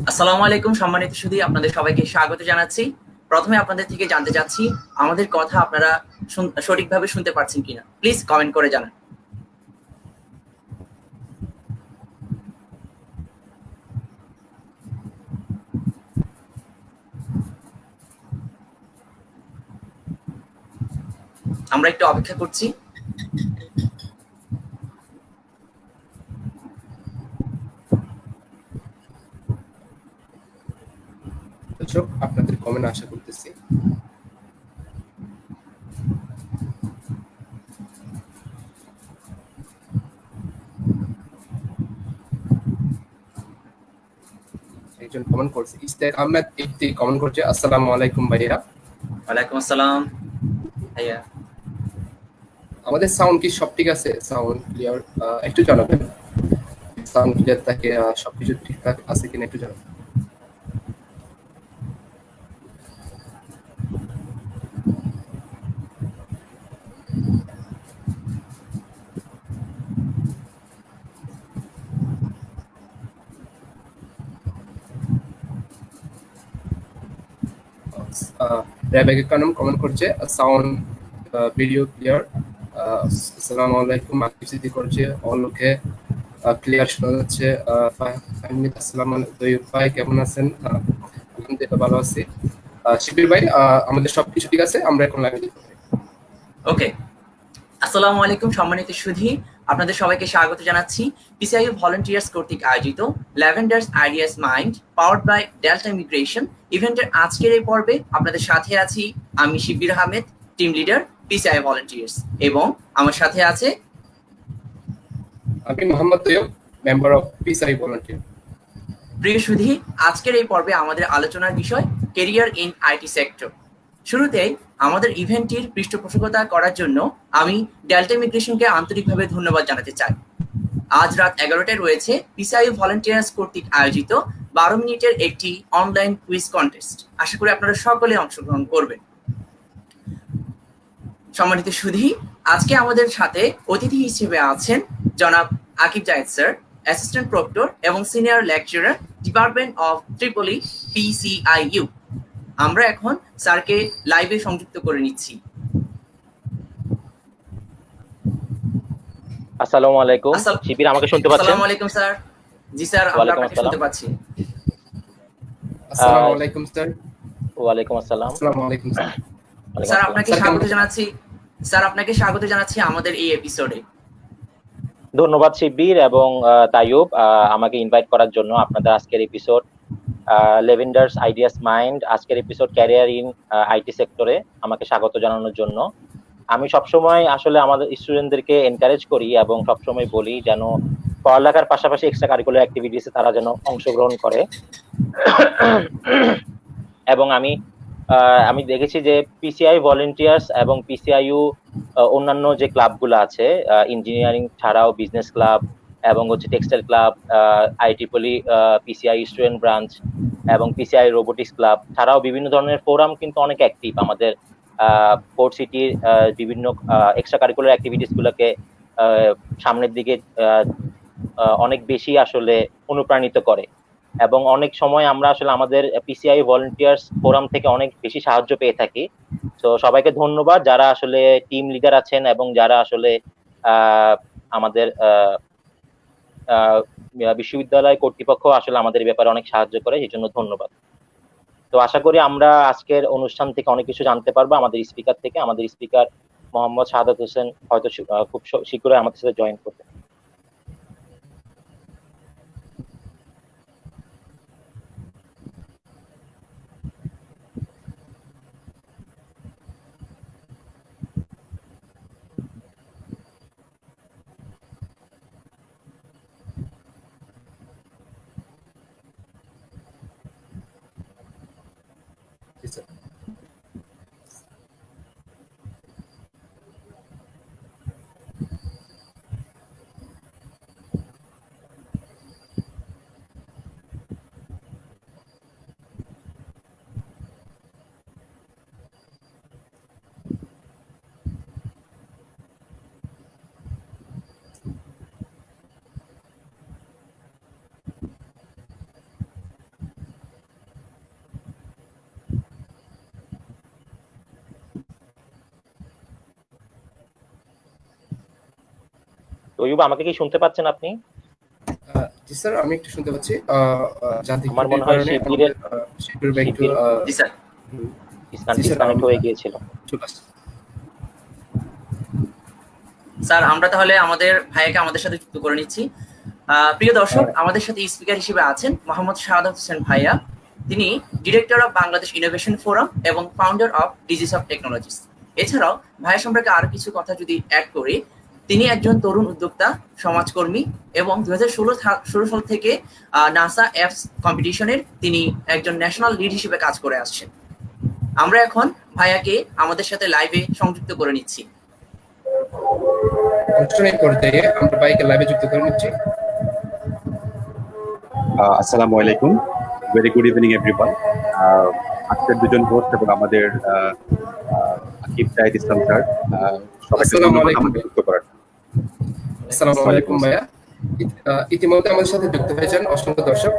আসসালামু আলাইকুম সম্মানিত সুধী, আপনাদের সবাইকে স্বাগত জানাচ্ছি। প্রথমে আপনাদের থেকে জানতে চাচ্ছি আমাদের কথা আপনারা সঠিকভাবে শুনতে পাচ্ছেন কিনা, প্লিজ কমেন্ট করে জানান। আমরা একটু অপেক্ষা করছি। দর্শক, আপনাদের কমেন্ট আশা করতেছি। একজন কমেন্ট করছে, ইস্তাক আহমেদ ইফতি কমেন্ট করছে, আসসালামু আলাইকুম ভাইয়া। ওয়ালাইকুম আসসালাম ভাইয়া। আমাদের সাউন্ড কি সব ঠিক আছে? Sound clear? একটু জানাবেন সাউন্ড ক্লিয়ার থাকে, সবকিছু ঠিকঠাক আছে কিনা একটু জানাবেন। রেবেকা খানম কমেন্ট করছে, সাউন্ড ভিডিও ক্লিয়ার। আসসালামু আলাইকুম। আকিব সিদ্দিক করছে, অল ওকে, ক্লিয়ার শোনা যাচ্ছে। আসসালামু আলাইকুম দয়ুব ভাই, কেমন আছেন? আলহামদুলিল্লাহ ভালো আছি। শিবির ভাই, আমাদের সবকিছু ঠিক আছে, আমরা এখন লাইভে যেতে পারি। ওকে, আসসালামু আলাইকুম সম্মানিত সুধী, আপনাদের সবাইকে স্বাগত জানাচ্ছি পিসিআইইউ ভলান্টিয়ার্স কর্তৃক আয়োজিত lavenders ideas mind powered by Delta immigration ইভেন্টের আজকের এই পর্বে আপনাদের সাথে আছি আমি Shibir Ahmed, team leader PCI volunteers, এবং আমার সাথে আছে আমি Mohammad Taiyab, member of PCI volunteer. প্রিয় সুধী, আজকের এই পর্বে আমাদের আলোচনার বিষয় কেরিয়ার ইন আইটি সেক্টর। শুরুতেই আমাদের ইভেন্টটির পৃষ্ঠপোষকতা করার জন্য আমি ডেল্টা ইমিগ্রেশনকে আন্তরিকভাবে ধন্যবাদ জানাতে চাই। আজ রাত 11টায় রয়েছে পিসিআইইউ ভলান্টিয়ার্স কর্তৃক আয়োজিত 12 মিনিটের একটি অনলাইন কুইজ কন্টেস্ট। আশা করি আপনারা সকলে অংশগ্রহণ করবেন। সম্মানিত সুধী, আজকে আমাদের সাথে অতিথি হিসেবে আছেন জনাব Akib Zayed sir, assistant proctor এবং সিনিয়র লেকচারার, ডিপার্টমেন্ট অফ ট্রিপলি, পিসিআইইউ। আমরা এখন স্যারকে লাইভে সংযুক্ত করে নিচ্ছি। আসসালামু আলাইকুম। শিবির আমাকে শুনতে পাচ্ছেন? আসসালামু আলাইকুম স্যার। জি স্যার, আমরা আপনাকে শুনতে পাচ্ছি। আসসালামু আলাইকুম স্যার। ওয়ালাইকুম আসসালাম। আসসালামু আলাইকুম স্যার। স্যার আপনাকে স্বাগত জানাচ্ছি। স্যার আপনাকে স্বাগত জানাচ্ছি আমাদের এই এপিসোডে। ধন্যবাদ শিবির এবং তাইয়ুব আমাকে ইনভাইট করার জন্য আপনাদের আজকের এপিসোড ল্যাভেন্ডার্স আইডিয়াস মাইন্ড, আজকের এপিসোড ক্যারিয়ার ইন আইটি সেক্টরে আমাকে স্বাগত জানানোর জন্য। আমি সবসময় আসলে আমাদের স্টুডেন্টদেরকে এনকারেজ করি এবং সবসময় বলি যেন পড়ালেখার পাশাপাশি এক্সট্রা কারিকুলার অ্যাক্টিভিটিসে তারা যেন অংশগ্রহণ করে। এবং আমি দেখেছি যে পিসিআই ভলান্টিয়ার্স এবং পিসিআইইউ অন্যান্য যে ক্লাবগুলো আছে, ইঞ্জিনিয়ারিং ছাড়াও বিজনেস ক্লাব এবং টেক্সটাইল ক্লাব, আইটিপলি পিসিআই স্টুডেন্ট ব্রাঞ্চ এবং পিসিআই রোবোটিক্স ক্লাব ছাড়াও বিভিন্ন ধরনের ফোরাম কিন্তু অনেক অ্যাক্টিভ আমাদের পোর্ট সিটির বিভিন্ন এক্সট্রা কারিকুলার অ্যাক্টিভিটিস গুলোকে সামনের দিকে অনেক বেশি আসলে অনুপ্রাণিত করে। এবং অনেক সময় আমরা আসলে আমাদের পিসিআই ভলান্টিয়ার্স ফোরাম থেকে অনেক বেশি সাহায্য পেয়ে থাকি। তো সবাইকে ধন্যবাদ যারা আসলে টিম লিডার আছেন এবং যারা আসলে আমাদের বিশ্ববিদ্যালয় কর্তৃপক্ষ আসলে আমাদের ব্যাপারে অনেক সাহায্য করে, এই জন্য ধন্যবাদ। তো আশা করি আমরা আজকের অনুষ্ঠান থেকে অনেক কিছু জানতে পারবো আমাদের স্পিকার থেকে। আমাদের স্পিকার মোহাম্মদ শাহাদাত হোসেন হয়তো খুব শীঘ্রই আমাদের সাথে জয়েন করবে। তৈয়ব, আমাকে কি শুনতে পাচ্ছেন আপনি? জি স্যার, আমি একটু শুনতে পাচ্ছি। যান্ত্রিক আমার ত্রুটির মনে হয় কারণে শিবিরের আমাদের শিবির ভাই একটু শিবির জি স্যার। জি স্যার, ডিসকানেক্ট হয়ে গিয়েছিল। চলে আসছে। স্যার আমরা তাহলে আমাদের ভাইয়াকে আমাদের সাথে যুক্ত করে নিচ্ছি। প্রিয় দর্শক, আমাদের সাথে স্পিকার হিসেবে আছেন মোহাম্মদ শাহাদাত হোসেন ভাইয়া। তিনি director of Bangladesh innovation forum এবং ফাউন্ডার অফ ডিজিস অফ টেকনোলজিস। এছাড়াও ভাইয়া সম্পর্কে আরো কিছু কথা যদি অ্যাড করি, তিনি একজন তরুণ উদ্যোক্তা, সমাজকর্মী এবং 2016 সাল থেকে নাসা অ্যাপস কম্পিটিশনের তিনি একজন ন্যাশনাল লিড হিসেবে কাজ করে আসছেন। আমরা এখন ভাইয়াকে আমাদের সাথে লাইভে সংযুক্ত করে নিচ্ছি। অনুষ্ঠানের পর্যায়ে আমরা ভাইকে লাইভে যুক্ত করে নিচ্ছি। আসসালামু আলাইকুম, ভেরি গুড ইভিনিং এভরিওয়ান। আজকের দুজন হোস্ট এবং আমাদের আকিব জাহিদ ইসলাম স্যার, সবাইকে আসসালামু ধন্যবাদ আলাইকুম। আমাদের যুক্ত করার জন্য। আসসালামু আলাইকুম ভাইয়া। ইতিমধ্যে আমাদের সাথে যুক্ত হয়েছেন অসংখ্য দর্শক।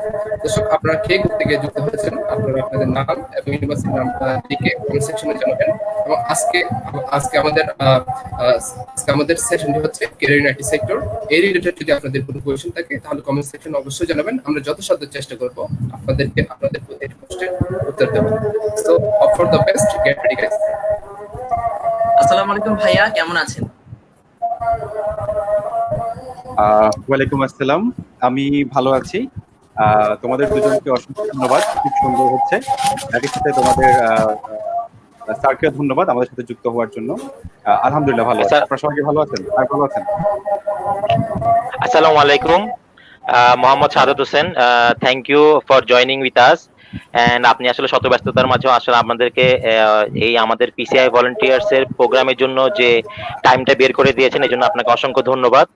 আপনারা কে থেকে যুক্ত হয়েছেন, আপনারা আপনাদের নাম এবং ইউনিভার্সিটির নাম লিখে কমেন্ট সেকশনে জানাবেন। এবং আজকে আমাদের সেশনটি হচ্ছে ক্যারিয়ার ইন আইটি সেক্টর। এই রিলেটেড যদি আপনাদের কোনো কোয়েশ্চেন থাকে তাহলে কমেন্ট সেকশনে অবশ্যই জানাবেন। আমরা যথাসাধ্য চেষ্টা করব আপনাদের প্রতিটি প্রশ্নের উত্তর দেব। So off for the best, get ready guys. আসসালামু আলাইকুম ভাইয়া, কেমন আছেন? ওয়ালাইকুম আসসালাম, আমি ভালো আছি। তোমাদের দুজনকে অসংখ্য ধন্যবাদ, খুব সুন্দর হচ্ছে। একই সাথে তোমাদের স্যারকে ধন্যবাদ আমাদের সাথে যুক্ত হওয়ার জন্য। আলহামদুলিল্লাহ ভালো আছি। আপনারা সবাই ভালো আছেন? আর ভালো আছেন? আসসালামু আলাইকুম, Mohammad Shahadat Hossain, thank you for joining with us. And আপনি আসলে শত ব্যস্ততার মাঝেও আসলে আমাদেরকে এই আমাদের পিসিআই ভলান্টিয়ার্স এর প্রোগ্রামের জন্য যে টাইমটা বের করে দিয়েছেন, এই জন্য আপনাকে অসংখ্য ধন্যবাদ।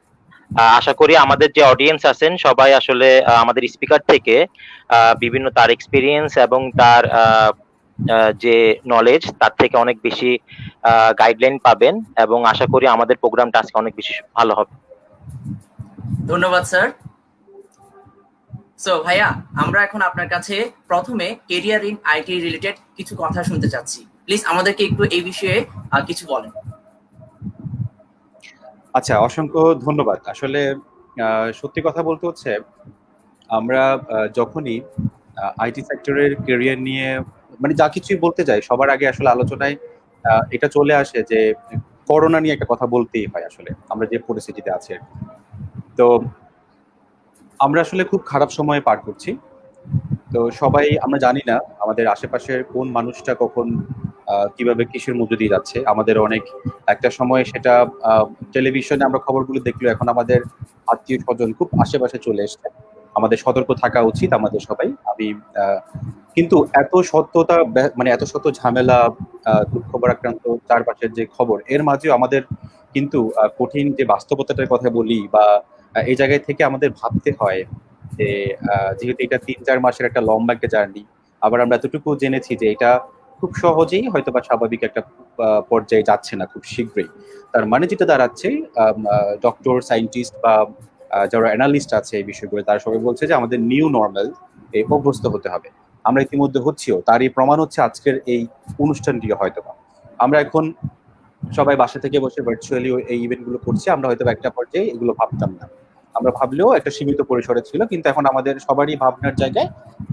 আশা করি আমাদের যে অডিয়েন্স আছেন সবাই আসলে আমাদের স্পিকার থেকে বিভিন্ন তার এক্সপিরিয়েন্স এবং তার যে নলেজ তার থেকে অনেক বেশি গাইডলাইন পাবেন, এবং আশা করি আমাদের প্রোগ্রামটা আজকে অনেক বেশি ভালো হবে। ধন্যবাদ স্যার। সো ভাইয়া, আমরা এখন আপনার কাছে প্রথমে কেরিয়ার ইন আইটি রিলেটেড কিছু কথা শুনতে চাচ্ছি। প্লিজ আমাদেরকে একটু এই বিষয়ে কিছু বলেন। আচ্ছা, অসংখ্য ধন্যবাদ। আসলে সত্যি কথা বলতে হচ্ছে, আমরা যখনই আইটি সেক্টরের ক্যারিয়ার নিয়ে মানে যা কিছুই বলতে যাই, সবার আগে আসলে আলোচনায় এটা চলে আসে যে করোনা নিয়ে একটা কথা বলতেই হয়। আসলে আমরা যে পরিস্থিতিতে আছি, তো আমরা আসলে খুব খারাপ সময়ে পার করছি। তো সবাই আমরা জানি না আমাদের আশেপাশের কোন মানুষটা কখন কিভাবে কিসের মধ্যে দিয়ে যাচ্ছে। আমাদের অনেক একটা সময় সেটা টেলিভিশনে আমরা খবরগুলো দেখলেও এখন আমাদের আত্মীয় স্বজন খুব আশেপাশে চলে এসছে। আমাদের সতর্ক থাকা উচিত আমাদের সবাই। আমি কিন্তু এত সত্যতা মানে এত শত ঝামেলা, দুঃখ ভারাক্রান্ত চারপাশের যে খবর, এর মাঝেও আমাদের কিন্তু কঠিন যে বাস্তবতাটার কথা বলি বা এই জায়গায় থেকে আমাদের ভাবতে হয় যে যেহেতু এটা ৩-৪ মাসের একটা লম্বা একটা জার্নি, আবার আমরা এতটুকু জেনেছি যে এটা খুব সহজেই হয়তো বা স্বাভাবিক একটা পর্যায়ে যাচ্ছে না খুব শীঘ্রই। তার মানে যেটা দাঁড়াচ্ছে, ডক্টর, সায়েন্টিস্ট বা যারা অ্যানালিস্ট আছে এই বিষয়গুলো, তারা সবাই বলছে যে আমাদের নিউ নর্মাল অভ্যস্ত হতে হবে। আমরা ইতিমধ্যে হচ্ছিও, তারই প্রমাণ হচ্ছে আজকের এই অনুষ্ঠানটি হয়তো। আমরা এখন সবাই বাসা থেকে বসে ভার্চুয়ালি এই ইভেন্টগুলো করছি। আমরা হয়তো একটা পর্যায়ে এগুলো ভাবতাম না, আমরা ভাবলেও একটা সীমিত পরিসরে ছিল, কিন্তু এখন আমাদের সবারই ভাবনার জায়গায়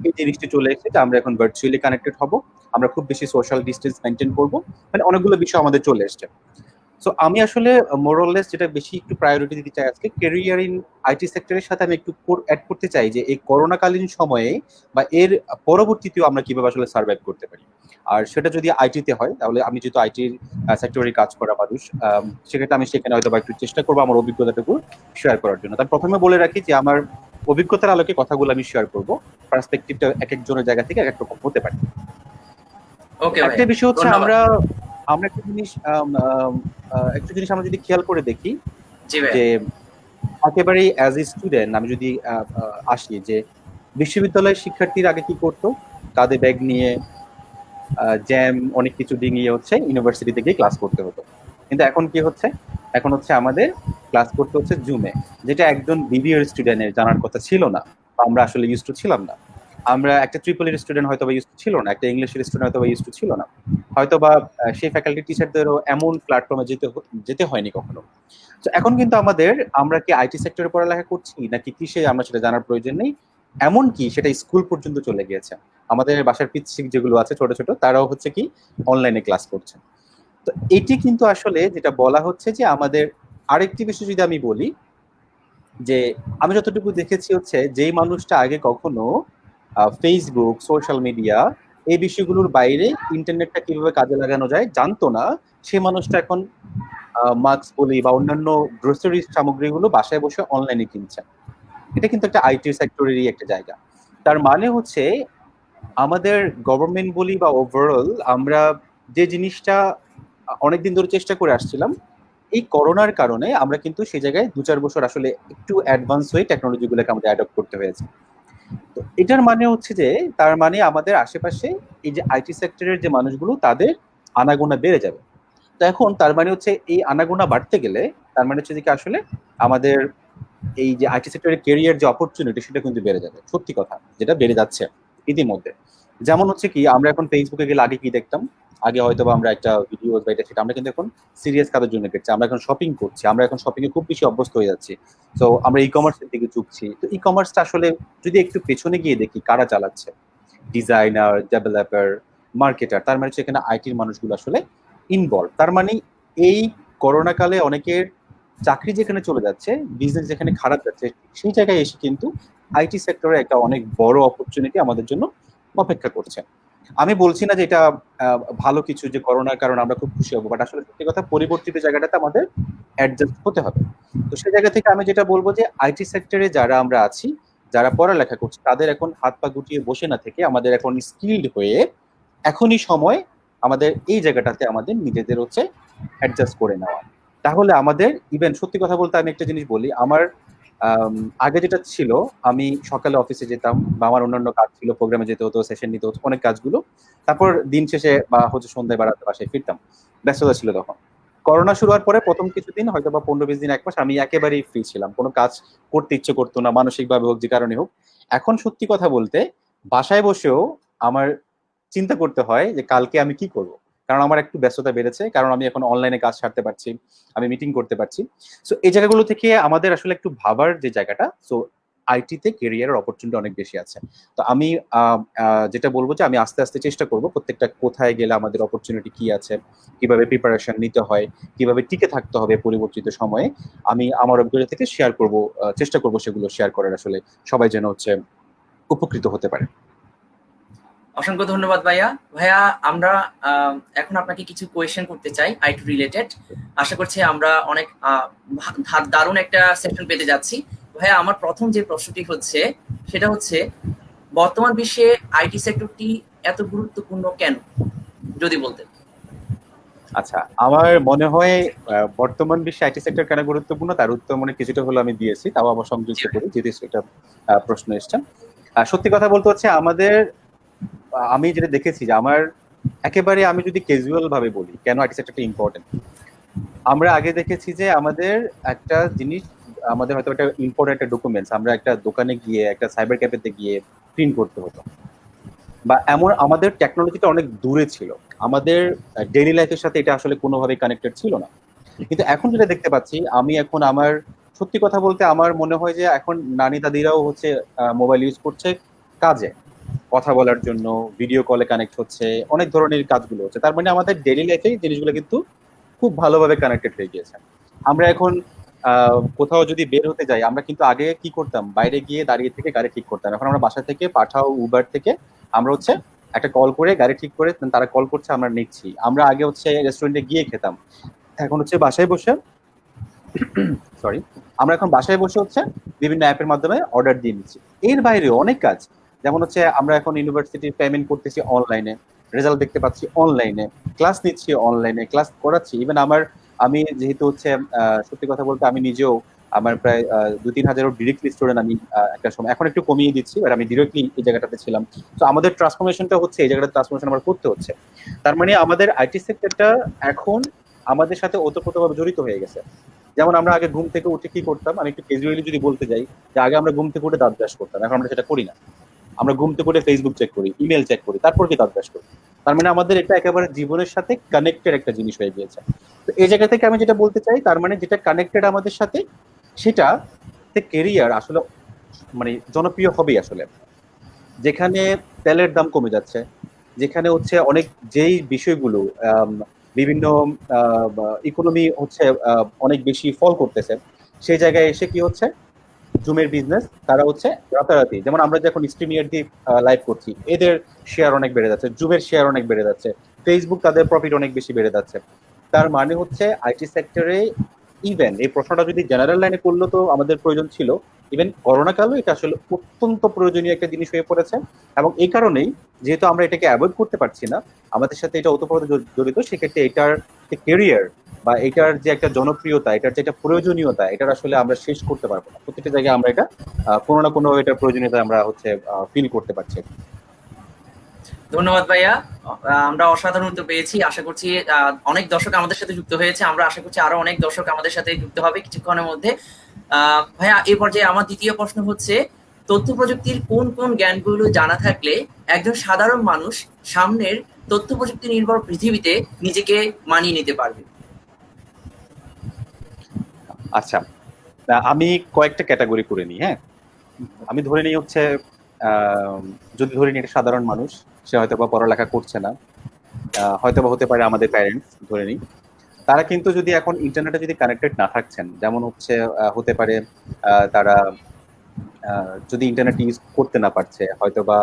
এই জিনিসটি চলে এসেছে যে আমরা এখন ভার্চুয়ালি কানেক্টেড হব, আমরা খুব বেশি সোশ্যাল ডিস্টেন্স মেনটেন করব, মানে অনেকগুলো বিষয় আমাদের চলে এসছে। সো আমি আসলে মোরলেস যেটা বেশি একটু প্রায়োরিটি দিতে চাই আজকে, ক্যারিয়ার ইন আইটি সেক্টরের সাথে আমি একটু অ্যাড করতে চাই যে এই করোনাকালীন সময়ে বা এর পরবর্তীতেও আমরা কিভাবে আসলে সার্ভাইভ করতে পারি। আর সেটা যদি আইটিতে হয়, তাহলে আমি যেহেতু আইটির সেক্টরে কাজ করা মানুষ, সেক্ষেত্রে আমি সেখানে হয়তো বা একটু চেষ্টা করবো আমার অভিজ্ঞতাটুকু শেয়ার করার জন্য। তার প্রথমে বলে রাখি যে আমার অভিজ্ঞতার আলোকে কথাগুলো আমি শেয়ার করবো, পার্সপেক্টিভটা এক একজনের জায়গা থেকে এক এক রকম হতে পারে। একটা বিষয় হচ্ছে আমরা একটা জিনিস আমরা যদি খেয়াল করে দেখি যে একেবারে অ্যাজ এ স্টুডেন্ট আমি যদি আসি, যে বিশ্ববিদ্যালয়ের শিক্ষার্থীরা আগে কি করতো, কাঁধে ব্যাগ নিয়ে জ্যাম অনেক কিছু ডিঙিয়ে হচ্ছে ইউনিভার্সিটিতে গিয়ে ক্লাস করতে হতো। কিন্তু এখন কি হচ্ছে, এখন হচ্ছে আমাদের ক্লাস করতে হচ্ছে জুমে, যেটা একজন বিবিএর স্টুডেন্টের জানার কথা ছিল না, আমরা আসলে ইউজ টু ছিলাম না। আমরা একটা ট্রিপল এর স্টুডেন্ট হয়তো বা ইউজ ছিল না, একটা ইংলিশের স্টুডেন্ট হয়তো বা ইউজ ছিল না, হয়তো বা সেই ফ্যাকাল্টি টিচারদেরও এমন প্ল্যাটফর্মে যেতে হয়নি কখনো। তো এখন কিন্তু আমরা কি আইটি সেক্টরে পড়ালেখা করছি নাকি কিসে আমরা সেটা জানার প্রয়োজন নেই, এমন কি সেটা স্কুল পর্যন্ত চলে গিয়েছে। আমাদের বাসার পিচ্ছিক যেগুলো আছে ছোট ছোট, তারাও হচ্ছে কি অনলাইনে ক্লাস করছে। তো এটি কিন্তু আসলে যেটা বলা হচ্ছে যে আমাদের আরেকটি বিষয় যদি আমি বলি, যে আমি যতটুকু দেখেছি হচ্ছে যেই মানুষটা আগে কখনো ফেসবুক, সোশ্যাল মিডিয়া এই বিষয়গুলোর বাইরে ইন্টারনেটটা কিভাবে কাজে লাগানো যায় জানতো না, সে মানুষটা এখন মাস্ক বলি বা অন্যান্য গ্রোসারি সামগ্রীগুলো বাসায় বসে অনলাইনে কিনছে। এটা কিন্তু একটা আইটি সেক্টরেরই একটা জায়গা। তার মানে হচ্ছে আমাদের গভর্নমেন্ট বলি বা ওভারঅল আমরা যে জিনিসটা অনেকদিন ধরে চেষ্টা করে আসছিলাম, এই করোনার কারণে আমরা কিন্তু সেই জায়গায় 2-4 বছর আসলে একটু অ্যাডভান্স হয়ে টেকনোলজিগুলোকে আমাদের অ্যাডপ্ট করতে হয়েছে। তো এটার মানে হচ্ছে যে তার মানে আমাদের আশেপাশে এই যে আইটি সেক্টরের যে মানুষগুলো তাদের আনাগোনা বেড়ে যাবে। তো এখন তার মানে হচ্ছে এই আনাগোনা বাড়তে গেলে তার মানে হচ্ছে যে কি আসলে আমাদের এই যে আইটি সেক্টরের ক্যারিয়ার যে অপরচুনিটি সেটা কিন্তু বেড়ে যাবে, সত্যি কথা যেটা বেড়ে যাচ্ছে ইতিমধ্যে। যেমন হচ্ছে কি আমরা এখন ফেসবুকে গেলে আগে কি দেখতাম, আগে হয়তো বা আমরা একটা ভিডিও বা এটা সেটা আমরা কিন্তু এখন সিরিয়াস কাজের জন্য দেখছি, আমরা এখন শপিং করছি, আমরা এখন শপিং এ খুব বেশি অভ্যস্ত হয়ে যাচ্ছি। তো আমরা ই কমার্সের দিকে ঝুঁকছি। তো ই কমার্সটা আসলে যদি একটু পেছনে গিয়ে দেখি কারা চালাচ্ছে, ডিজাইনার, ডেভেলপার, মার্কেটার, তার মানে হচ্ছে এখানে আইটির মানুষগুলো আসলে ইনভলভ। তার মানে এই করোনা কালে অনেকের চাকরি যেখানে চলে যাচ্ছে, বিজনেস যেখানে খারাপ যাচ্ছে, সেই জায়গায় এসে কিন্তু আইটি সেক্টরে একটা অনেক বড় অপরচুনিটি আমাদের জন্য অপেক্ষা করছে। আমি বলছি না যে এটা ভালো কিছু যে করোনার কারণে আমরা খুব খুশি হবো, বাট আসলে সত্যি কথা পরিবর্তিত জায়গাটাতে আমাদের অ্যাডজাস্ট হতে হবে। তো সেই জায়গা থেকে আমি যেটা বলবো যে আইটি সেক্টরে যারা আমরা আছি, যারা পড়ালেখা করছি, তাদের এখন হাত পা গুটিয়ে বসে না থেকে আমাদের এখন স্কিলড হয়ে এখনই সময় আমাদের এই জায়গাটাতে আমাদের নিজেদের হচ্ছে অ্যাডজাস্ট করে নেওয়া। তাহলে আমাদের ইভেন সত্যি কথা বলতে আমি একটা জিনিস বলি, আমার আগে যেটা ছিল, আমি সকালে অফিসে যেতাম বা আমার অন্যান্য কাজ ছিল, প্রোগ্রামে যেতে হতো, সেশন নিতে হতো, অনেক কাজগুলো, তারপর দিন শেষে বা হচ্ছে সন্ধ্যায় বেড়াতে বাসায় ফিরতাম, ব্যস্ততা ছিল তখন। করোনা শুরু হওয়ার পরে প্রথম কিছুদিন হয়তো বা 15-20 দিন 1 মাস আমি একেবারেই ফ্রি ছিলাম, কোনো কাজ করতে ইচ্ছে করতো না, মানসিক ভাবে হোক যে কারণে হোক। এখন সত্যি কথা বলতে বাসায় বসেও আমার চিন্তা করতে হয় যে কালকে আমি কি করব, কারণ আমার একটু ব্যস্ততা বেড়েছে, কারণ আমি এখন অনলাইনে কাজ সারতে পারছি, আমি মিটিং করতে পারছি। সো এই জায়গাগুলো থেকে আমাদের আসলে একটু ভাবার যে জায়গাটা, সো আইটিতে ক্যারিয়ারের অপরচুনিটি অনেক বেশি আছে। তো আমি যেটা বলবো যে আমি আস্তে আস্তে চেষ্টা করব প্রত্যেকটা কোথায় গেলে আমাদের অপরচুনিটি কি আছে, কিভাবে প্রিপারেশন নিতে হয়, কিভাবে টিকে থাকতে হবে পরিবর্তিত সময়ে, আমি আমার অভিজ্ঞতা থেকে শেয়ার করব, চেষ্টা করব সেগুলো শেয়ার করার, আসলে সবাই যেন হচ্ছে উপকৃত হতে পারে। অসংখ্য ধন্যবাদ ভাইয়া। ভাইয়া আমরা এখন আপনাকে কিছু কোয়েশ্চেন করতে চাই আইটি রিলেটেড। আশা করছি আমরা অনেক দারুণ একটা সেশন পেতে যাচ্ছি। ভাইয়া আমার প্রথম যে প্রশ্নটি হচ্ছে সেটা হচ্ছে বর্তমান বিশ্বে আইটি সেক্টরটি এত গুরুত্বপূর্ণ কেন, যদি বলতেন। আচ্ছা, আমার মনে হয় বর্তমান বিশ্বে আইটি সেক্টর কেন গুরুত্বপূর্ণ তার উত্তর মনে কিছুটা হলো আমি দিয়েছি, তাও আবার সংযুক্ত করি যেহেতু এটা প্রশ্ন এসছে। সত্যি কথা বলতে হচ্ছে আমাদের আমি যেটা দেখেছি যে আমার একেবারে আমি যদি ক্যাজুয়াল ভাবে বলি কেন আইটি সেক্টরটা ইম্পর্টেন্ট, আমরা আগে দেখেছি যে আমাদের একটা জিনিস, আমাদের হয়তো একটা ইম্পর্টেন্ট একটা ডকুমেন্টস আমরা একটা দোকানে গিয়ে একটা সাইবার ক্যাফেতে গিয়ে প্রিন্ট করতে হতো, বা এমন আমাদের টেকনোলজিটা অনেক দূরে ছিল, আমাদের ডেইলি লাইফের সাথে এটা আসলে কোনোভাবে কানেক্টেড ছিল না। কিন্তু এখন যেটা দেখতে পাচ্ছি, আমি এখন আমার সত্যি কথা বলতে আমার মনে হয় যে এখন নানি দাদিরাও হচ্ছে মোবাইল ইউজ করছে কাজে, কথা বলার জন্য, ভিডিও কলে কানেক্ট হচ্ছে, অনেক ধরনের কাজগুলো হচ্ছে। তার মানে আমাদের ডেইলি লাইফে জিনিসগুলো কিন্তু খুব ভালোভাবে কানেক্টেড হয়ে গিয়েছে। আমরা এখন কোথাও যদি বের হতে যাই, আমরা কিন্তু আগে কি করতাম, বাইরে গিয়ে দাঁড়িয়ে থেকে গাড়ি ঠিক করতাম, এখন আমরা বাসা থেকে পাঠাও উবার থেকে আমরা হচ্ছে একটা কল করে গাড়ি ঠিক করে তারা কল করছে আমরা নিচ্ছি। আমরা আগে হচ্ছে রেস্টুরেন্টে গিয়ে খেতাম, এখন হচ্ছে বাসায় বসে সরি আমরা এখন বাসায় বসে হচ্ছে বিভিন্ন অ্যাপের মাধ্যমে অর্ডার দিয়ে নিচ্ছি। এর বাইরে অনেক কাজ, যেমন হচ্ছে আমরা এখন ইউনিভার্সিটির পেমেন্ট করতেছি অনলাইনে, রেজাল্ট দেখতে পাচ্ছি অনলাইনে, ক্লাস নিচ্ছি অনলাইনে, ক্লাস করাচ্ছি। ইভেন আমি যেহেতু হচ্ছে সত্যি কথা বলতে আমি নিজেও আমার প্রায় 2-3 হাজারও ডিরেক্টলি স্টুডেন্ট আমি একটা সময়, এখন একটু কমিয়ে দিচ্ছি, বাট আমি ডিরেক্টলি এই জায়গাটাতে ছিলাম। তো আমাদের ট্রান্সফরমেশনটা হচ্ছে এই জায়গাটা ট্রান্সফরমেশন আমার করতে হচ্ছে। তার মানে আমাদের আইটি সেক্টরটা এখন আমাদের সাথে ওতপ্রোতভাবে জড়িত হয়ে গেছে। যেমন আমরা আগে ঘুম থেকে উঠে কি করতাম, আমি একটু ক্যাজুয়ালি যদি বলতে যাই, যে আগে আমরা ঘুম থেকে উঠে দাঁত ব্রাশ করতাম, এখন আমরা সেটা করি না। আমরা ঘুম থেকে উঠে ফেসবুক চেক করি, ইমেল চেক করি, তারপর কি অভ্যাস করি। তার মানে আমাদের এটা একেবারে জীবনের সাথে কানেক্টেড একটা জিনিস হয়ে গিয়েছে। তো এই জায়গা থেকে আমি যেটা বলতে চাই, তার মানে যেটা কানেক্টেড আমাদের সাথে, সেটা কেরিয়ার আসলে মানে জনপ্রিয় হবেই আসলে। যেখানে তেলের দাম কমে যাচ্ছে, যেখানে হচ্ছে অনেক যেই বিষয়গুলো বিভিন্ন ইকোনমি হচ্ছে অনেক বেশি ফল করতেছে, সেই জায়গায় এসে কি হচ্ছে, জুমের বিজনেস তারা হচ্ছে রাতারাতি, যেমন আমরা যখন স্ট্রিমিয়ার দিয়ে লাইভ করছি, এদের শেয়ার অনেক বেড়ে যাচ্ছে, জুমের শেয়ার অনেক বেড়ে যাচ্ছে, ফেসবুক তাদের প্রফিট অনেক বেশি বেড়ে যাচ্ছে। তার মানে হচ্ছে আইটি সেক্টরে, ইভেন এই প্রশ্নটা যদি জেনারেল লাইনে করলো তো আমাদের প্রয়োজন ছিল, ইভেন করোনা কালেও এটা আসলে অত্যন্ত প্রয়োজনীয় একটা জিনিস হয়ে পড়েছে। এবং এই কারণেই, যেহেতু আমরা এটাকে অ্যাভয়েড করতে পারছি না, আমাদের সাথে এটা ওতপ্রোত জড়িত, সেক্ষেত্রে এটার যে কেরিয়ার বা এটার যে একটা জনপ্রিয়তা, এটার যে একটা প্রয়োজনীয়তা, এটার আসলে আমরা শেষ করতে পারবো না। প্রত্যেকটা জায়গায় আমরা এটা কোনো না কোনো এটার প্রয়োজনীয়তা আমরা হচ্ছে ফিল করতে পারছি। ধন্যবাদ ভাইয়া। আমরা অসাধারণ উত্তর পেয়েছি। আশা করছি অনেক দর্শক আমাদের সাথে যুক্ত হয়েছে। আমরা আশা করছি আরো অনেক দর্শক আমাদের সাথে যুক্ত হবে কিছুক্ষণের মধ্যে। ভাইয়া, এই পর্যায়ে আমার দ্বিতীয় প্রশ্ন হচ্ছে, তথ্য প্রযুক্তির কোন কোন জ্ঞানগুলো জানা থাকলে একজন সাধারণ মানুষ সামনের তথ্য প্রযুক্তি নির্ভর পৃথিবীতে নিজেকে মানিয়ে নিতে পারবে? আচ্ছা, আমি কয়েকটা ক্যাটাগরি করে নিই। হ্যাঁ, আমি ধরে নিই হচ্ছে, যদি ধরে নিই একটা সাধারণ মানুষ, সে হয়তো বা পড়ালেখা করছে না, হয়তো বা হতে পারে আমাদের প্যারেন্টস ধরে নিই, তারা কিন্তু যদি এখন ইন্টারনেটে যদি কানেক্টেড না থাকছেন, যেমন হচ্ছে হতে পারে তারা যদি ইন্টারনেট ইউজ করতে না পারছে, হয়তো বা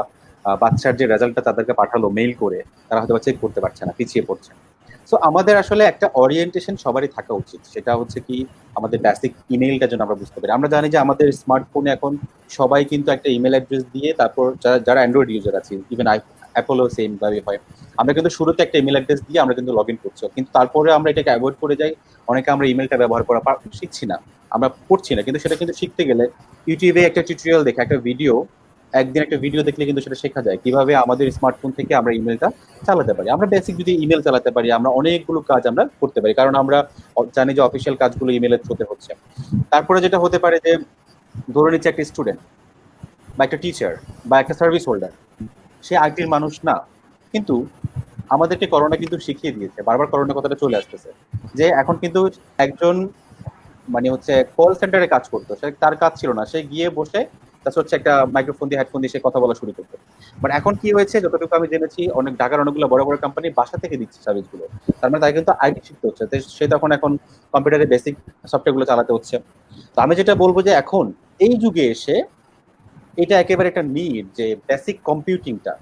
বাচ্চার যে রেজাল্টটা তাদেরকে পাঠালো মেইল করে, তারা হয়তো বা চেক করতে পারছে না, পিছিয়ে পড়ছে। সো আমাদের আসলে একটা ওরিয়েন্টেশন সবারই থাকা উচিত, সেটা হচ্ছে কি, আমাদের বেসিক ইমেইলটা যেন আমরা বুঝতে পারি। আমরা জানি যে আমাদের স্মার্টফোনে এখন সবাই কিন্তু একটা ইমেল অ্যাড্রেস দিয়ে, তারপর যারা অ্যান্ড্রয়েড ইউজার আছে, ইভেন অ্যাপলও সেম ভাবে হয়, আমরা কিন্তু শুরুতে একটা ইমেল অ্যাড্রেস দিয়ে আমরা কিন্তু লগ ইন করছি, কিন্তু তারপরে আমরা এটাকে অ্যাভয়েড করে যাই। অনেকে আমরা ইমেলটা ব্যবহার করা শিখছি না, আমরা পড়ছি না, কিন্তু সেটা কিন্তু শিখতে গেলে ইউটিউবে একটা টিউটোরিয়াল দেখে, একটা ভিডিও, একদিন একটা ভিডিও দেখলে কিন্তু সেটা শেখা যায় কিভাবে আমাদের স্মার্টফোন থেকে আমরা ইমেলটা চালাতে পারি। আমরা বেসিক যদি ইমেল চালাতে পারি, আমরা অনেকগুলো কাজ আমরা করতে পারি, কারণ আমরা জানি যে অফিসিয়াল কাজগুলো ইমেলের থ্রুতে হচ্ছে। তারপরে যেটা হতে পারে যে, ধরে নিচ্ছে একটা স্টুডেন্ট বা একটা টিচার বা একটা সার্ভিস হোল্ডার, সে আইটির মানুষ না, কিন্তু আমাদেরকে করোনা কিন্তু শিখিয়ে দিয়েছে, বারবার করোনা কথাটা চলে আসতেছে, যে এখন কিন্তু একজন মানে হচ্ছে কল সেন্টারে কাজ করতো, সে তার কাজ ছিল না, সে গিয়ে বসে তারপর হচ্ছে একটা মাইক্রোফোন দিয়ে হেডফোন দিয়ে সে কথা বলা শুরু করতো। বাট এখন কি হয়েছে, যতটুকু আমি জেনেছি, অনেক ঢাকার অনেকগুলো বড় বড় কোম্পানি বাসা থেকে দিচ্ছে সার্ভিস গুলো। তার মানে তাকে কিন্তু আইটি শিখতে হচ্ছে, সে তখন এখন কম্পিউটারে বেসিক সফটওয়্যার গুলো চালাতে হচ্ছে। তো আমি যেটা বলবো যে, এখন এই যুগে এসে এটা একেবারে একটা নিড, যে বেসিক কম্পিউটিংটা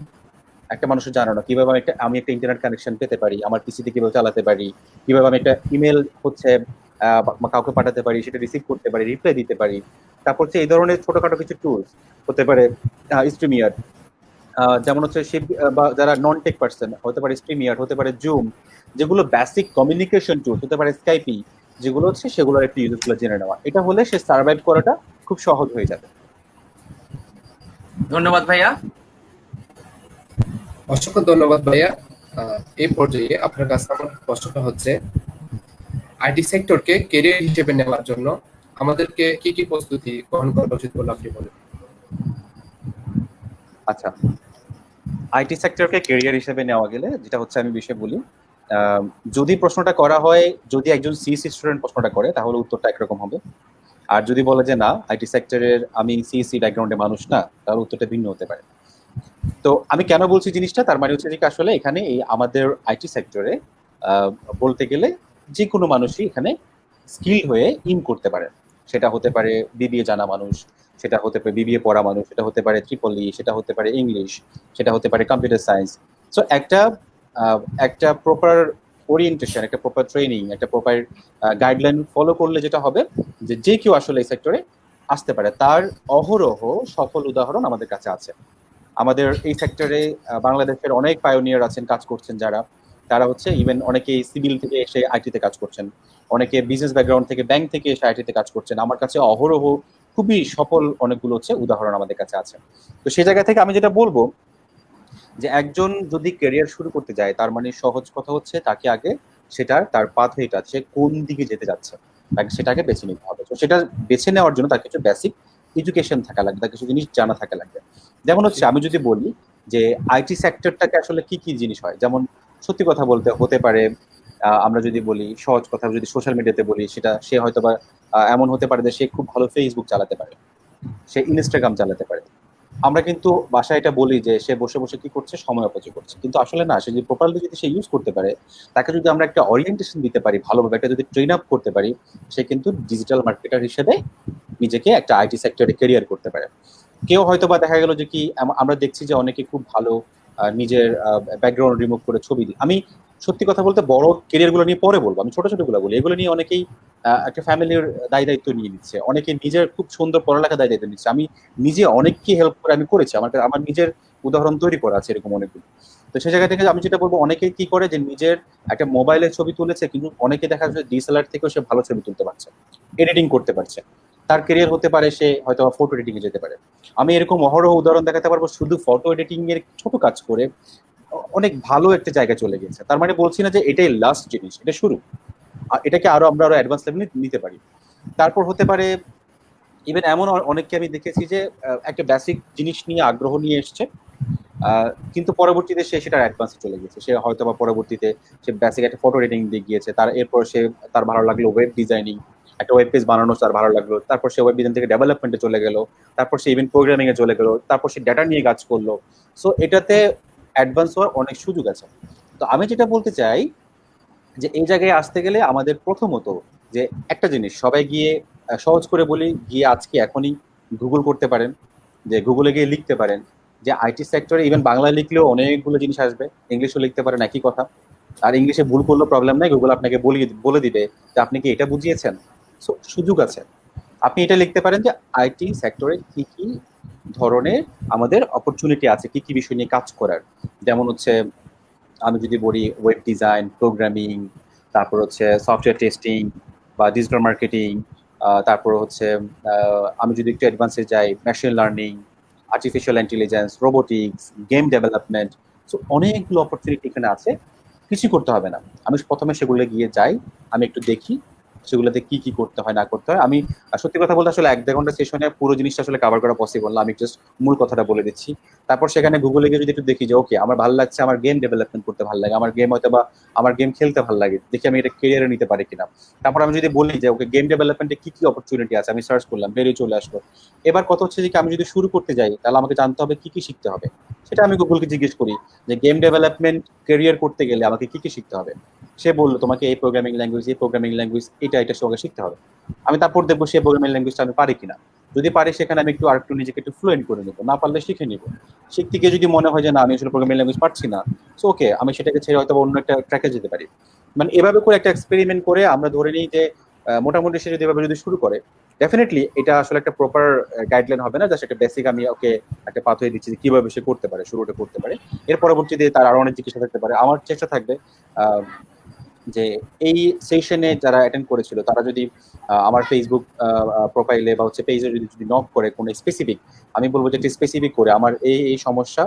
একটা মানুষের জানো না, কিভাবে আমি একটা ইন্টারনেট কানেকশন পেতে পারি, আমার পিসিতে কিভাবে চালাতে পারি, কিভাবে আমি একটা ইমেল হচ্ছে কাউকে পাঠাতে পারি, সেটা রিসিভ করতে পারি, রিপ্লাই দিতে পারি। তারপর হচ্ছে এই ধরনের ছোটখাটো কিছু টুলস হতে পারে, স্ট্রিমিয়ার, যেমন হচ্ছে বা যারা নন টেক পার্সন, হতে পারে স্ট্রিমিয়ার, হতে পারে জুম, যেগুলো বেসিক কমিউনিকেশন টুল, হতে পারে স্কাইপি, যেগুলো হচ্ছে সেগুলোর একটু ইউজ গুলো জেনে নেওয়া, এটা হলে সে সার্ভাইভ করাটা খুব সহজ হয়ে যাবে। ধন্যবাদ ভাইয়া। অসংখ্য ধন্যবাদ ভাইয়া। এই পর্যায়ে আপনার কাছে আমার প্রশ্নটা হচ্ছে, আইটি সেক্টরকে ক্যারিয়ার হিসেবে নেওয়ার জন্য আমাদেরকে কি কি প্রস্তুতি গ্রহণ করা উচিত বলে আপনি বলেন? আচ্ছা, আইটি সেক্টরকে ক্যারিয়ার হিসেবে নেওয়া গেলে যেটা হচ্ছে, আমি বিষয় বলি, যদি প্রশ্নটা করা হয়, যদি একজন সিএসসি স্টুডেন্ট প্রশ্নটা করে, তাহলে উত্তরটা একরকম হবে। আর যদি বলে যে না, আইটি সেক্টরের আমি সিএসসি ব্যাকগ্রাউন্ডে মানুষ না, তাহলে উত্তরটা ভিন্ন হতে পারে। তো আমি কেন বলছি জিনিসটা, তার মানে হচ্ছে যে আসলে এখানে এই আমাদের আইটি সেক্টরে বলতে গেলে যে কোনো মানুষই এখানে স্কিল হয়ে ইন করতে পারে। সেটা হতে পারে বিবিএ জানা মানুষ, সেটা হতে পারে বিবিএ পড়া মানুষ, সেটা হতে পারে ট্রিপল ই, সেটা হতে পারে ইংলিশ, সেটা হতে পারে কম্পিউটার সায়েন্স। সো একটা প্রপার ওরিয়েন্টেশন, একটা প্রপার ট্রেনিং, একটা প্রপার গাইডলাইন ফলো করলে যেটা হবে, যে যে কেউ আসলে এই সেক্টরে আসতে পারে। তার অহরহ সফল উদাহরণ আমাদের কাছে আছে। আমাদের এই সেক্টরে বাংলাদেশের অনেক পায়োনিয়ার আছেন, কাজ করছেন যারা, তারা হচ্ছে ইভেন অনেকে সিভিল থেকে এসে আইটিতে কাজ করছেন, অনেকে বিজনেস ব্যাকগ্রাউন্ড থেকে, ব্যাংক থেকে এসে আইটিতে কাজ করছেন। আমার কাছে অহরহ খুবই সফল অনেকগুলো হচ্ছে উদাহরণ আমাদের কাছে আছে। তো সেই জায়গা থেকে আমি যেটা বলবো, যে একজন যদি ক্যারিয়ার শুরু করতে যায়, তার মানে সহজ কথা হচ্ছে, তাকে আগে তার পাথওয়েটা, সে কোন দিকে যেতে যাচ্ছে, তাকে সেটাকে বেছে নিতে হবে। তো সেটা বেছে নেওয়ার জন্য তার কিছু বেসিক এডুকেশন থাকা লাগবে, তার কিছু জিনিস জানা থাকা লাগবে। যেমন হচ্ছে আমি যদি বলি যে আইটি সেক্টরটাকে আসলে কি কি জিনিস হয়, যেমন সত্যি কথা বলতে হতে পারে, আমরা যদি বলি সহজ কথা, যদি সোশ্যাল মিডিয়াতে বলি, সেটা সে হয়তো বা এমন হতে পারে যে সে খুব ভালো ফেসবুক চালাতে পারে, সে ইনস্টাগ্রাম চালাতে পারে। আমরা কিন্তু বাসায় এটা বলি যে সে বসে বসে কি করছে, সময় অপচয় করছে, কিন্তু আসলে না, সে যদি প্রপারলি যদি সে ইউজ করতে পারে, তাকে যদি আমরা একটা ওরিয়েন্টেশন দিতে পারি ভালোভাবে, একটা যদি ট্রেন আপ করতে পারি, সে কিন্তু ডিজিটাল মার্কেটার হিসেবে নিজেকে একটা আইটি সেক্টরে ক্যারিয়ার করতে পারে। কেউ হয়তো বা দেখা গেল যে কি আমরা দেখছি যে অনেকে খুব ভালো নিজের ব্যাকগ্রাউন্ড রিমুভ করে ছবি দিই। আমি সত্যি কথা বলতে বড় ক্যারিয়ার গুলো নিয়ে পরে বলবো, আমি ছোট ছোট গুলো বলি। এগুলো নিয়ে অনেকেই একটা ফ্যামিলির দায় দায়িত্ব নিয়ে নিচ্ছে, অনেকে নিজের খুব সুন্দর পড়ালেখা দায় দায়িত্ব নিচ্ছে। আমি নিজে অনেককে হেল্প করে আমি করেছি, আমার নিজের উদাহরণ তৈরি করা আছে এরকম অনেকগুলো। তো সেই জায়গা থেকে আমি যেটা বলবো, অনেকেই কি করে যে নিজের একটা মোবাইলের ছবি তুলেছে, কিন্তু অনেকে দেখা যাচ্ছে ডিএসএলআর থেকেও সে ভালো ছবি তুলতে পারছে, এডিটিং করতে পারছে। তার ক্যারিয়ার হতে পারে সে হয়তো ফটো এডিটিং এ যেতে পারে। আমি এরকম অহরহ উদাহরণ দেখাতে পারবো, শুধু ফটো এডিটিং এর ছোট কাজ করে অনেক ভালো একটা জায়গায় চলে গেছে। তার মানে বলছি না যে এটাই লাস্ট জিনিস, এটা শুরু। এটাকে আমরা আরো অ্যাডভান্স লেভেলে নিতে পারি। তারপর হতে পারে ইভেন এমন অনেককে আমি দেখেছি যে একটা বেসিক জিনিস নিয়ে আগ্রহ নিয়ে এসছে, কিন্তু পরবর্তীতে সে সেটার অ্যাডভান্সে চলে গেছে। সে হয়তো বা পরবর্তীতে সে বেসিক একটা ফটো এডিটিং দিয়ে গিয়েছে, এরপর তার ভালো লাগলো ওয়েব ডিজাইনিং, একটা ওয়েব পেজ বানানো তার ভালো লাগলো, তারপর সে ওয়েব ডিজাইন থেকে ডেভেলপমেন্টে চলে গেল, তারপর সে ইভেন প্রোগ্রামিং এ চলে গেল, তারপর সে ডেটা নিয়ে কাজ করলো। সো এটাতে অ্যাডভান্স হওয়ার অনেক সুযোগ আছে। তো আমি যেটা বলতে চাই যে এই জায়গায় আসতে গেলে আমাদের প্রথমত যে একটা জিনিস সবাই গিয়ে, সহজ করে বলি, গিয়ে আজকে এখনই গুগল করতে পারেন, যে গুগলে গিয়ে লিখতে পারেন যে আইটি সেক্টরে, ইভেন বাংলায় লিখলেও অনেকগুলো জিনিস আসবে, ইংলিশও লিখতে পারেন একই কথা। আর ইংলিশে ভুল করলেও প্রবলেম নাই, গুগল আপনাকে বলে দিবে যে আপনি কি এটা বুঝিয়েছেন। সো সুযোগ আছে। আপনি এটা লিখতে পারেন যে আইটি সেক্টরে কি কি ধরনের আমাদের অপরচুনিটি আছে, কি কি বিষয় নিয়ে কাজ করার। যেমন হচ্ছে আমি যদি বলি ওয়েব ডিজাইন, প্রোগ্রামিং, তারপর হচ্ছে সফটওয়্যার টেস্টিং বা ডিজিটাল মার্কেটিং, তারপর হচ্ছে আমি যদি একটু অ্যাডভান্সে যাই, machine learning, artificial intelligence, robotics, game development. So অনেকগুলো অপরচুনিটি এখানে আছে, কিছু করতে হবে না। আমি প্রথমে সেগুলো গিয়ে যাই, আমি একটু দেখি সেগুলোতে কি কি করতে হয় না করতে হয়। আমি সত্যি কথা বলতে আসলে 1-1.5 ঘন্টা সেশনে পুরো জিনিসটা আসলে কভার করা পসিবল না, আমি জাস্ট মূল কথাটা বলে দিচ্ছি। তারপর সেখানে গুগলে গিয়ে যদি একটু দেখি যে ওকে আমার ভালো লাগছে, আমার গেম ডেভেলপমেন্ট করতে ভালো লাগে, আমার গেম হয়তো বা আমার গেম খেলতে ভালো লাগে, দেখি আমি এটা ক্যারিয়ারে নিতে পারি কিনা। তারপর আমি যদি বলি যে ওকে গেম ডেভেলপমেন্টে কি কি অপরচুনিটি আছে, আমি সার্চ করলাম, বেরিয়ে চলে আসলো। এবার কথা হচ্ছে যে আমি যদি শুরু করতে যাই, তাহলে আমাকে জানতে হবে কি কি শিখতে হবে। সেটা আমি গুগলকে জিজ্ঞেস করি যে গেম ডেভেলপমেন্ট ক্যারিয়ার করতে গেলে আমাকে কি কি শিখতে হবে। সে বললো তোমাকে এই প্রোগ্রামিং ল্যাঙ্গুয়েজ এটার সঙ্গে শিখতে হবে। আমি তারপর দেখবো সে প্রোগ্রামিং ল্যাঙ্গুয়েজটা আমি পারি কিনা। যদি পারি সেখানে আমি আরেকটু নিজেকে একটু ফ্লুয়েন্ট করে নেবো, না পারলে শিখে নিবো। শিখতে গিয়ে যদি মনে হয় যে না আমি আসলে প্রোগ্রামিং ল্যাঙ্গুয়েজ পারছি না, সো ওকে আমি সেটাকে ছেড়ে হয়তো অন্য একটা ট্র্যাকে যেতে পারি। মানে এভাবে করে একটা এক্সপেরিমেন্ট করে আমরা ধরে নিই যে মোটামুটি সে যদি এভাবে যদি শুরু করে, ডেফিনেটলি এটা আসলে একটা প্রপার গাইডলাইন হবে না, জাস্ট একটা বেসিক আমি ওকে একটা পাথওয়ে দিচ্ছি যে কিভাবে সে করতে পারে, শুরুটা করতে পারে। এর পরবর্তীতে তার আরো অনেক জিজ্ঞাসা থাকতে পারে। আমার চেষ্টা থাকবে যে এই সেশনে যারা অ্যাটেন্ড করেছিল তারা যদি আমার ফেসবুক প্রোফাইলে বা হচ্ছে পেজে যদি নক করে কোনো স্পেসিফিক, আমি বলবো যে স্পেসিফিক করে আমার এই এই সমস্যা,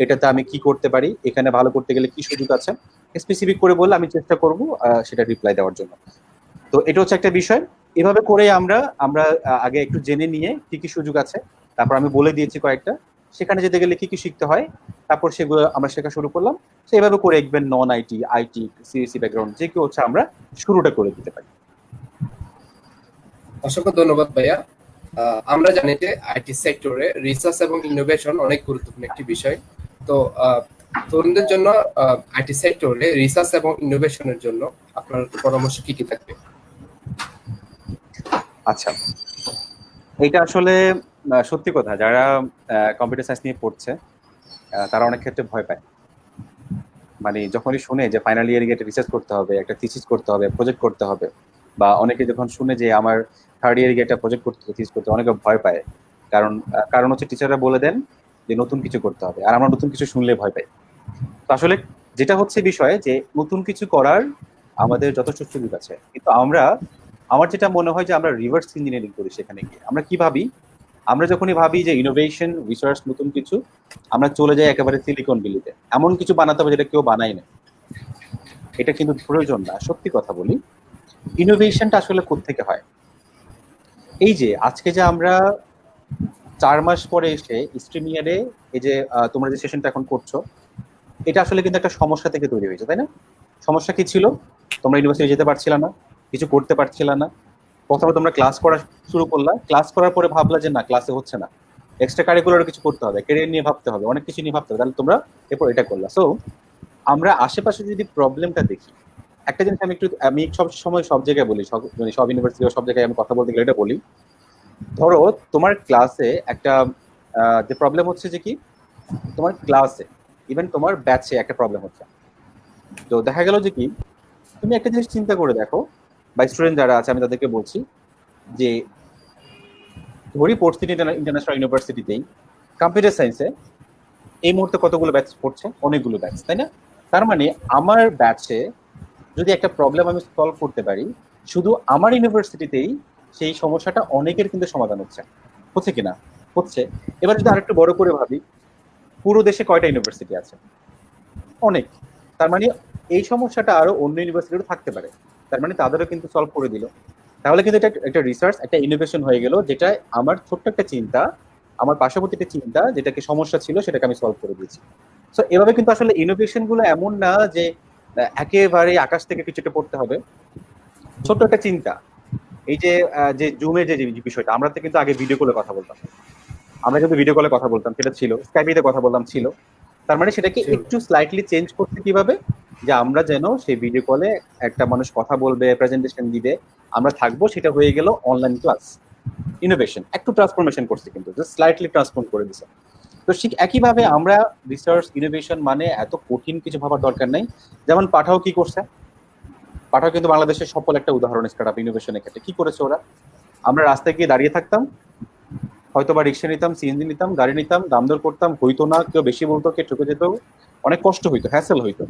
এটাতে আমি কি করতে পারি, এখানে ভালো করতে গেলে কি সুযোগ আছে, স্পেসিফিক করে বললে আমি চেষ্টা করব সেটা রিপ্লাই দেওয়ার জন্য। তো এটা হচ্ছে একটা বিষয়। এভাবে করে আমরা আমরা আগে একটু জেনে নিয়ে কি কি সুযোগ আছে, তারপর আমি বলে দিয়েছি কয়েকটা, সেখানে যেতে গেলে কি কি শিখতে হয়, তারপর সেগুলো আমরা শেখা শুরু করলাম। সেভাবে করে দেখবেন নন আইটি, আইটি, সিএসসি ব্যাকগ্রাউন্ড যে কেউ হচ্ছে আমরা শুরুটা করে দিতে পারি। অসংখ্য ধন্যবাদ ভাইয়া। আমরা জানি যে আইটি সেক্টরে রিসার্চ এবং ইনোভেশন অনেক গুরুত্বপূর্ণ একটি বিষয়। তো তরুণদের জন্য আইটি সেক্টরে রিসার্চ এবং ইনোভেশনের জন্য আপনার পরামর্শ কি কি থাকবে? আচ্ছা, এটা আসলে সত্যি কথা, যারা কম্পিউটার সায়েন্স নিয়ে পড়ছে তারা অনেক ক্ষেত্রে ভয় পায়। মানে যখনই শুনে যে ফাইনাল ইয়ারে গিয়ে রিসার্চ করতে হবে, একটা থিসিস করতে হবে, প্রজেক্ট করতে হবে, বা অনেকে যখন শুনে যে আমার থার্ড ইয়ারে গিয়ে একটা প্রজেক্ট করতে হবে, থিসিস করতে, অনেকে ভয় পায়। কারণ হচ্ছে টিচাররা বলে দেন যে নতুন কিছু করতে হবে, আর আমরা নতুন কিছু শুনলে ভয় পাই। তো আসলে যেটা হচ্ছে বিষয় যে নতুন কিছু করার আমাদের যথেষ্ট সুযোগ আছে, কিন্তু আমার যেটা মনে হয় যে আমরা রিভার্স ইঞ্জিনিয়ারিং করি। সেখানে গিয়ে আমরা কি ভাবি, আমরা যখনই ভাবি যে ইনোভেশন, রিসার্চ, নতুন কিছু, আমরা চলে যাই একেবারে সিলিকন ভ্যালিতে, এমন কিছু বানাতে হবে যেটা কেউ বানায় না। এটা কিন্তু প্রয়োজন না। সত্যি কথা বলি, ইনোভেশনটা আসলে কোত্থেকে হয়? এই যে আজকে যে আমরা 4 মাস পরে এসে স্ট্রিম ইয়ারে এই যে তোমরা যে সেশনটা এখন করছো, এটা আসলে কিন্তু একটা সমস্যা থেকে তৈরি হয়েছে, তাই না? সমস্যা কি ছিল? তোমরা ইউনিভার্সিটি যেতে পারছিলা না, কিছু করতে পারছিলা না। প্রথমে তোমরা ক্লাস করা শুরু করলা, ক্লাস করার পরে ভাবলা যে না, ক্লাসে হচ্ছে না, এক্সট্রা কারিকুলার কিছু করতে হবে, ক্যারিয়ার নিয়ে ভাবতে হবে, অনেক কিছু নিয়ে ভাবতে হবে, তাহলে তোমরা এরপর এটা করলা। সো আমরা আশেপাশে যদি প্রবলেমটা দেখি, একটা জিনিস আমি সব সময় সব জায়গায় বলি, সব ইউনিভার্সিটি সব জায়গায় আমি কথা বলতে গেলে এটা বলি। ধরো তোমার ক্লাসে একটা যে প্রবলেম হচ্ছে যে কি, তোমার ক্লাসে ইভেন তোমার ব্যাচে একটা প্রবলেম হচ্ছে। তো দেখা গেল যে কি, তুমি একটা জিনিস চিন্তা করে দেখো, বা স্টুডেন্ট যারা আছে আমি তাদেরকে বলছি যে ধরি পড়ছি ইন্টারন্যাশনাল ইউনিভার্সিটিতেই কম্পিউটার সায়েন্সে এই মুহূর্তে কতগুলো ব্যাচ পড়ছে? অনেকগুলো ব্যাচ, তাই না? তার মানে আমার ব্যাচে যদি একটা প্রবলেম আমি সলভ করতে পারি, শুধু আমার ইউনিভার্সিটিতেই সেই সমস্যাটা অনেকের কিন্তু সমাধান হচ্ছে। হচ্ছে কিনা? হচ্ছে। এবার যদি আরেকটু বড় করে ভাবি, পুরো দেশে কয়টা ইউনিভার্সিটি আছে? অনেক। তার মানে এই সমস্যাটা আরো অন্য ইউনিভার্সিটিও থাকতে পারে, তার মানে তাদেরও কিন্তু সলভ করে দিল। তাহলে কিন্তু এটা একটা রিসার্চ, একটা ইনোভেশন হয়ে গেল, যেটা আমার ছোট্ট একটা চিন্তা, আমার পার্শ্ববর্তী একটা চিন্তা যেটাকে সমস্যা ছিল সেটাকে আমি সলভ করে দিয়েছি। সো এভাবে কিন্তু আসলে ইনোভেশন গুলো এমন না যে একেবারে আকাশ থেকে কিছু একটা পড়তে হবে। ছোট্ট একটা চিন্তা, এই যে যে জুমের যে বিষয়টা, আমরা তো কিন্তু আগে ভিডিও কলে কথা বলতাম, আমরা কিন্তু ভিডিও কলে কথা বলতাম, সেটা ছিল স্কাইপিতে কথা বলতাম ছিল। তার মানে সেটাকে একটু স্লাইটলি চেঞ্জ করতে কিভাবে, যে আমরা যেন সেই ভিডিও কলে একটা মানুষ কথা বলবে, প্রেজেন্টেশন দিবে, আমরা থাকবো, সেটা হয়ে গেল অনলাইন ক্লাস। ইনোভেশন একটু ট্রান্সফরমেশন করছে, কিন্তু জাস্ট স্লাইটলি ট্রান্সফর্ম করে দিছে। তো ঠিক একইভাবে আমরা রিসার্চ ইনোভেশন মানে এত কঠিন কিছু ভাবার দরকার নেই। যেমন পাঠাও কি করছে, পাঠাও কিন্তু বাংলাদেশের সফল একটা উদাহরণ স্টার্টআপ ইনোভেশনের ক্ষেত্রে। কি করেছে ওরা? আমরা রাস্তায় গিয়ে দাঁড়িয়ে থাকতাম, হয়তো বা রিক্সা নিতাম, সিএনজি নিতাম, গাড়ি নিতাম, দাম দর করতাম, হইতো না, কেউ বেশি বলতো, কেউ ঠকে যেত, অনেক কষ্ট হইতো, হ্যাসেল হইতো।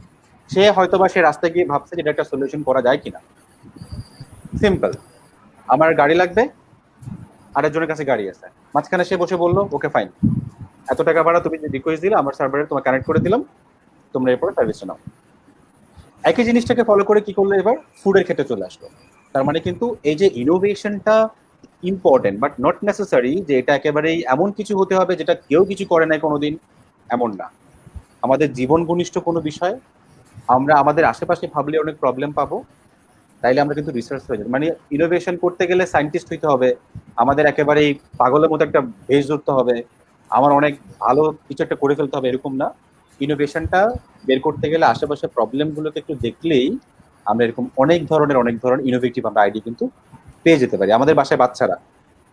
সে হয়তো বা সে রাস্তায় গিয়ে ভাবছে যে এটা একটা সলিউশন করা যায় কিনা। সিম্পল, আমার গাড়ি লাগবে, আরেকজনের কাছে গাড়ি আছে, মাঝখানে সে বসে বললো ওকে ফাইন, এত টাকা ভাড়া তুমি যে রিকোয়েস্ট দিলে আমার সার্ভারে তোমার কানেক্ট করে দিলাম, তোমরা এরপর সার্ভিসটা নাও। একই জিনিসটাকে ফলো করে কি করলো, এবার ফুডের ক্ষেত্রে চলে আসলো। তার মানে কিন্তু এই যে ইনোভেশনটা ইম্পর্টেন্ট, বাট নট নেসেসারি যে এটা একেবারেই এমন কিছু হতে হবে যেটা কেউ কিছু করে নাই কোনোদিন, এমন না। আমাদের জীবন ঘনিষ্ঠ কোনো বিষয় আমরা আমাদের আশেপাশে ভাবলে অনেক প্রবলেম পাবো, তাইলে আমরা কিন্তু রিসার্চ হয়ে যাবে। মানে ইনোভেশন করতে গেলে সায়েন্টিস্ট হইতে হবে, আমাদের একেবারেই পাগলের মতো একটা বেশ ধরতে হবে, আমার অনেক ভালো কিছু একটা করে ফেলতে হবে, এরকম না। ইনোভেশনটা বের করতে গেলে আশেপাশে প্রবলেমগুলোকে একটু দেখলেই আমরা এরকম অনেক ধরনের ইনোভেটিভ আমরা আইডিয়া কিন্তু পেয়ে যেতে পারি। আমাদের বাসায় বাচ্চারা,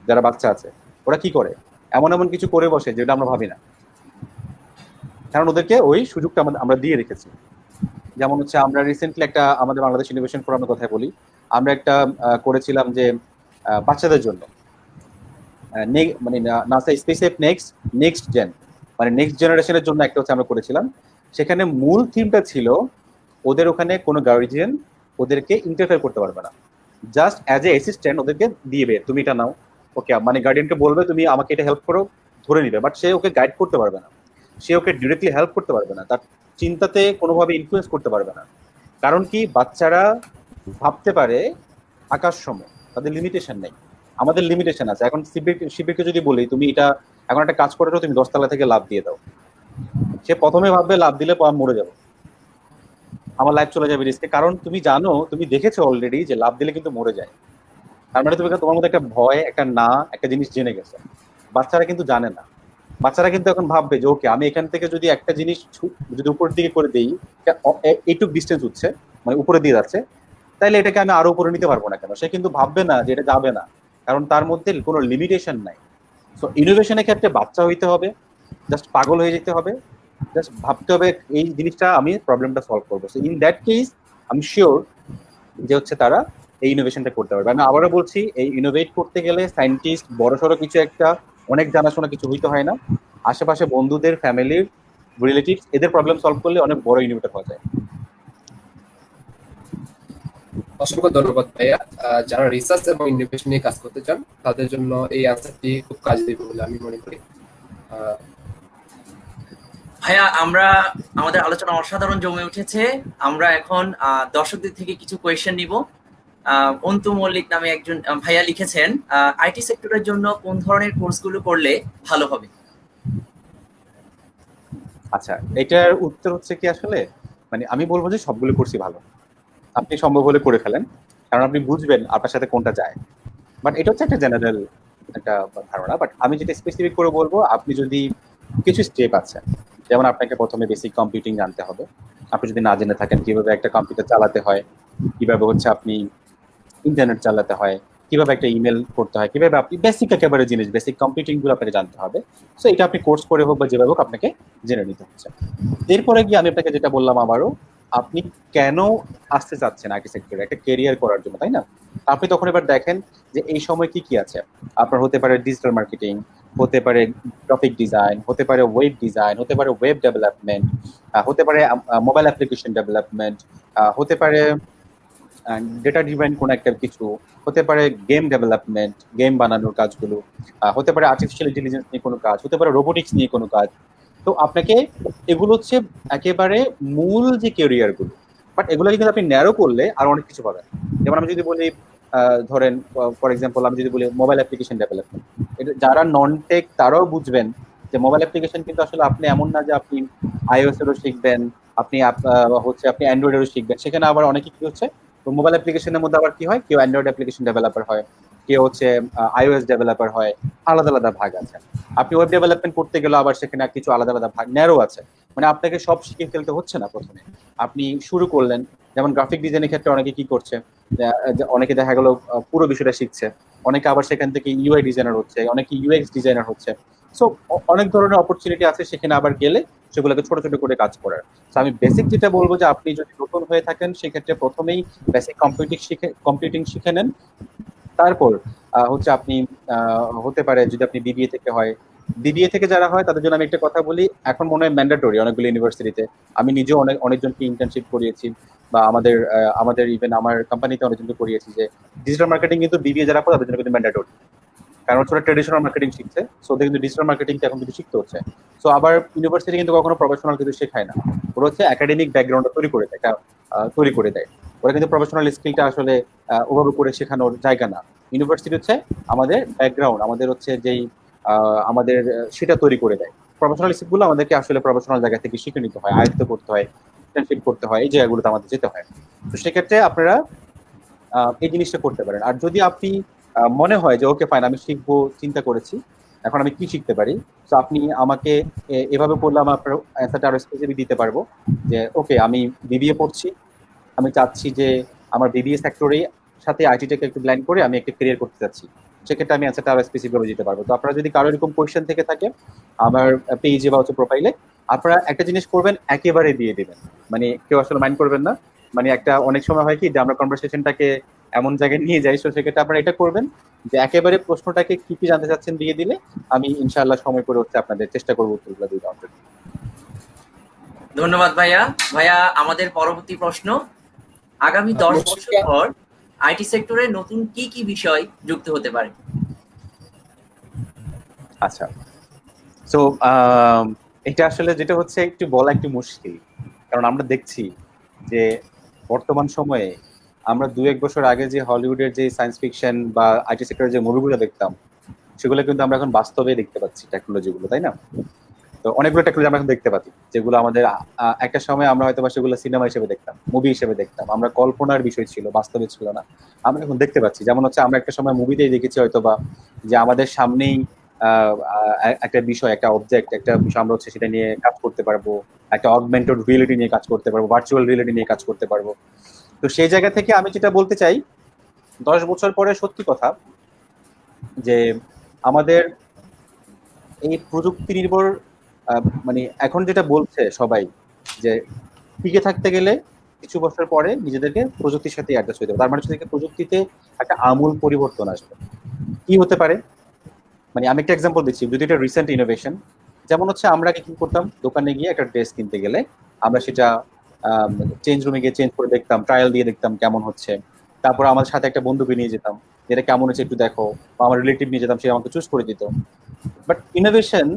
যারা বাচ্চা আছে, ওরা কি করে? এমন এমন কিছু করে বসে যেটা আমরা ভাবি না, কারণ ওদেরকে ওই সুযোগটা আমরা দিয়ে রেখেছি। যেমন হচ্ছে আমরা রিসেন্টলি একটা আমাদের বাংলাদেশ ইনোভেশন ফোরামের কথাই বলি, আমরা একটা করেছিলাম যে বাচ্চাদের জন্য মানে নাসা স্পেসএফ নেক্সট জেন, মানে নেক্সট জেনারেশনের জন্য একটা হচ্ছে আমরা করেছিলাম। সেখানে মূল থিমটা ছিল ওদের ওখানে কোনো গার্জিয়ান ওদেরকে ইন্টারফেয়ার করতে পারবে না, জাস্ট অ্যাজ এ অ্যাসিস্ট্যান্ট ওদেরকে দিবে, তুমি এটা নাও, ওকে, মানে গার্ডিয়ানকে বলবে তুমি আমাকে এটা হেল্প করো, ধরে নিবে, বাট সে ওকে গাইড করতে পারবে না, সে ওকে ডিরেক্টলি হেল্প করতে পারবে না, তার চিন্তাতে কোনোভাবে ইনফ্লুয়েন্স করতে পারবে না। কারণ কি, বাচ্চারা ভাবতে পারে আকাশ সম, তাদের লিমিটেশন নেই, আমাদের লিমিটেশন আছে। এখন শিবিরকে যদি বলি তুমি এটা এখন একটা কাজ করেছো, তুমি 10 তলা থেকে লাভ দিয়ে দাও, সে প্রথমে ভাববে লাভ দিলে মরে যাবো, আমার লাইফ চলে যাবে রিস্কে, কারণ তুমি জানো, তুমি দেখেছো অলরেডি যে লাভ দিলে কিন্তু মরে যায়। তার মানে তুমি তোমার মধ্যে একটা ভয়, একটা না, একটা জিনিস জেনে গেছে। বাচ্চারা কিন্তু জানে না, বাচ্চারা কিন্তু এখন ভাববে যে ওকে, আমি এখান থেকে যদি একটা জিনিস যদি উপরের দিকে করে দিই, এইটুক ডিস্টেন্স হচ্ছে, মানে উপরে দিয়ে যাচ্ছে, তাইলে এটাকে আমি আরো উপরে নিতে পারবো না কেন? সে কিন্তু ভাববে না যে এটা যাবে না, কারণ তার মধ্যে কোনো লিমিটেশন নাই। সো ইনোভেশনের ক্ষেত্রে বাচ্চা হইতে হবে, জাস্ট পাগল হয়ে যেতে হবে, জাস্ট ভাবতে হবে এই জিনিসটা আমি প্রবলেমটা সলভ করবো। সো ইন দ্যাট কেস আমি শিওর যে হচ্ছে তারা এই ইনোভেশনটা করতে পারবে। আমি আবারও বলছি, এই ইনোভেট করতে গেলে সায়েন্টিস্ট বড়সড় কিছু একটা অনেক জানাশোনা কিছু হইতে হয় না, আশেপাশে বন্ধুদের, ফ্যামিলির, রিলেটিভস, এদের প্রবলেম সলভ করলে অনেক বড় ইনোভেটর হওয়া যায়। অসংখ্য ধন্যবাদ ভাইয়া। যারা রিসার্চ এবং ইনোভেশন নিয়ে কাজ করতে চান তাদের জন্য এই আনসারটি খুব কাজে দেবে বলে আমি মনে করি। ভাইয়া, আমাদের আলোচনা অসাধারণ জমে উঠেছে। আমরা এখন দর্শকদের থেকে কিছু কোয়েশ্চেন নিব। অন্তু মল্লিক নামে একজন ভাইয়া লিখেছেন, আইটি সেক্টরের জন্য কোন ধরনের কোর্সগুলো করলে ভালো হবে? আচ্ছা, এটার উত্তর হচ্ছে কি আসলে, মানে আমি বলবো যে সবগুলো কোর্সই ভালো। আপনি সম্ভব হলে করে ফেলেন, কারণ আপনি বুঝবেন আপনার সাথে কোনটা যায়। বাট এটা হচ্ছে একটা জেনারেল একটা ধারণা। বাট আমি যেটা স্পেসিফিক করে বলবো, আপনি যদি কিছু স্টেপ আছে, যেমন আপনাকে প্রথমে বেসিক কম্পিউটিং জানতে হবে। আপনি যদি না জেনে থাকেন কিভাবে একটা কম্পিউটার চালাতে হয়, কিভাবে হচ্ছে আপনি ইন্টারনেট চালাতে হয়, কিভাবে একটা ইমেল করতে হয়, কিভাবে আপনি বেসিক একেবারে জিনিস, বেসিক কম্পিউটিং গুলো আপনাকে জানতে হবে। সো এটা আপনি কোর্স করে হোক বা যেভাবে হোক আপনাকে জেনে নিতে হচ্ছে। এরপরে গিয়ে আমি আপনাকে যেটা বললাম আবারও, আপনি কেন আসতে চাচ্ছেন আইটি সেক্টরে একটা কেরিয়ার করার জন্য, তাই না? আপনি তখন এবার দেখেন যে এই সময় কি কি আছে। আপনার হতে পারে ডিজিটাল মার্কেটিং, হতে পারে গ্রাফিক ডিজাইন, হতে পারে ওয়েব ডিজাইন, হতে পারে ওয়েব ডেভেলপমেন্ট, হতে পারে মোবাইল অ্যাপ্লিকেশন ডেভেলপমেন্ট, হতে পারে ডেটা ড্রিভেন কোন একটা কিছু, হতে পারে গেম ডেভেলপমেন্ট, গেম বানানোর কাজগুলো, হতে পারে আর্টিফিশিয়াল ইন্টেলিজেন্স নিয়ে কোনো কাজ, হতে পারে রোবোটিক্স নিয়ে কোনো কাজ। তো আপনাকে এগুলো হচ্ছে একেবারে মূল যে ক্যারিয়ার গুলো। বাট এগুলো কিন্তু আপনি ন্যারো করলে আর অনেক কিছু পাবেন। যেমন আমি যদি বলি, ধরেন ফর এক্সাম্পল আমি যদি বলি মোবাইল অ্যাপ্লিকেশন ডেভেলপমেন্ট, এটা যারা নন টেক তারাও বুঝবেন যে মোবাইল অ্যাপ্লিকেশন কিন্তু আসলে আপনি এমন না যে আপনি আইওএস এরও শিখবেন, আপনি হচ্ছে আপনি অ্যান্ড্রয়েডেরও শিখবেন। সেখানে আবার অনেকে কি হচ্ছে, তো মোবাইল অ্যাপ্লিকেশনের মধ্যে আবার কি হয়, কেউ অ্যান্ড্রয়েড অ্যাপ্লিকেশন ডেভেলপার হয়, কেউ হচ্ছে আইওএস ডেভেলপার হয়, আলাদা আলাদা ভাগ আছে। আপনি ওয়েব ডেভেলপমেন্ট করতে গেলে আবার সেখানে কিছু আলাদা আলাদা ভাগ ন্যারো আছে। মানে আপনাকে সব শিখে ফেলতে হচ্ছে না প্রথমে। আপনি শুরু করলেন, যেমন গ্রাফিক ডিজাইনের ক্ষেত্রে অনেকে কি করছে, অনেকে দেখা গেল পুরো বিষয়টা শিখছে, অনেকে আবার সেখান থেকে ইউআই ডিজাইনার হচ্ছে, অনেকে ইউএক্স ডিজাইনার হচ্ছে। সো অনেক ধরনের অপরচুনিটি আছে সেখানে আবার গেলে সেগুলোকে ছোট ছোট করে কাজ করার। তো আমি বেসিক যেটা বলবো যে আপনি যদি নতুন হয়ে থাকেন সেক্ষেত্রে প্রথমেই বেসিক কম্পিউটিং শিখে নেন। তারপর হচ্ছে আপনি হতে পারে যদি আপনি বিবিএ থেকে হয়, বিবিএ থেকে যারা হয় তাদের জন্য আমি একটা কথা বলি, এখন মনে হয় ম্যান্ডেটরি অনেকগুলো ইউনিভার্সিটিতে। আমি নিজেও অনেকজনকে ইন্টার্নশিপ করিয়েছি, বা আমাদের ইভেন আমার কোম্পানিতে অনেকজনকে করিয়েছি যে ডিজিটাল মার্কেটিং কিন্তু বিবিএ যারা করে তাদের জন্য কিন্তু ম্যান্ডেটরি। কারণ হচ্ছে ওরা ট্রেডিশনাল মার্কেটিং শিখছে, সো ওদের কিন্তু ডিজিটাল মার্কেটিং এখন কিন্তু শিখতে হচ্ছে। সো আবার ইউনিভার্সিটি কিন্তু কখনো প্রফেশনাল কিছু শেখায় না, ওরা হচ্ছে একাডেমিক ব্যাকগ্রাউন্ডটা তৈরি করে দেয়। ওরা কিন্তু প্রফেশনাল স্কিলটা আসলে ওভাবে করে শেখানোর জায়গা না। ইউনিভার্সিটি হচ্ছে আমাদের ব্যাকগ্রাউন্ড, আমাদের হচ্ছে যেই আমাদের সেটা তৈরি করে দেয়। প্রফেশনাল স্কিলগুলো আমাদেরকে আসলে প্রফেশনাল জায়গা থেকে শিখে নিতে হয়, আয়ত্ত করতে হয়, ইন্টার্নশিপ করতে হয়, এই জায়গাগুলোতে আমাদের যেতে হয়। তো সেক্ষেত্রে আপনারা এই জিনিসটা করতে পারেন। আর যদি আপনি মনে হয় যে ওকে ফাইন আমি শিখবো, চিন্তা করেছি এখন আমি কি শিখতে পারি, তো আপনি আমাকে এভাবে করলে আমার আপনার অ্যান্সারটা আরো স্পেসিফিক দিতে পারবো যে ওকে আমি বিবিএ পড়ছি, আমি চাচ্ছি যে আমার বিবিএ সেক্টরে সাথে আইটিটাকে একটু ব্লেন্ড করে আমি একটা ক্যারিয়ার করতে চাচ্ছি। সেক্ষেত্রে আমি অ্যান্সারটা আরো স্পেসিফিক ভাবে দিতে পারবো। তো আপনারা যদি কারো এরকম কোয়েশ্চেন থেকে থাকে আমার পেজে বা হচ্ছে প্রোফাইলে, আপনারা একটা জিনিস করবেন, একেবারে দিয়ে দিবেন। মানে কেউ আসলে মাইন্ড করবেন না। মানে একটা অনেক সময় হয় কি যে আমরা কনভারসেশনটাকে এমন জায়গায় নিয়ে যাই, তো সেক্ষেত্রে আপনারা এটা করবেন যে একেবারে প্রশ্নটাকে কি কি জানতে চাচ্ছেন দিয়ে দিলে আমি ইনশাআল্লাহ সময় করে হচ্ছে আপনাদের চেষ্টা করবো উত্তরগুলো দিয়ে দেওয়ার জন্য। ধন্যবাদ ভাইয়া। ভাইয়া, আমাদের পরবর্তী প্রশ্ন, আগামী 10 বছর পর আইটি সেক্টরে নতুন কি কি বিষয় যুক্ত হতে পারে? আচ্ছা, তো এটা আসলে যেটা হচ্ছে একটু বলা একটু মুশকিল, কারণ আমরা দেখছি যে বর্তমান সময়ে আমরা 2-1 বছর আগে যে হলিউডের যে সায়েন্স ফিকশন বা আইটি সেক্টরের যে মুভিগুলো দেখতাম, সেগুলো কিন্তু আমরা এখন বাস্তবে দেখতে পাচ্ছি টেকনোলজিগুলো, তাই না? তো অনেকগুলো টেকনোলজি আমরা এখন দেখতে পাচ্ছি যেগুলো আমাদের একটা সময় আমরা হয়তো বা সেগুলো সিনেমা হিসেবে দেখতাম, মুভি হিসেবে দেখতাম, আমরা কল্পনার বিষয় ছিল, বাস্তবে ছিল না। আমরা এখন দেখতে পাচ্ছি, যেমন হচ্ছে আমরা একটা সময় মুভিতেই দেখেছি হয়তো বা যে আমাদের সামনেই একটা বিষয়, একটা অবজেক্ট, একটা বিষয় আমরা হচ্ছে সেটা নিয়ে কাজ করতে পারবো, একটা অগমেন্টেড রিয়েলিটি নিয়ে কাজ করতে পারবো, ভার্চুয়াল রিয়েলিটি নিয়ে কাজ করতে পারবো। তো সেই জায়গা থেকে আমি যেটা বলতে চাই, 10 বছর পরে সত্যি কথা যে আমাদের এই প্রযুক্তি নির্ভর মানে এখন যেটা বলছে সবাই যে টিকে থাকতে গেলে কিছু বছর পরে নিজেদেরকে প্রযুক্তির সাথে অ্যাডজাস্ট হতে হবে। তার মানে হচ্ছে প্রযুক্তিতে একটা আমূল পরিবর্তন আসবে। কি হতে পারে, মানে আমি একটা এক্সাম্পল দিচ্ছি, যদি এটা রিসেন্ট ইনোভেশন, যেমন হচ্ছে আমরা আগে কি করতাম, দোকানে গিয়ে একটা ড্রেস কিনতে গেলে আমরা সেটা চেঞ্জ রুমে গিয়ে চেঞ্জ করে দেখতাম, ট্রায়াল দিয়ে দেখতাম কেমন হচ্ছে। তারপর আমাদের সাথে একটা বন্ধুকে নিয়ে যেতাম, যেটা কেমন হচ্ছে একটু দেখো, বা আমার রিলেটিভ নিয়ে যেতাম, সে আমাকে চুজ করে দিত। বাট ইনোভেশন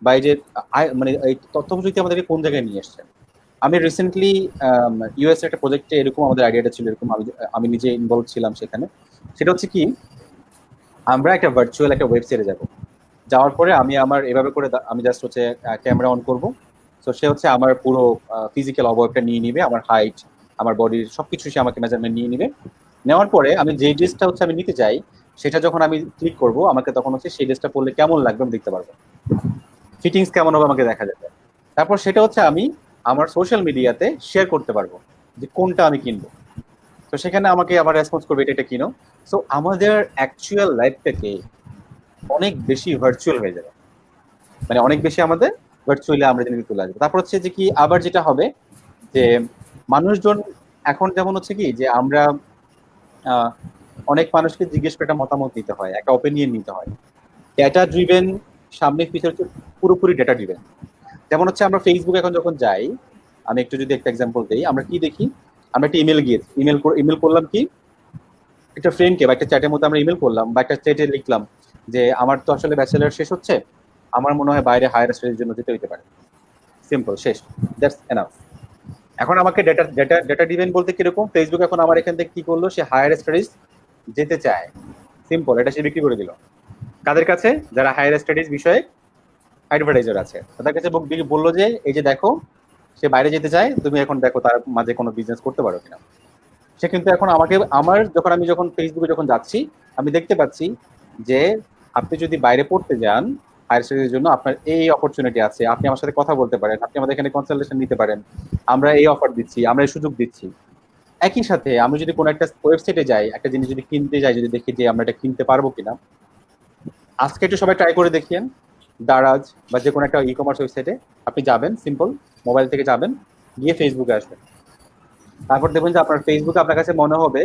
বা এই যে মানে এই তথ্য প্রযুক্তি আমাদেরকে কোন জায়গায় নিয়ে এসছে, আমি রিসেন্টলি ইউএস একটা প্রজেক্টে এরকম আমাদের আইডিয়াটা ছিল, এরকম আমি নিজে ইনভলভ ছিলাম সেখানে। সেটা হচ্ছে কি, আমরা একটা ভার্চুয়াল একটা ওয়েবসাইটে যাব, যাওয়ার পরে আমি আমার এভাবে করে আমি জাস্ট হচ্ছে ক্যামেরা অন করব। তো সে হচ্ছে আমার পুরো ফিজিক্যাল অবয়বটা নিয়ে নিবে, আমার হাইট, আমার বডির সবকিছু সে আমাকে মেজারমেন্ট নিয়ে নিবে। নেওয়ার পরে আমি যে ড্রেসটা হচ্ছে আমি নিতে চাই, সেটা যখন আমি ক্লিক করব, আমাকে তখন হচ্ছে সেই ড্রেসটা পরলে কেমন লাগবে আমি দেখতে পারবো, ফিটিংস কেমন হবে আমাকে দেখা যাবে। তারপর সেটা হচ্ছে আমি আমার সোশ্যাল মিডিয়াতে শেয়ার করতে পারবো যে কোনটা আমি কিনবো। তো সেখানে আমাকে আবার রেসপন্স করবে এটা এটা কিনো। সো আমাদের অ্যাকচুয়াল লাইফটাকে অনেক বেশি ভার্চুয়াল হয়ে যাবে, মানে অনেক বেশি আমাদের ভার্চুয়ালি আমরা জিনিস তুলে আসবো। তারপর হচ্ছে যে কি আবার যেটা হবে যে মানুষজন এখন যেমন হচ্ছে কি যে আমরা আহ, অনেক মানুষকে জিজ্ঞেস করে একটা মতামত নিতে হয়, একটা ওপিনিয়ন নিতে হয়। ডেটা ড্রিভেন সামনে ফিচার হচ্ছে পুরোপুরি ডেটা ড্রিভেন। যেমন হচ্ছে আমরা ফেসবুক এখন যখন যাই, আমি একটু যদি একটা এক্সাম্পল দিই, আমরা কি দেখি, আমরা একটা ইমেল গিয়েছি, ইমেল করলাম কি একটা ফ্রেন্ডকে বা একটা চ্যাটের মধ্যে আমরা ইমেল করলাম বা একটা চ্যাটে লিখলাম যে আমার তো আসলে ব্যাচেলার শেষ হচ্ছে, আমার মনে হয় বাইরে হায়ার স্টাডির জন্য যেতে হইতে পারে। সিম্পল, শেষ, দ্যাটস এনাফ। এখন আমাকে ডেটা ডেটা ডেটা ডিভেন বলতে কিরকম, ফেসবুক এখন আমার এখান থেকে কি করলো, সে হায়ার স্টাডিজ যেতে চায়, সিম্পল, এটা সে বিক্রি করে দিল কাদের কাছে, যারা হায়ার স্টাডিজ বিষয়ে অ্যাডভার্টাইজার আছে তাদের কাছে। বললো যে এই যে দেখো, সে বাইরে যেতে চায়, তুমি এখন দেখো তার মাঝে কোনো বিজনেস করতে পারো কিনা। সে কিন্তু এখন আমাকে আমি যখন ফেসবুকে যখন যাচ্ছি, আমি দেখতে পাচ্ছি যে আপনি যদি বাইরে পড়তে যান হায়ার স্টাডিজের জন্য, আপনার এই অপরচুনিটি আছে, আপনি আমার সাথে কথা বলতে পারেন, আপনি আমাদের এখানে কনসালটেশন নিতে পারেন, আমরা এই অফার দিচ্ছি, আমরা এই সুযোগ দিচ্ছি। একই সাথে আমি যদি কোনো একটা ওয়েবসাইটে যাই, একটা জিনিস যদি কিনতে যাই, যদি দেখি যে আমরা এটা কিনতে পারবো কিনা, আজকে একটু সবাই ট্রাই করে দেখিয়েন। দারাজ বা যে কোনো একটা ই কমার্স ওয়েবসাইটে আপনি যাবেন, সিম্পল মোবাইল থেকে যাবেন, গিয়ে ফেসবুকে আসবেন। তারপর দেখবেন যে আপনার ফেসবুকে আপনার কাছে মনে হবে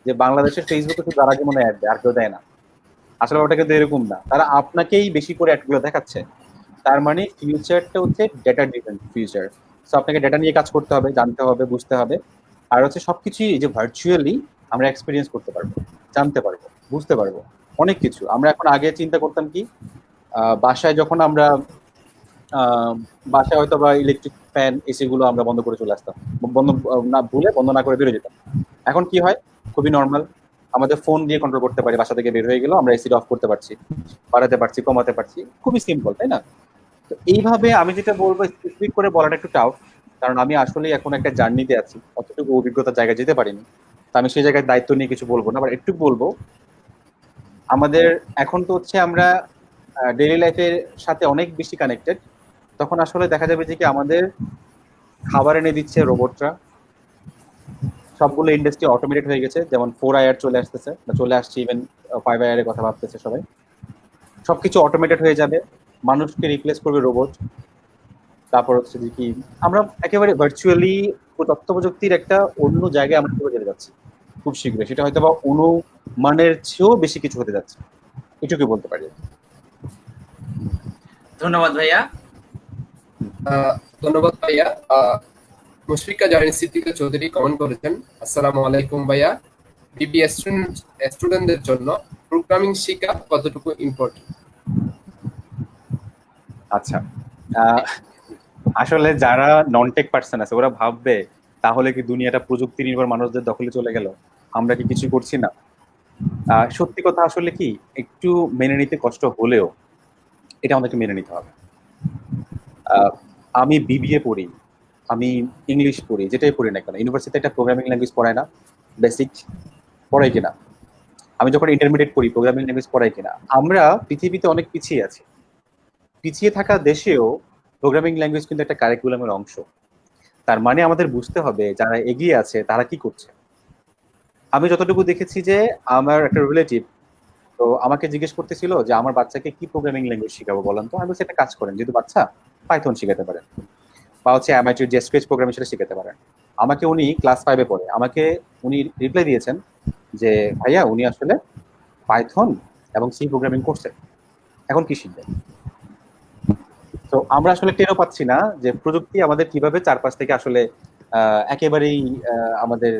যে বাংলাদেশের ফেসবুকে শুধু দারাজই মনে অ্যাড দেয়, আর কেউ দেয় না। আসলে ওটা কিন্তু এরকম না, তারা আপনাকেই বেশি করে অ্যাডগুলো দেখাচ্ছে। তার মানে ফিউচারটা হচ্ছে ডেটা ড্রিভেন ফিউচার। সো আপনাকে ডেটা নিয়ে কাজ করতে হবে, জানতে হবে, বুঝতে হবে। আর হচ্ছে সবকিছুই যে ভার্চুয়ালি আমরা এক্সপিরিয়েন্স করতে পারবো, জানতে পারবো, বুঝতে পারবো অনেক কিছু। আমরা এখন আগে চিন্তা করতাম কি, বাসায় যখন আমরা বাসায় হয়তো বা ইলেকট্রিক ফ্যান এসি গুলো আমরা বন্ধ করে চলে আসতাম, বন্ধ বন্ধ না করে বেরোয় যেতাম। এখন কি হয়, খুবই নর্মাল, আমাদের ফোন দিয়ে কন্ট্রোল করতে পারি, বাসা থেকে বের হয়ে গেল আমরা এসিটা অফ করতে পারছি, বাড়াতে পারছি, কমাতে পারছি, খুবই সিম্পল, তাই না? তো এইভাবে আমি যেটা বলবো, স্পেসিফিক করে বলাটা একটু টাফ, কারণ আমি আসলে এখন একটা জার্নিতে আছি, অতটুকু অভিজ্ঞতার জায়গায় যেতে পারিনি। তো আমি সেই জায়গায় দায়িত্ব নিয়ে কিছু বলবো না, বাট একটু বলবো আমাদের এখন তো হচ্ছে আমরা ডেইলি লাইফের সাথে অনেক বেশি কানেক্টেড। তখন আসলে দেখা যাবে যে কি আমাদের খাবার এনে দিচ্ছে রোবটরা, সবগুলো ইন্ডাস্ট্রি অটোমেটেড হয়ে গেছে, যেমন 4IR চলে আসতেছে বা চলে আসছে, ইভেন 5IR এর কথা ভাবতেছে সবাই। সবকিছু অটোমেটেড হয়ে যাবে, মানুষকে রিপ্লেস করবে রোবট। তারপর হচ্ছে যে কি আমরা একেবারে ভার্চুয়ালি তথ্য প্রযুক্তির একটা অন্য জায়গায় আমরা চলে যেতে যাচ্ছি খুব শীঘ্রই, সেটা হয়তো বা অনুমানের চেয়েও বেশি কিছু হতে যাচ্ছে, এটুকুই বলতে পারি। ধন্যবাদ ভাইয়া। ধন্যবাদ ভাইয়া। মুশফিকা জাহান সিদ্দিকা চৌধুরী কমেন্ট করেছেন, আসসালামু আলাইকুম ভাইয়া, বিবি স্টুডেন্টদের জন্য প্রোগ্রামিং শেখা কতটুকু ইম্পর্টেন্ট? আচ্ছা, আসলে যারা নন টেক পার্সন আছে ওরা ভাববে তাহলে কি দুনিয়াটা প্রযুক্তি নির্ভর মানুষদের দখলে চলে গেল, আমরা কি কিছু করছি না। সত্যি কথা আসলে কি, একটু মেনে নিতে কষ্ট হলেও এটা আমাদেরকে মেনে নিতে হবে। আমি বিবিএ পড়ি, আমি ইংলিশ পড়ি, যেটাই পড়ি না কেন, ইউনিভার্সিটিতে একটা প্রোগ্রামিং ল্যাঙ্গুয়েজ পড়ায় না, বেসিক পড়াই কিনা? আমি যখন ইন্টারমিডিয়েট পড়ি, প্রোগ্রামিং ল্যাঙ্গুয়েজ পড়াই কিনা? আমরা পৃথিবীতে অনেক পিছিয়ে আছি, পিছিয়ে থাকা দেশেও প্রোগ্রামিং ল্যাঙ্গুয়েজ কিন্তু একটা কারিকুলামের অংশ। তার মানে আমাদের বুঝতে হবে যারা এগিয়ে আছে তারা কি করছে। আমি যতটুকু দেখেছি যে আমার একটা রিলেটিভ, তো আমাকে জিজ্ঞেস করতেছিল যে আমার বাচ্চাকে কি প্রোগ্রামিং ল্যাঙ্গুয়েজ শিখাবো বলেন তো। আমি বলছি একটা কাজ করেন, যেহেতু বাচ্চা, পাইথন শিখাতে পারেন, বা হচ্ছে এমআইটির যে স্কেচ প্রোগ্রামিং সেটা শিখাতে পারেন। আমাকে উনি ক্লাস 5-এ পড়ে, আমাকে উনি রিপ্লাই দিয়েছেন যে ভাইয়া উনি আসলে পাইথন এবং সি প্রোগ্রামিং করছেন, এখন কি শিখবেন। তো আমরা আসলে টেরও পাচ্ছি না যে প্রযুক্তি আমাদের কিভাবে চারপাশ থেকে আসলে একেবারেই আমাদের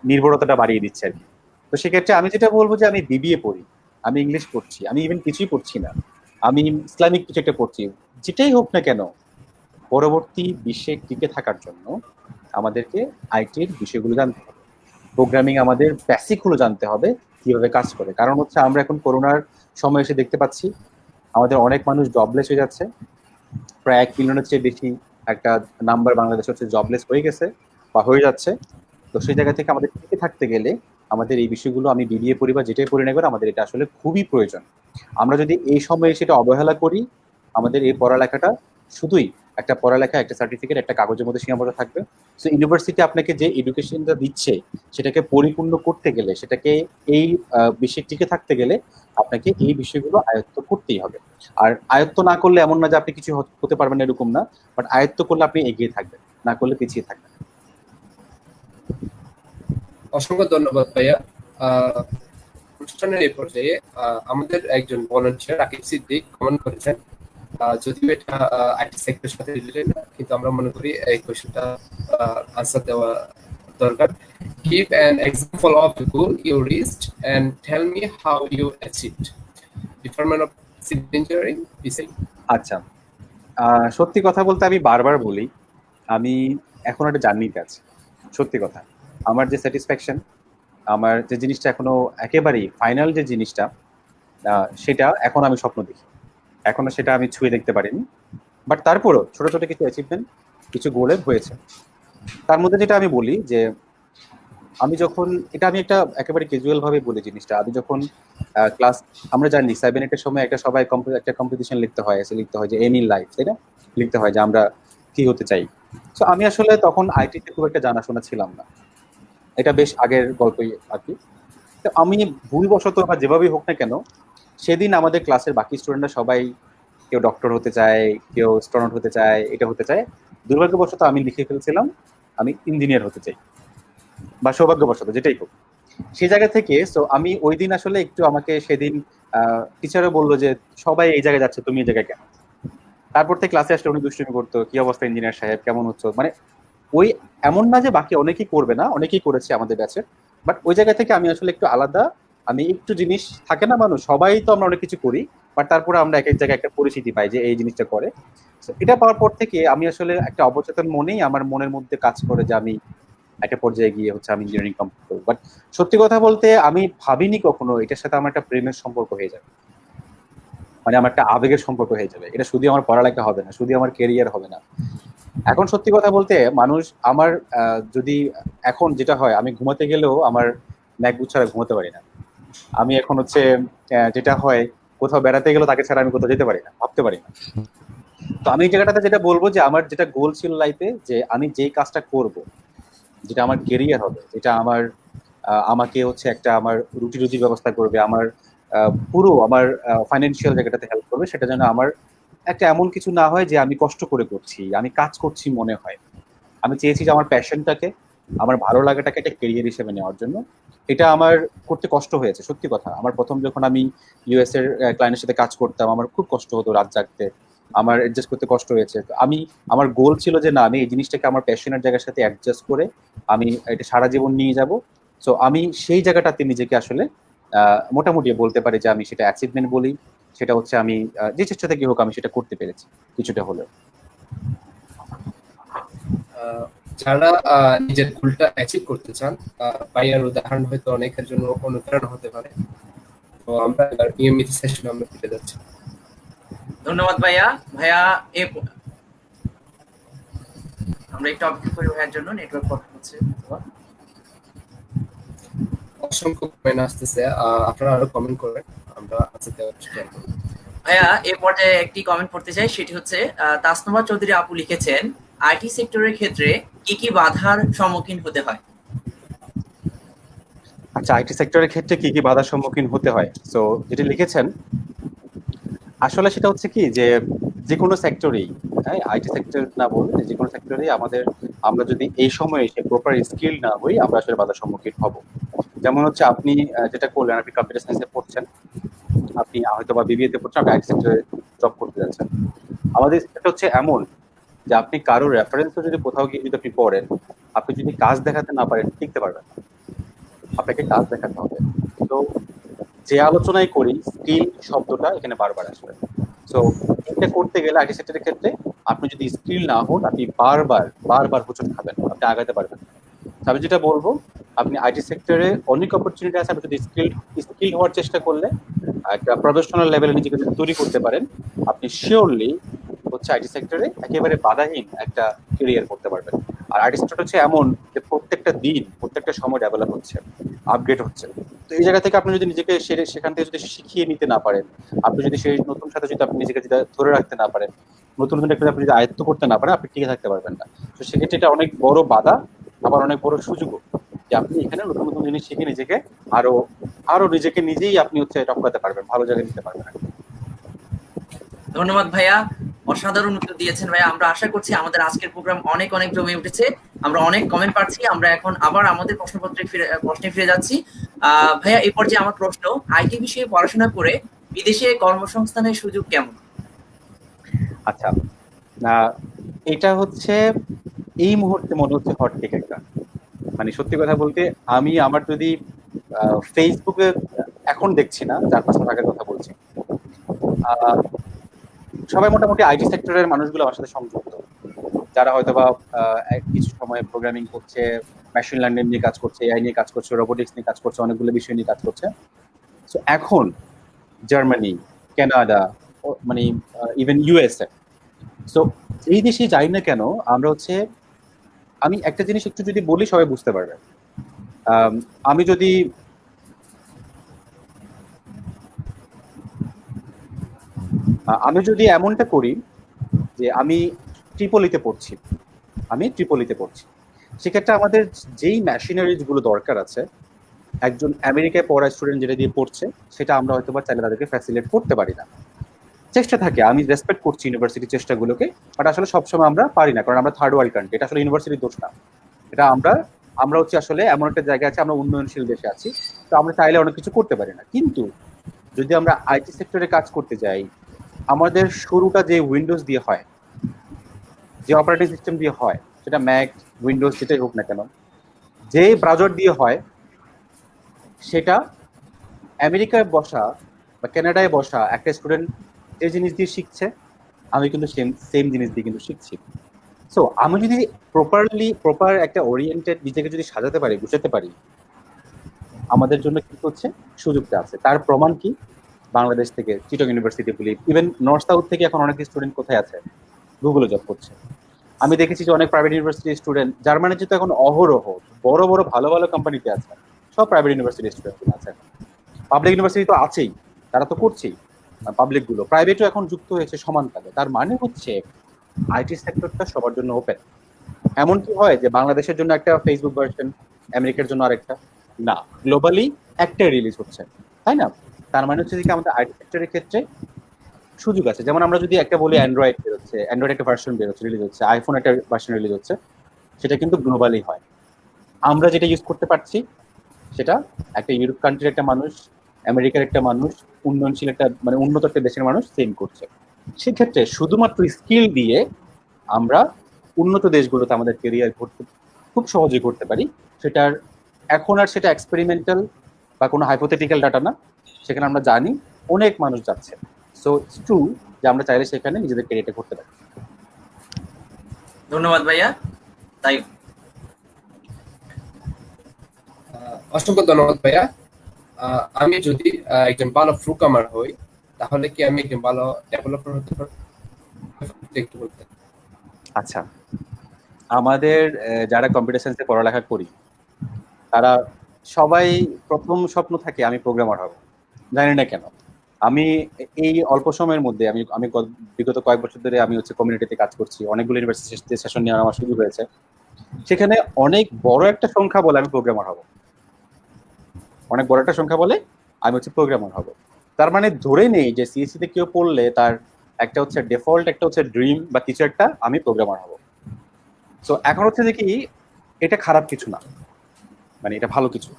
নির্ভরতাটা বাড়িয়ে দিচ্ছে আর কি। তো সেক্ষেত্রে আমি যেটা বলবো যে আমি বিবিএ পড়ি, আমি ইংলিশ পড়ছি, আমি ইভেন কিছুই পড়ছি না, আমি ইসলামিক কিছু একটা পড়ছি, যেটাই হোক না কেন পরবর্তী বিশ্বে টিকে থাকার জন্য আমাদেরকে আইটির বিষয়গুলো জানতে হবে, প্রোগ্রামিং আমাদের বেসিকগুলো জানতে হবে, কিভাবে কাজ করে। কারণ হচ্ছে আমরা এখন করোনার সময় এসে দেখতে পাচ্ছি আমাদের অনেক মানুষ জবলেস হয়ে যাচ্ছে, প্রায় 1 মিলিয়নের চেয়ে বেশি একটা নাম্বার বাংলাদেশে হচ্ছে জবলেস হয়ে গেছে বা হয়ে যাচ্ছে। তো সেই জায়গা থেকে আমাদের টিকে থাকতে গেলে আমাদের এই বিষয়গুলো, আমি বিবিএ পড়ি বা যেটাই পড়ি না করে, আমাদের এটা আসলে খুবই প্রয়োজন। আমরা যদি এই সময়ে সেটা অবহেলা করি, আমাদের এই পড়ালেখাটা শুধুই একটা পড়ালেখা, একটা সার্টিফিকেট, একটা কাগজের মধ্যে সীমাবদ্ধ থাকবে। সো ইউনিভার্সিটি আপনাকে যে এডুকেশনটা দিচ্ছে সেটাকে পরিপূর্ণ করতে গেলে, সেটাকে এই বিষয়ে টিকে থাকতে গেলে আপনাকে এই বিষয়গুলো আয়ত্ত করতেই হবে। আর আয়ত্ত না করলে এমন না যে আপনি কিছু হতে পারবেন না, এরকম না, বাট আয়ত্ত করলে আপনি এগিয়ে থাকবেন, না করলে পিছিয়ে থাকবেন। অসংখ্য ধন্যবাদ ভাইয়া। অনুষ্ঠানের এই পর্যায়ে আমাদের একজন ভলান্টিয়ার আকিব সিদ্দিক কমেন্ট করেছেন, যদিও এটা আইটি সেক্টরের সাথে রিলেটেড না, কিন্তু আমরা মনে করি এই কোশ্চেনটা আনসার দেওয়া দরকার। Give an example of the goal you reached and tell me how you achieved. Department of Civil Engineering, PCI. আচ্ছা, সত্যি কথা বলতে আমি বারবার বলি, আমি এখন একটা জার্নিতে আছি। সত্যি কথা, আমার যে স্যাটিসফ্যাকশন, আমার যে জিনিসটা এখনো একেবারেই ফাইনাল যে জিনিসটা, সেটা এখন আমি স্বপ্ন দেখি, এখনো সেটা আমি ছুঁয়ে দেখতে পারিনি। বাট তারপরও ছোট ছোট কিছু অ্যাচিভমেন্ট, কিছু গোলের হয়েছে। তার মধ্যে যেটা আমি বলি যে আমি যখন, এটা আমি একটা একেবারে ক্যাজুয়াল ভাবে বলি জিনিসটা, আমি যখন ক্লাস, আমরা জানি 7-8 এর সময় একটা সবাই একটা কম্পিটিশন লিখতে হয়, এসে লিখতে হয় যে এম ইন লাইফ, তাই না? লিখতে হয় যে আমরা কি হতে চাই। সো আমি আসলে তখন আইটিতে খুব একটা জানাশোনা ছিলাম না, এটা বেশ আগের গল্পই আর কি। তো আমি ভুলবশত বা যেভাবেই হোক না কেন, সেদিন আমাদের ক্লাসের বাকি স্টুডেন্টরা সবাই, কেউ ডক্টর হতে চায়, কেউ স্ট্রোনট হতে চায়, এটা হতে চায়। দুর্ভাগ্যবশত আমি লিখে ফেলছিলাম আমি ইঞ্জিনিয়ার হতে চাই, বা সৌভাগ্যবশত যেটাই হোক। সেই জায়গা থেকে সো আমি ওই দিন আসলে একটু, আমাকে সেদিন টিচারও বললো যে সবাই এই জায়গায় যাচ্ছে, তুমি এই জায়গায় কেন? তারপর থেকে ক্লাসে আসলে উনি দুষ্টুমি করতো, কি অবস্থা ইঞ্জিনিয়ার সাহেব, কেমন হচ্ছে, মানে ওই এমন না যে বাকি অনেকেই করবে না, অনেকেই করেছে আমাদের ব্যাচে, বাট ওই জায়গা থেকে আমি আসলে একটু আলাদা। আমি একটু জিনিস থাকে না, মানুষ সবাই তো আমরা অনেক কিছু করি, বাট তারপরে আমরা এক এক জায়গায় একটা পরিচিতি পাই যে এই জিনিসটা করে। এটা পাওয়ার পর থেকে আমি আসলে একটা অবচেতন মনেই আমার মনের মধ্যে কাজ করে যে আমি একটা পর্যায়ে গিয়ে হচ্ছে আমি ইঞ্জিনিয়ারিং কমপ্লিট করবো। বাট সত্যি কথা বলতে আমি ভাবিনি কখনো এটার সাথে আমার একটা প্রেমের সম্পর্ক হয়ে যাবে, মানে আমার একটা আবেগের সম্পর্ক হয়ে যাবে। এটা শুধু আমার পড়ালেখা হবে না, শুধু আমার কেরিয়ার হবে না। এখন সত্যি কথা বলতে মানুষ আমার যদি এখন যেটা হয়, আমি ঘুমাতে গেলেও আমার ম্যাকবুক ছাড়া ঘুমাতে পারি না। আমি এখন হচ্ছে যেটা হয়, কোথাও বেড়াতে গেলেও তাকে ছাড়া আমি কোথাও যেতে পারি না, ভাবতে পারি না। তো আমি এই জায়গাটাতে যেটা বলবো যে আমার যেটা গোল ছিল লাইফে, যে আমি যেই কাজটা করব, যেটা আমার কেরিয়ার হবে, যেটা আমার আমাকে হচ্ছে একটা আমার রুটি রুজির ব্যবস্থা করবে, আমার পুরো আমার ফাইন্যান্সিয়াল জায়গাটাতে হেল্প করবে, সেটা যেন আমার একটা এমন কিছু না হয় যে আমি কষ্ট করে করছি, আমি কাজ করছি মনে হয়। আমি চেয়েছি যে আমার প্যাশনটাকে, আমার ভালো লাগাটাকে একটা কেরিয়ার হিসেবে নেওয়ার জন্য। এটা আমার করতে কষ্ট হয়েছে, সত্যি কথা। আমার প্রথম যখন আমি ইউএস এর ক্লায়েন্টের সাথে কাজ করতাম, আমার খুব কষ্ট হতো রাত জাগতে, আমার অ্যাডজাস্ট করতে কষ্ট হয়েছে। তো আমি, আমার গোল ছিল যে না, আমি এই জিনিসটাকে আমার প্যাশনের জায়গার সাথে অ্যাডজাস্ট করে আমি এটা সারা জীবন নিয়ে যাব। সো আমি সেই জায়গাটাতে নিজেকে আসলে মোটামুটি বলতে পারি যে আমি সেটা অ্যাচিভমেন্ট বলি, সেটা হচ্ছে আমি যে চেষ্টা থেকে হোক আমি সেটা করতে পেরেছি কিছুটা হলেও। যারা নিজের গোলটা অ্যাচিভ করতে চান, ভাইয়ার উদাহরণ হয়তো অনেকের জন্য অনুপ্রেরণা হতে পারে। তো আমরা এবার নিয়মিত সেশনে আমরা ফিরে যাচ্ছি। ধন্যবাদ ভাইয়া। ভাইয়া আমরা একটু অপেক্ষা করি ভাইয়ার জন্য, নেটওয়ার্ক প্রবলেম হচ্ছে। অসংখ্য কমেন্ট আসতেছে, আপনারা আরো কমেন্ট করেন, আমরা আনসার দেওয়ার চেষ্টা করব। ভাইয়া এই পর্যায়ে একটি কমেন্ট পড়তে চাই, সেটি হচ্ছে তাসনুমা চৌধুরী আপু লিখেছেন, আইটি সেক্টরের ক্ষেত্রে কি কি বাধার সম্মুখীন হতে হয়? আচ্ছা, আইটি সেক্টরের ক্ষেত্রে কি কি বাধার সম্মুখীন হতে হয়, সো যেটা লিখেছেন আসলে সেটা হচ্ছে কি যে যে কোনো সেক্টরেই, হ্যাঁ আইটি সেক্টর না বলে যে কোনো সেক্টরেই আমাদের, আমরা যদি এই সময়ে এসে প্রপার স্কিল না হই, আমরা আসলে বাধার সম্মুখীন হব। যেমন হচ্ছে আপনি যেটা করলেন, আপনি কম্পিউটার সায়েন্সে পড়ছেন, আপনি হয়তো বা বিবিএ তে পড়ছেন, আপনি আইটি সেক্টরে জব করতে যাচ্ছেন। আমাদের সেটা হচ্ছে এমন যে আপনি কারোর রেফারেন্সও যদি কোথাও গিয়ে যদি আপনি পড়েন, আপনি যদি কাজ দেখাতে না পারেন টিকতে পারবেন না, আপনাকে কাজ দেখাতে হবে। তো যে আলোচনায় করি, স্কিল শব্দটা এখানে বারবার আসবে। সো এটা করতে গেলে আইটি সেক্টরের ক্ষেত্রে আপনি যদি স্কিল না হন, আপনি বারবার বারবার হোঁচট খাবেন, আপনি আগাতে পারবেন না। তো আমি যেটা বলবো, আপনি আইটি সেক্টরে অনেক অপরচুনিটি আছে, আপনি যদি স্কিল হওয়ার চেষ্টা করলে, একটা প্রফেশনাল লেভেলে নিজেকে যদি তৈরি করতে পারেন, আপনি শিওরলি হচ্ছে আইটি সেক্টরে একেবারে বাধাহীন একটা ক্যারিয়ার করতে পারবেন। আর আইটি সেক্টর হচ্ছে এমন যে প্রত্যেকটা দিন প্রত্যেকটা সময় ডেভেলপ হচ্ছে, আপগ্রেড হচ্ছে। তো এই জায়গা থেকে আপনি যদি নিজেকে সেখান থেকে যদি শিখিয়ে নিতে না পারেন, আপনি যদি সেই নতুন সাথে যদি আপনি নিজেকে যদি ধরে রাখতে না পারেন, নতুন নতুন একটা আপনি যদি আয়ত্ত করতে না পারেন, আপনি টিকে থাকতে পারবেন না। তো সেক্ষেত্রে এটা অনেক বড় বাধা, আবার অনেক বড় সুযোগও, যে আপনি এখানে নতুন নতুন জিনিস শিখে নিজেকে আরো আরো নিজেকে নিজেই আপনি হচ্ছে টপকাতে পারবেন, ভালো জায়গায় নিতে পারবেন। ধন্যবাদ ভাইয়া, অসাধারণ উত্তর দিয়েছেন ভাইয়া। আমরা আশা করছি আমাদের আজকের প্রোগ্রাম অনেক অনেক জমে উঠেছে, আমরা অনেক কমেন্ট পাচ্ছি। আমরা এখন আবার আমাদের প্রশ্নে ফিরে যাচ্ছি। ভাইয়া, এই পর্যায়ে আমার প্রশ্ন, আইটি বিষয়ে পড়াশোনা করে বিদেশে কর্মসংস্থানের সুযোগ কেমন? আচ্ছা, এটা হচ্ছে এই মুহূর্তে মনে হচ্ছে হটকেক একটা। মানে সত্যি কথা বলতে, আমি আমার যদি ফেসবুকে এখন দেখছি না, 4-5 মাস আগের কথা বলছি, সবাই মোটামুটি আইটি সেক্টরের মানুষগুলো আমার সাথে সংযুক্ত, যারা হয়তো বা কিছু সময় প্রোগ্রামিং করছে, মেশিন লার্নিং নিয়ে কাজ করছে, এআই নিয়ে কাজ করছে, রোবোটিক্স নিয়ে কাজ করছে, অনেকগুলো বিষয় নিয়ে কাজ করছে। সো এখন জার্মানি, কানাডা, মানে ইভেন ইউএসএ, সো এই দেশে যাই না কেন, আমরা হচ্ছে, আমি একটা জিনিস একটু যদি বলি সবাই বুঝতে পারবে। আমি যদি এমনটা করি যে আমি ট্রিপলিতে পড়ছি, সেক্ষেত্রে আমাদের যেই মেশিনারিজ গুলো দরকার আছে, একজন আমেরিকায় পড়া স্টুডেন্ট যেটা দিয়ে পড়ছে, সেটা আমরা হয়তো বা চাইলে তাদেরকে ফ্যাসিলিটেট করতে পারি না। চেষ্টা থাকে, আমি রেসপেক্ট করছি ইউনিভার্সিটির চেষ্টাগুলোকে, বাট আসলে সবসময় আমরা পারি না, কারণ আমরা থার্ড ওয়ার্ল্ড কান্ট্রি। এটা আসলে ইউনিভার্সিটির দোষ না, এটা আমরা হচ্ছে আসলে এমন একটা জায়গায় আছে, আমরা উন্নয়নশীল দেশে আছি, তো আমরা চাইলে অনেক কিছু করতে পারি না। কিন্তু যদি আমরা আইটি সেক্টরে কাজ করতে যাই, আমাদের শুরুটা যে উইন্ডোজ দিয়ে হয়, যে অপারেটিং সিস্টেম দিয়ে হয়, সেটা ম্যাক, উইন্ডোজ যেটাই হোক না কেন, যে ব্রাউজার দিয়ে হয়, সেটা আমেরিকায় বসা বা কানাডায় বসা একটা স্টুডেন্ট যে জিনিস দিয়ে শিখছে, আমি কিন্তু সেম জিনিস দিয়ে কিন্তু শিখছি। সো আমি যদি প্রপার একটা ওরিয়েন্টেড নিজেকে যদি সাজাতে পারি, গুছাতে পারি, আমাদের জন্য কিন্তু হচ্ছে সুযোগটা আছে। তার প্রমাণ কি? বাংলাদেশ থেকে চিটং ইউনিভার্সিটি বলি, ইভেন নর্থ সাউথ থেকে এখন অনেক স্টুডেন্ট কোথায় আছে? গুগলে জব করছে। আমি দেখেছি যে অনেক প্রাইভেট ইউনিভার্সিটির স্টুডেন্ট, জার্মানির যেহেতু এখন অহরহ বড় বড় ভালো ভালো কোম্পানিতে আছে, সব প্রাইভেট ইউনিভার্সিটির স্টুডেন্ট আছে। পাবলিক ইউনিভার্সিটি তো আছেই, তারা তো করছেই, পাবলিক গুলো, প্রাইভেটও এখন যুক্ত হয়েছে সমান কাজে। তার মানে হচ্ছে আইটি সেক্টরটা সবার জন্য ওপেন। এমন কি হয় যে বাংলাদেশের জন্য একটা ফেসবুক ভার্সন, আমেরিকার জন্য আরেকটা? না, গ্লোবালি একটাই রিলিজ হচ্ছে, তাই না? তার মানে হচ্ছে যে আমাদের আইটি সেক্টরের ক্ষেত্রে সুযোগ আছে। যেমন আমরা যদি একটা বলি, অ্যান্ড্রয়েড বেরোচ্ছে, অ্যান্ড্রয়েড একটা ভার্সন বেরোচ্ছে, রিলিজ হচ্ছে, আইফোন একটা ভার্সন রিলিজ হচ্ছে, সেটা কিন্তু গ্লোবালি হয়। আমরা যেটা ইউজ করতে পারছি, সেটা একটা ইউরোপ কান্ট্রির একটা মানুষ, আমেরিকার একটা মানুষ, উন্নয়নশীল একটা মানে উন্নত একটা দেশের মানুষ সেম করছে। সেক্ষেত্রে শুধুমাত্র স্কিল দিয়ে আমরা উন্নত দেশগুলোতে আমাদের কেরিয়ার করতে খুব সহজেই করতে পারি। সেটার এখন আর সেটা এক্সপেরিমেন্টাল বা কোনো হাইপোথেটিক্যাল ডাটা না, সেখানে আমরা জানি অনেক মানুষ যাচ্ছে। সো ইটস ট্রু যে আমরা চাইলে সেখানে নিজেদের কেরিয়ারটা করতে পারি। ধন্যবাদ ভাইয়া। তাই অসংখ্য ধন্যবাদ ভাইয়া। আমি যদি একজন ভালো প্রোগ্রামার হই, তাহলে কি আমি একজন ভালো ডেভেলপার হতে পারবো? একটু বলতে। আচ্ছা, আমাদের যারা কম্পিউটার সায়েন্সে পড়ালেখা করি, তারা সবাই প্রথম স্বপ্ন থাকে আমি প্রোগ্রামার হব। জানি না কেন, আমি এই অল্প সময়ের মধ্যে আমি বিগত কয়েক বছর ধরে আমি হচ্ছে কমিউনিটিতে কাজ করছি, অনেকগুলো ইউনিভার্সিটি সেশন নিয়ে আমার সুযোগ হয়েছে। সেখানে অনেক বড় একটা সংখ্যা বলে আমি প্রোগ্রামার হব, অনেক বড় একটা সংখ্যা বলে আমি হচ্ছে প্রোগ্রামার হব। তার মানে ধরে নেই যে সিএসসি তে কেউ পড়লে তার একটা হচ্ছে ডিফল্ট, একটা হচ্ছে ড্রিম বা কিছু একটা, আমি প্রোগ্রামার হব। সো এখন হচ্ছে যে কি, এটা খারাপ কিছু না, মানে এটা ভালো কিছু,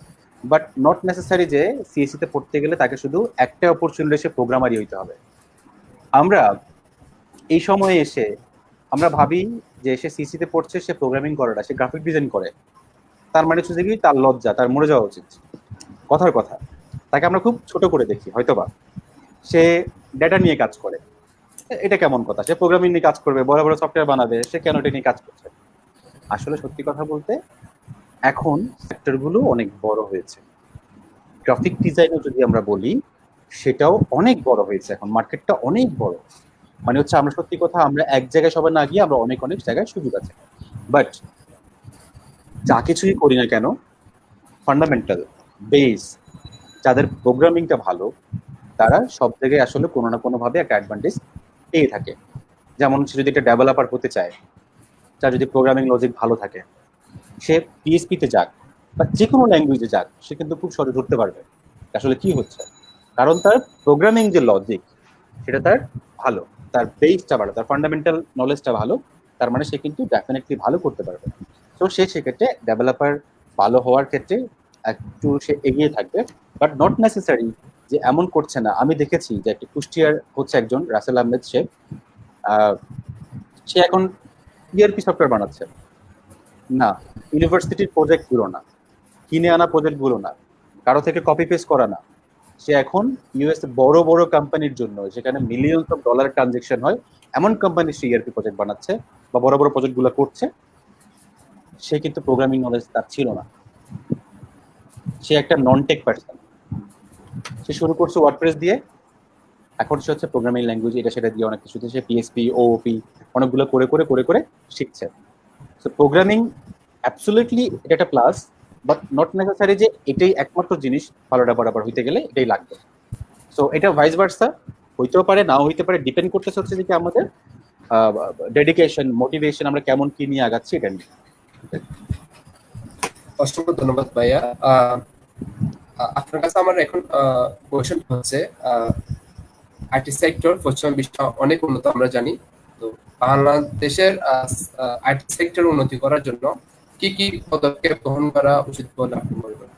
বাট নট নেসেসারি যে সিএসসি তে পড়তে গেলে তাকে শুধু একটা অপরচুনিটি এসে প্রোগ্রামারই হইতে হবে। আমরা এই সময়ে এসে আমরা ভাবি যে সে সিএসসি তে পড়ছে, সে প্রোগ্রামিং করে না, সে গ্রাফিক ডিজাইন করে, তার মানে হচ্ছে কি তার লজ্জা, তার মরে যাওয়া উচিত। কথার কথা, তাকে আমরা খুব ছোট করে দেখি। হয়তোবা সে ডেটা নিয়ে কাজ করে, এটা কেমন কথা, সে প্রোগ্রামিং নিয়ে কাজ করবে, বড় বড় সফটওয়্যার বানাবে, সে কেন এটা নিয়ে কাজ করছে? আসলে সত্যি কথা বলতে এখন সেক্টরগুলো অনেক বড় হয়েছে। গ্রাফিক ডিজাইনও যদি আমরা বলি, সেটাও অনেক বড় হয়েছে, এখন মার্কেটটা অনেক বড়। মানে হচ্ছে আমরা সত্যি কথা, আমরা এক জায়গায় সবাই না গিয়ে আমরা অনেক অনেক জায়গায় সুযোগ আছে। বাট যা কিছুই করি না কেন, ফান্ডামেন্টাল বেস, যাদের প্রোগ্রামিংটা ভালো, তারা সব জায়গায় আসলে কোনো না কোনো ভাবে একটা অ্যাডভান্টেজ পেয়ে থাকে। যেমন সে যদি একটা ডেভেলপার হতে চায়, তার যদি প্রোগ্রামিং লজিক ভালো থাকে, সে পিএইচপিতে যাক বা যে কোনো ল্যাঙ্গুয়েজে যাক, সে কিন্তু খুব সহজে ধরতে পারবে আসলে কি হচ্ছে। কারণ তার প্রোগ্রামিং যে লজিক, সেটা তার ভালো, তার বেসটা ভালো, তার ফান্ডামেন্টাল নলেজটা ভালো। তার মানে সে কিন্তু ডেফিনেটলি ভালো করতে পারবে। তো সে সেক্ষেত্রে ডেভেলপার ভালো হওয়ার ক্ষেত্রে একটু সে এগিয়ে থাকবে, বাট নট নেসেসারি যে এমন করছে না। আমি দেখেছি যে একটা কুষ্টিয়ার হচ্ছে একজন রাসেল আহমেদ, সে এখন ইআরপি সফটওয়্যার বানাচ্ছে না, ইউনিভার্সিটির প্রজেক্ট গুলো না, কিনে আনা প্রজেক্ট গুলো না, কারো থেকে কপি পেস্ট করা না। সে এখন ইউএস বড় বড় কোম্পানির জন্য, যেখানে মিলিয়নস অফ ডলার ট্রানজেকশন হয়, এমন কোম্পানি সে ইআরপি প্রজেক্ট বানাচ্ছে বা বড় বড় প্রজেক্ট গুলো করছে। সে কিন্তু প্রোগ্রামিং নলেজ তার ছিল না, সে একটা নন টেক পার্সন। সে শুরু করছে ওয়ার্ডপ্রেস দিয়ে, এখন সে হচ্ছে প্রোগ্রামিং ল্যাঙ্গুয়েজ এটা সেটা দিয়ে অনেক কিছুতে সে পিএসপি ওওপি অনেকগুলো করে করে করে করে শিখছে। সো প্রোগ্রামিং অ্যাবসলিউটলি এটা একটা প্লাস, বাট নট নেসেসারি যে এটাই একমাত্র জিনিস ভালোটা বরাবর হইতে গেলে এটাই লাগবে। সো এটা ভাইস ভার্সা, হইতেও পারে নাও হইতে পারে, ডিপেন্ড করতেছে হচ্ছে যে আমাদের ডেডিকেশন, মোটিভেশন, আমরা কেমন কি নিয়ে আগাচ্ছি এটা নিয়ে। অসংখ্য ধন্যবাদ ভাইয়া। আপনার কাছে আমার এখন কোয়েশ্চেন হচ্ছে, আইটি সেক্টর পশ্চিমবঙ্গ বিশ্বে অনেক উন্নত আমরা জানি, তো বাংলাদেশের আইটি সেক্টর উন্নতি করার জন্য কি কি পদক্ষেপ গ্রহণ করা উচিত বলে আপনি মনে করেন?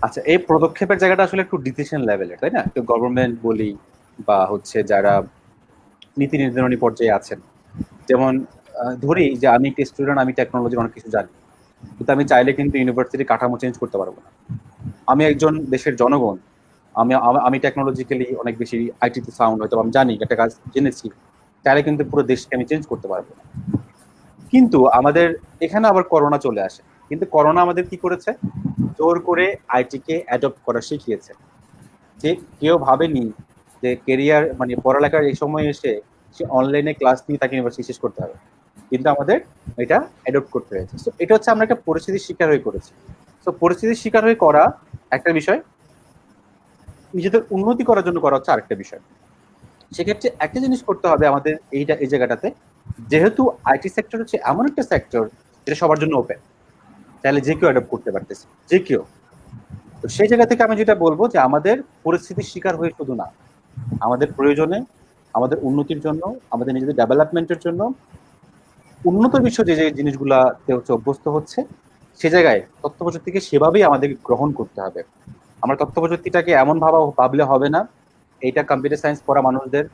আচ্ছা, এই পদক্ষেপের জায়গাটা আসলে একটু ডিসিশন লেভেলের, তাই না? একটু গভর্নমেন্ট বলি বা হচ্ছে যারা নীতি নির্ধারণী পর্যায়ে আছেন। যেমন ধরি যে আমি একটা স্টুডেন্ট, আমি টেকনোলজির অনেক কিছু জানি, কিন্তু আমি চাইলে কিন্তু ইউনিভার্সিটি কাঠামো চেঞ্জ করতে পারবো না। আমি একজন দেশের জনগণ, আমি আমি টেকনোলজিক্যালি অনেক বেশি আইটিতে সাউন্ড, হয়তো আমি জানি একটা কাজ জেনেছি, চাইলে কিন্তু পুরো দেশকে আমি চেঞ্জ করতে পারবো না। কিন্তু আমাদের এখানে আবার করোনা চলে আসে, কিন্তু করোনা আমাদের কি করেছে, জোর করে আইটিকে অ্যাডপ্ট করা শিখিয়েছে। যে কেউ ভাবেনি যে কেরিয়ার মানে পড়ালেখার এই সময় এসে সে অনলাইনে ক্লাস নিয়ে তাকে ইউনিভার্সিটি শেষ করতে হবে, কিন্তু আমাদের এটা অ্যাডপ্ট করতে হয়েছে। তো এটা হচ্ছে আমরা একটা পরিস্থিতির শিকার হয়ে করেছি। তো পরিস্থিতির শিকার হয়ে করা একটা বিষয়, নিজেদের উন্নতি করার জন্য করা হচ্ছে আরেকটা বিষয়। সেক্ষেত্রে একটা জিনিস করতে হবে আমাদের এই জায়গাটাতে, যেহেতু আইটি সেক্টর হচ্ছে এমন একটা সেক্টর যেটা সবার জন্য ওপেন, তাহলে যে কেউ অ্যাডপ্ট করতে পারতেছে, যে কেউ। তো সেই জায়গা থেকে আমি যেটা বলবো যে আমাদের পরিস্থিতির শিকার হয়ে শুধু না, আমাদের প্রয়োজনে, আমাদের উন্নতির জন্য, আমাদের নিজেদের ডেভেলপমেন্টের জন্য, উন্নত বিশ্ব যে যে জিনিসগুলাতে হচ্ছে অভ্যস্ত হচ্ছে, সে জায়গায় তথ্য প্রযুক্তিকে সেভাবেই আমাদের গ্রহণ করতে হবে। আমরা তথ্য প্রযুক্তিটাকে এমন ভাবলে হবে না এটা কম্পিউটার সায়েন্স পড়া মানুষদের,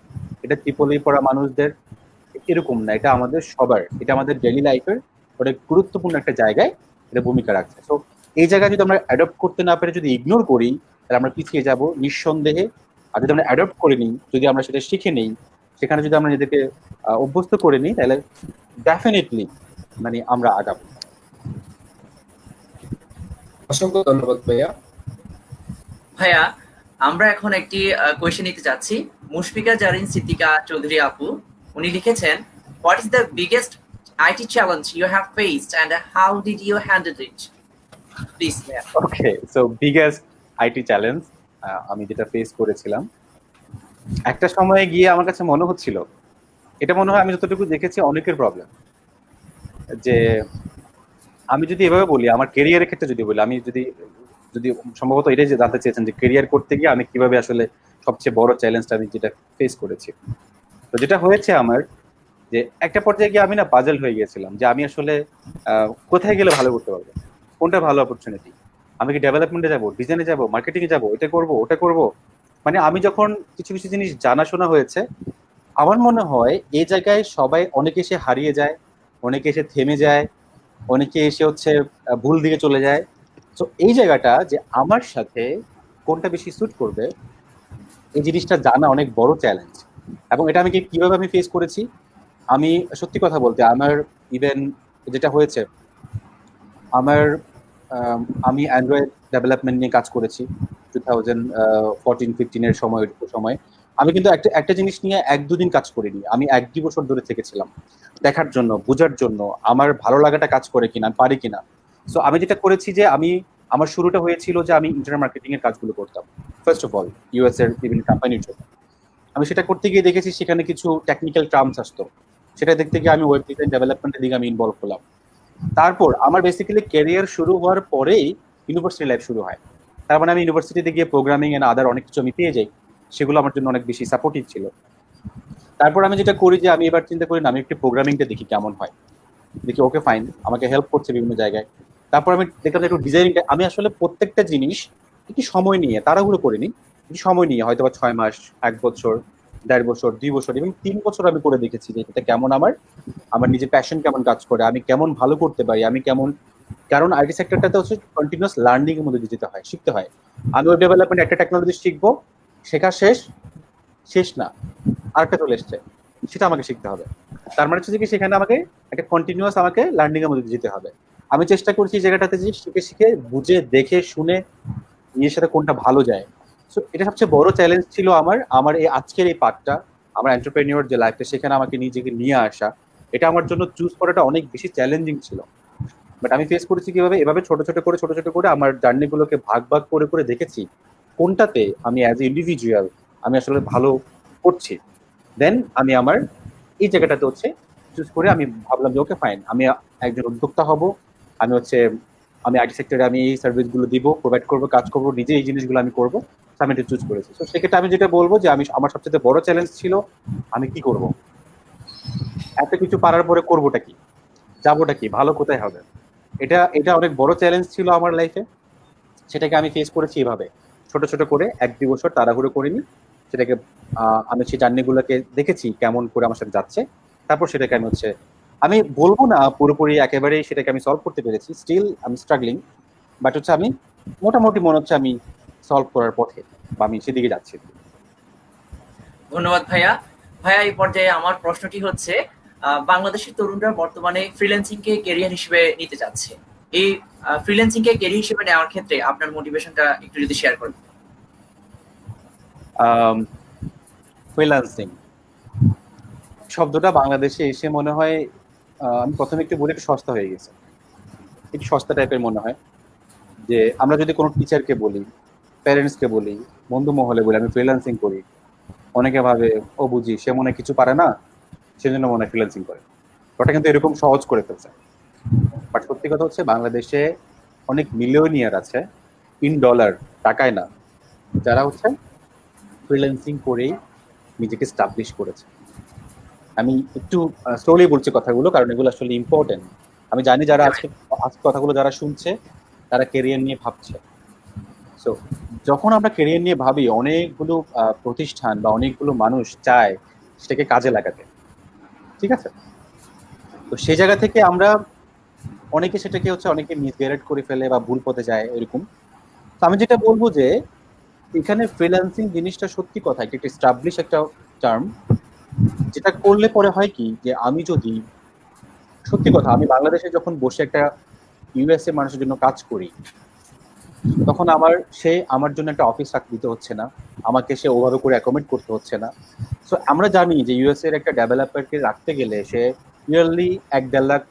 এটা ট্রিপলি পড়া মানুষদের, এরকম না। এটা আমাদের সবার, এটা আমাদের ডেইলি লাইফের অনেক গুরুত্বপূর্ণ একটা জায়গায় এটা ভূমিকা রাখছে। তো এই জায়গায় যদি আমরা অ্যাডপ্ট করতে না পেরে যদি ইগনোর করি, তাহলে আমরা পিছিয়ে যাব নিঃসন্দেহে। আর যদি আমরা অ্যাডপ্ট করে নিই, যদি আমরা সেটা শিখে নিই, সেখানে যদি আমরা নিজেদেরকে অভ্যস্ত করে নিই, তাহলে ডেফিনেটলি মানে আমরা আগাবো। অসংখ্য ধন্যবাদ ভাইয়া। ভাইয়া, আমরা এখন একটি কোয়েশ্চেন নিতে যাচ্ছি। মুশফিকা জারিন সিদ্দিকা চৌধুরী আপু, উনি লিখেছেন, what is the biggest IT challenge you have faced and how did you handle it? Please ভাইয়া। Okay, so biggest IT challenge আমি যেটা ফেস করেছিলাম, একটা সময়ে গিয়ে আমার কাছে মনে হচ্ছিল, এটা মনে হয় আমি যতটুকু দেখেছি অনেকের প্রবলেম, যে আমি যদি এভাবে বলি আমার কেরিয়ারের ক্ষেত্রে যদি বলি, আমি যদি যদি সম্ভবত এটাই যে জানতে চেয়েছেন যে কেরিয়ার করতে গিয়ে আমি কিভাবে আসলে সবচেয়ে বড় চ্যালেঞ্জটা আমি যেটা ফেস করেছি। তো যেটা হয়েছে আমার, যে একটা পর্যায়ে গিয়ে আমি না পাজল হয়ে গিয়েছিলাম যে আমি আসলে কোথায় গেলে ভালো করতে পারবো, কোনটা ভালো অপরচুনিটি, আমি কি ডেভেলপমেন্টে যাবো, ডিজাইনে যাবো, মার্কেটিং এ যাবো, এটা করবো ওটা করবো। মানে আমি যখন কিছু কিছু জিনিস জানাশোনা হয়েছে, আমার মনে হয় এই জায়গায় সবাই, অনেকে এসে হারিয়ে যায়, অনেকে এসে থেমে যায়, অনেকে এসে হচ্ছে ভুল দিকে চলে যায়। তো এই জায়গাটা যে আমার সাথে কোনটা বেশি স্যুট করবে, এই জিনিসটা জানা অনেক বড় চ্যালেঞ্জ। এবং এটা আমি কিভাবে আমি ফেস করেছি, আমি সত্যি কথা বলতে আমার ইভেন যেটা হয়েছে, আমার আমি অ্যান্ড্রয়েড ডেভেলপমেন্ট নিয়ে কাজ করেছি 2014-15 এর সময়। আমি কিন্তু একটা একটা জিনিস নিয়ে 1-2 দিন কাজ করিনি, আমি 1-2 বছর ধরে থেকেছিলাম দেখার জন্য, বোঝার জন্য আমার ভালো লাগাটা কাজ করে কিনা, আমি পারি কিনা। সো আমি যেটা করেছি যে আমার শুরুটা হয়েছিল যে আমি ইন্টারনেট মার্কেটিং এর কাজগুলো করতাম ফার্স্ট অফ অল ইউএস এর বিভিন্ন কোম্পানির জন্য। আমি সেটা করতে গিয়ে দেখেছি সেখানে কিছু টেকনিক্যাল টার্মস আসতো, সেটা দেখতে গিয়ে আমি ওয়েব ডিজাইন ডেভেলপমেন্টের দিকে আমি ইনভলভ হলাম। তারপর আমার বেসিক্যালি ক্যারিয়ার শুরু হওয়ার পরেই ইউনিভার্সিটি লাইফ শুরু হয়। তার মানে আমি ইউনিভার্সিটিতে গিয়ে প্রোগ্রামিং এন্ড আদার অনেক কিছু আমি পেয়ে যাই, সেগুলো আমার জন্য অনেক বেশি সাপোর্টিভ ছিল। তারপর আমি যেটা করি যে আমি এবার চিন্তা করি না, আমি একটু প্রোগ্রামিংটা দেখি কেমন হয়, দেখি ওকে ফাইন, আমাকে হেল্প করছে বিভিন্ন জায়গায়। তারপর আমি দেখলাম যে একটু ডিজাইনিংটা আমি আসলে প্রত্যেকটা জিনিস একটু সময় নিয়ে, তাড়াহুড়ো করিনি, একটু সময় নিয়ে হয়তো বা 6 মাস, 1 বছর, 1.5 বছর, 2 বছর এবং 3 বছর আমি করে দেখেছি যে এটা কেমন, আমার নিজের প্যাশন কেমন কাজ করে, আমি কেমন ভালো করতে পারি, আমি কেমন। কারণ আইটি সেক্টরটাতে হচ্ছে কন্টিনিউয়াস লার্নিং এর মধ্যে দিয়ে যেতে হয়, শিখতে হয়। আমি ওয়েব ডেভেলপমেন্ট একটা টেকনোলজি শিখবো, শেখা শেষ, শেষ না, আরেকটা চলে এসছে, সেটা আমাকে শিখতে হবে। তার মানে হচ্ছে কি সেখানে আমাকে একটা কন্টিনিউয়াস আমাকে লার্নিং এর মধ্যে দিয়ে যেতে হবে। আমি চেষ্টা করছি এই জায়গাটাতে যে শিখে শিখে বুঝে দেখে শুনে নিজের সাথে কোনটা ভালো যায়। সো এটা সবচেয়ে বড় চ্যালেঞ্জ ছিল আমার এই আজকের এই পার্টটা, আমার এন্টারপ্রেনিউর যে লাইফটা, সেখানে আমাকে নিজেকে নিয়ে আসা, এটা আমার জন্য চুজ করাটা অনেক বেশি চ্যালেঞ্জিং ছিল। বাট আমি ফেস করেছি কিভাবে, এভাবে ছোট ছোট করে আমার জার্নি গুলোকে ভাগ ভাগ করে করে দেখেছি কোনটাতে আমি অ্যাজ এ ইন্ডিভিজুয়াল আমি আসলে ভালো করছি। দেন আমি আমার এই জায়গাটাতে হচ্ছে চুজ করে আমি ভাবলাম যে ওকে ফাইন, আমি একজন উদ্যোক্তা হব, আমি আমি আইটি সেক্টরে আমি এই সার্ভিস গুলো দিব, প্রোভাইড করবো, কাজ করবো, নিজে এই জিনিসগুলো আমি করবো। আমি এটা চুজ করেছি। তো সেক্ষেত্রে আমি যেটা বলবো যে আমার সবচেয়ে বড় চ্যালেঞ্জ ছিল আমি কি করব, এত কিছু পারার পরে করবোটা কি, যাবোটা কি, ভালো কোথায় হবে। এটা এটা অনেক বড় চ্যালেঞ্জ ছিল আমার লাইফে। সেটাকে আমি ফেস করেছি এভাবে ছোট ছোট করে, 1-2 বছর তাড়াহুড়ো করিনি। সেটাকে আমি সেই জার্নিগুলোকে দেখেছি কেমন করে আমার সাথে যাচ্ছে। তারপর সেটাকে আমি বলবো না পুরোপুরি একেবারেই সেটাকে আমি সলভ করতে পেরেছি, স্টিল আমি স্ট্রাগলিং, বাট আমি মোটামুটি মনে হচ্ছে আমি সলভ করার পথে বা আমি সেদিকে যাচ্ছি। ধন্যবাদ ভাইয়া। ভাইয়া, এই পর্যায়ে আমার প্রশ্নটি হচ্ছে, বাংলাদেশের তরুণরা বর্তমানে ফ্রিল্যান্সিং কে ক্যারিয়ার হিসেবে নিতে চাচ্ছে। এই ফ্রিল্যান্সিং কে ক্যারিয়ার হিসেবে নেওয়ার ক্ষেত্রে আপনার মোটিভেশনটা একটু যদি শেয়ার করেন। ফ্রিল্যান্সিং শব্দটা বাংলাদেশে এসে মনে হয়, আমি প্রথমে একটু বলি, একটু সস্তা হয়ে গেছে, একটু সস্তা টাইপের মনে হয়। যে আমরা যদি কোনো টিচারকে বলি, প্যারেন্টসকে বলি, বন্ধু মহলে বলি আমি ফ্রিল্যান্সিং করি, অনেকে ভাবে ও বুঝি সে মনে কিছু পারে না, সেজন্য মনে হয় ফ্রিল্যান্সিং করে। ওটা কিন্তু এরকম সহজ করে ফেলছে। বাট সত্যি কথা হচ্ছে বাংলাদেশে অনেক মিলিয়নিয়ার আছে, ইন ডলার, টাকায় না, যারা ফ্রিল্যান্সিং করেই নিজেকে স্টাবলিশ করেছে। আমি একটু স্লোলি বলছি কথাগুলো, কারণ এগুলো আসলে ইম্পর্টেন্ট। আমি জানি যারা আজকে কথাগুলো যারা শুনছে তারা ক্যারিয়ার নিয়ে ভাবছে। সো যখন আমরা ক্যারিয়ার নিয়ে ভাবি, অনেকগুলো প্রতিষ্ঠান বা অনেকগুলো মানুষ চায় সেটাকে কাজে লাগাতে, ঠিক আছে? তো সেই জায়গা থেকে আমরা অনেকে সেটাকে অনেকে মিসগাইড করে ফেলে বা ভুল পথে যায় এরকম। তো আমি যেটা বলবো যে এখানে ফ্রিল্যান্সিং জিনিসটা সত্যি কথা একটা এস্টাবলিশ একটা টার্ম, যেটা করলে পরে হয় কি যে আমি যদি সত্যি কথা, আমি বাংলাদেশে যখন বসে একটা ইউএসএ মানুষের জন্য কাজ করি, তখন আমার জন্য একটা অফিস দিতে হচ্ছে না, আমাকে সে ওভাবে করে অ্যাকোমোডেট করতে হচ্ছে না। সো আমরা জানি যে ইউএসএ এর একটা ডেভেলপারকে রাখতে গেলে সে ইয়ারলি $1.5 লাখ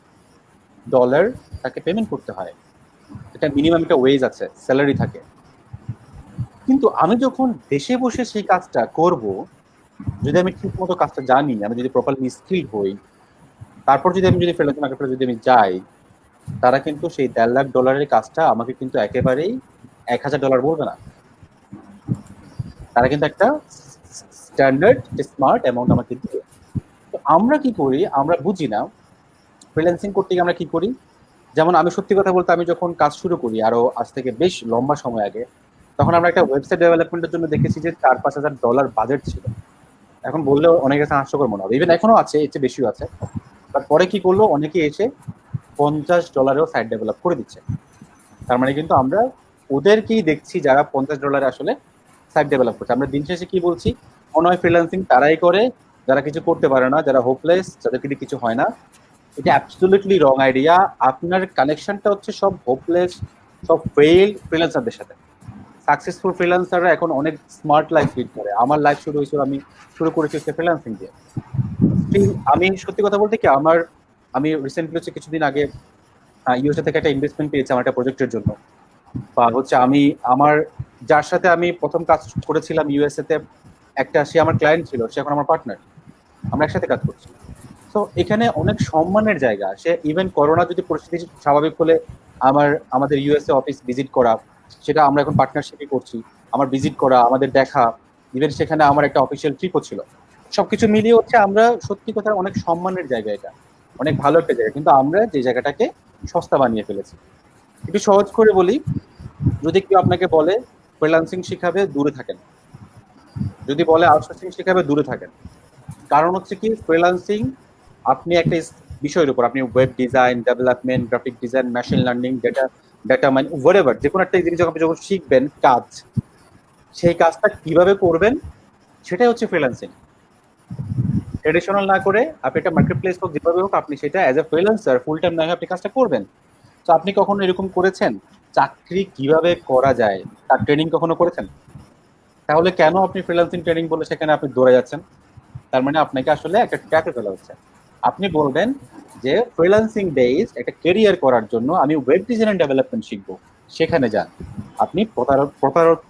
তাকে পেমেন্ট করতে হয়, এটা মিনিমাম একটা ওয়েজ আছে, স্যালারি থাকে। কিন্তু আমি যখন দেশে বসে সেই কাজটা করব, যদি আমি ঠিক মতো কাজটা জানি, আমি যদি প্রপারলি স্কিল হই, তারপর যদি আমি ফ্রিল্যান্সিং মার্কেটে যদি আমি যাই, তারা কিন্তু সেই $1.5 লাখ কাজটা আমাকে কিন্তু একেবারেই $1,000 বলবে না। তারা কিন্তু একটা স্ট্যান্ডার্ড স্মার্ট অ্যামাউন্ট আমাকে দিবে। তো আমরা কি করি, আমরা বুঝি না ফ্রিল্যান্সিং করতে গিয়ে আমরা কি করি। যেমন আমি সত্যি কথা বলতে, আমি যখন কাজ শুরু করি আরো আজ থেকে বেশ লম্বা সময় আগে, তখন আমরা একটা ওয়েবসাইট ডেভেলপমেন্টের জন্য দেখেছি যে $4-5 হাজার বাজেট ছিল। এখন বললেও অনেক কাছে হাস্যকর মনে হবে, ইভেন এখনো আছে, এর চেয়ে বেশিও আছে। বাট পরে কি করলো, অনেকে এসে $50-এও সাইট ডেভেলপ করে দিচ্ছে। তার মানে কিন্তু আমরা ওদেরকেই দেখছি যারা $50 আসলে সাইট ডেভেলপ করছে। আমরা দিন শেষে কি বলছি, মনে হয় ফ্রিল্যান্সিং তারাই করে যারা কিছু করতে পারে না, যারা হোপলেস, যাদের কিন্তু কিছু হয় না। এটা অ্যাবসলিউটলি রং আইডিয়া। আপনার কানেকশনটা হচ্ছে সব হোপলেস, সব ফেইল ফ্রিল্যান্সারদের সাথে। সাকসেসফুল ফ্রিল্যান্সাররা এখন অনেক স্মার্ট লাইফ লিড করে। আমার লাইফ শুরু হয়েছিল, আমি শুরু করেছি ফ্রিল্যান্সিং দিয়ে। আমি সত্যি কথা বলতে কি, আমি রিসেন্টলি হচ্ছে কিছুদিন আগে ইউএসএ থেকে একটা ইনভেস্টমেন্ট পেয়েছি আমার একটা প্রজেক্টের জন্য। বা হচ্ছে আমি আমার যার সাথে আমি প্রথম কাজ করেছিলাম ইউএসএ তে, সে আমার ক্লায়েন্ট ছিল, সে এখন আমার পার্টনার, আমরা একসাথে কাজ করছি। তো এখানে অনেক সম্মানের জায়গা। সে ইভেন করোনা যদি পরিস্থিতি স্বাভাবিক হলে আমাদের ইউএসএ অফিস ভিজিট করা, সেটা আমরা এখন পার্টনারশিপই করছি। আমার ভিজিট করা, আমাদের দেখা, ইভেন সেখানে আমার একটা অফিসিয়াল ট্রিপও ছিল। সবকিছু মিলিয়ে হচ্ছে আমরা সত্যি কথা অনেক সম্মানের জায়গা, এটা অনেক ভালো একটা জায়গা। কিন্তু আমরা যে জায়গাটাকে সস্তা বানিয়ে ফেলেছি। একটু সহজ করে বলি, যদি কেউ আপনাকে বলে ফ্রিল্যান্সিং শিখাবে, দূরে থাকেন। যদি বলে আউটসোর্সিং শিখাবে, দূরে থাকেন। কারণ হচ্ছে কি, ফ্রিল্যান্সিং আপনি একটা বিষয়ের উপর, আপনি web design, development, graphic design, machine learning, data mine, whatever, যে কোনো একটা জিনিস আপনি যখন শিখবেন কাজ, সেই কাজটা কিভাবে করবেন সেটাই হচ্ছে ফ্রিল্যান্সিং। ট্রেডিশনাল না করে আপনি একটা মার্কেট প্লেস হোক, যেভাবে হোক, আপনি সেটা as a freelancer full time না হয়ে আপনি কাজটা করবেন। তো আপনি কখনো এরকম করেছেন চাকরি কিভাবে করা যায় তার ট্রেনিং কখনো করেছেন? তাহলে কেন আপনি ফ্রিল্যান্সিং ট্রেনিং বলে সেখানে আপনি দৌড়ে যাচ্ছেন? তার মানে আপনাকে আসলে একটা ট্র্যাপে ফেলা হচ্ছে। আপনি বলবেন যে ফ্রিল্যান্সিং বেস একটা কেরিয়ার করার জন্য আমি ওয়েব ডিজাইন এন্ড ডেভেলপমেন্ট শিখবো, সেখানে যান। আপনি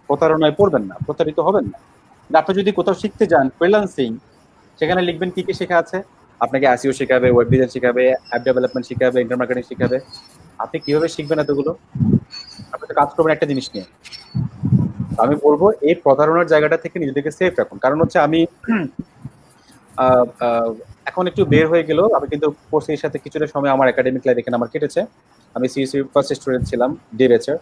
প্রতারণায় পড়বেন না, প্রতারিত হবেন না। আপনি যদি কোথাও শিখতে যান ফ্রিল্যান্সিং, সেখানে লিখবেন কি কি শেখা আছে। আপনাকে এসইও শেখাবে, ওয়েব ডিজাইন শেখাবে, অ্যাপ ডেভেলপমেন্ট শেখাবে, ইন্টারনেট মার্কেটিং শেখাবে। আপনি কিভাবে শিখবেন এতগুলো? আপনি তো কাজ করবেন একটা জিনিস নিয়ে। আমি বলবো এই প্রতারণার জায়গাটা থেকে নিজেদেরকে সেফ রাখুন। কারণ হচ্ছে আমি এখন একটু বের হয়ে গেল, আমি কিন্তু কোর্সের সাথে কিছুটা সময় আমার একাডেমিক লাইফ এখানে আমার কেটেছে। আমি সিইসি ফার্স্ট স্টুডেন্ট ছিলাম, ডে ব্যাচের।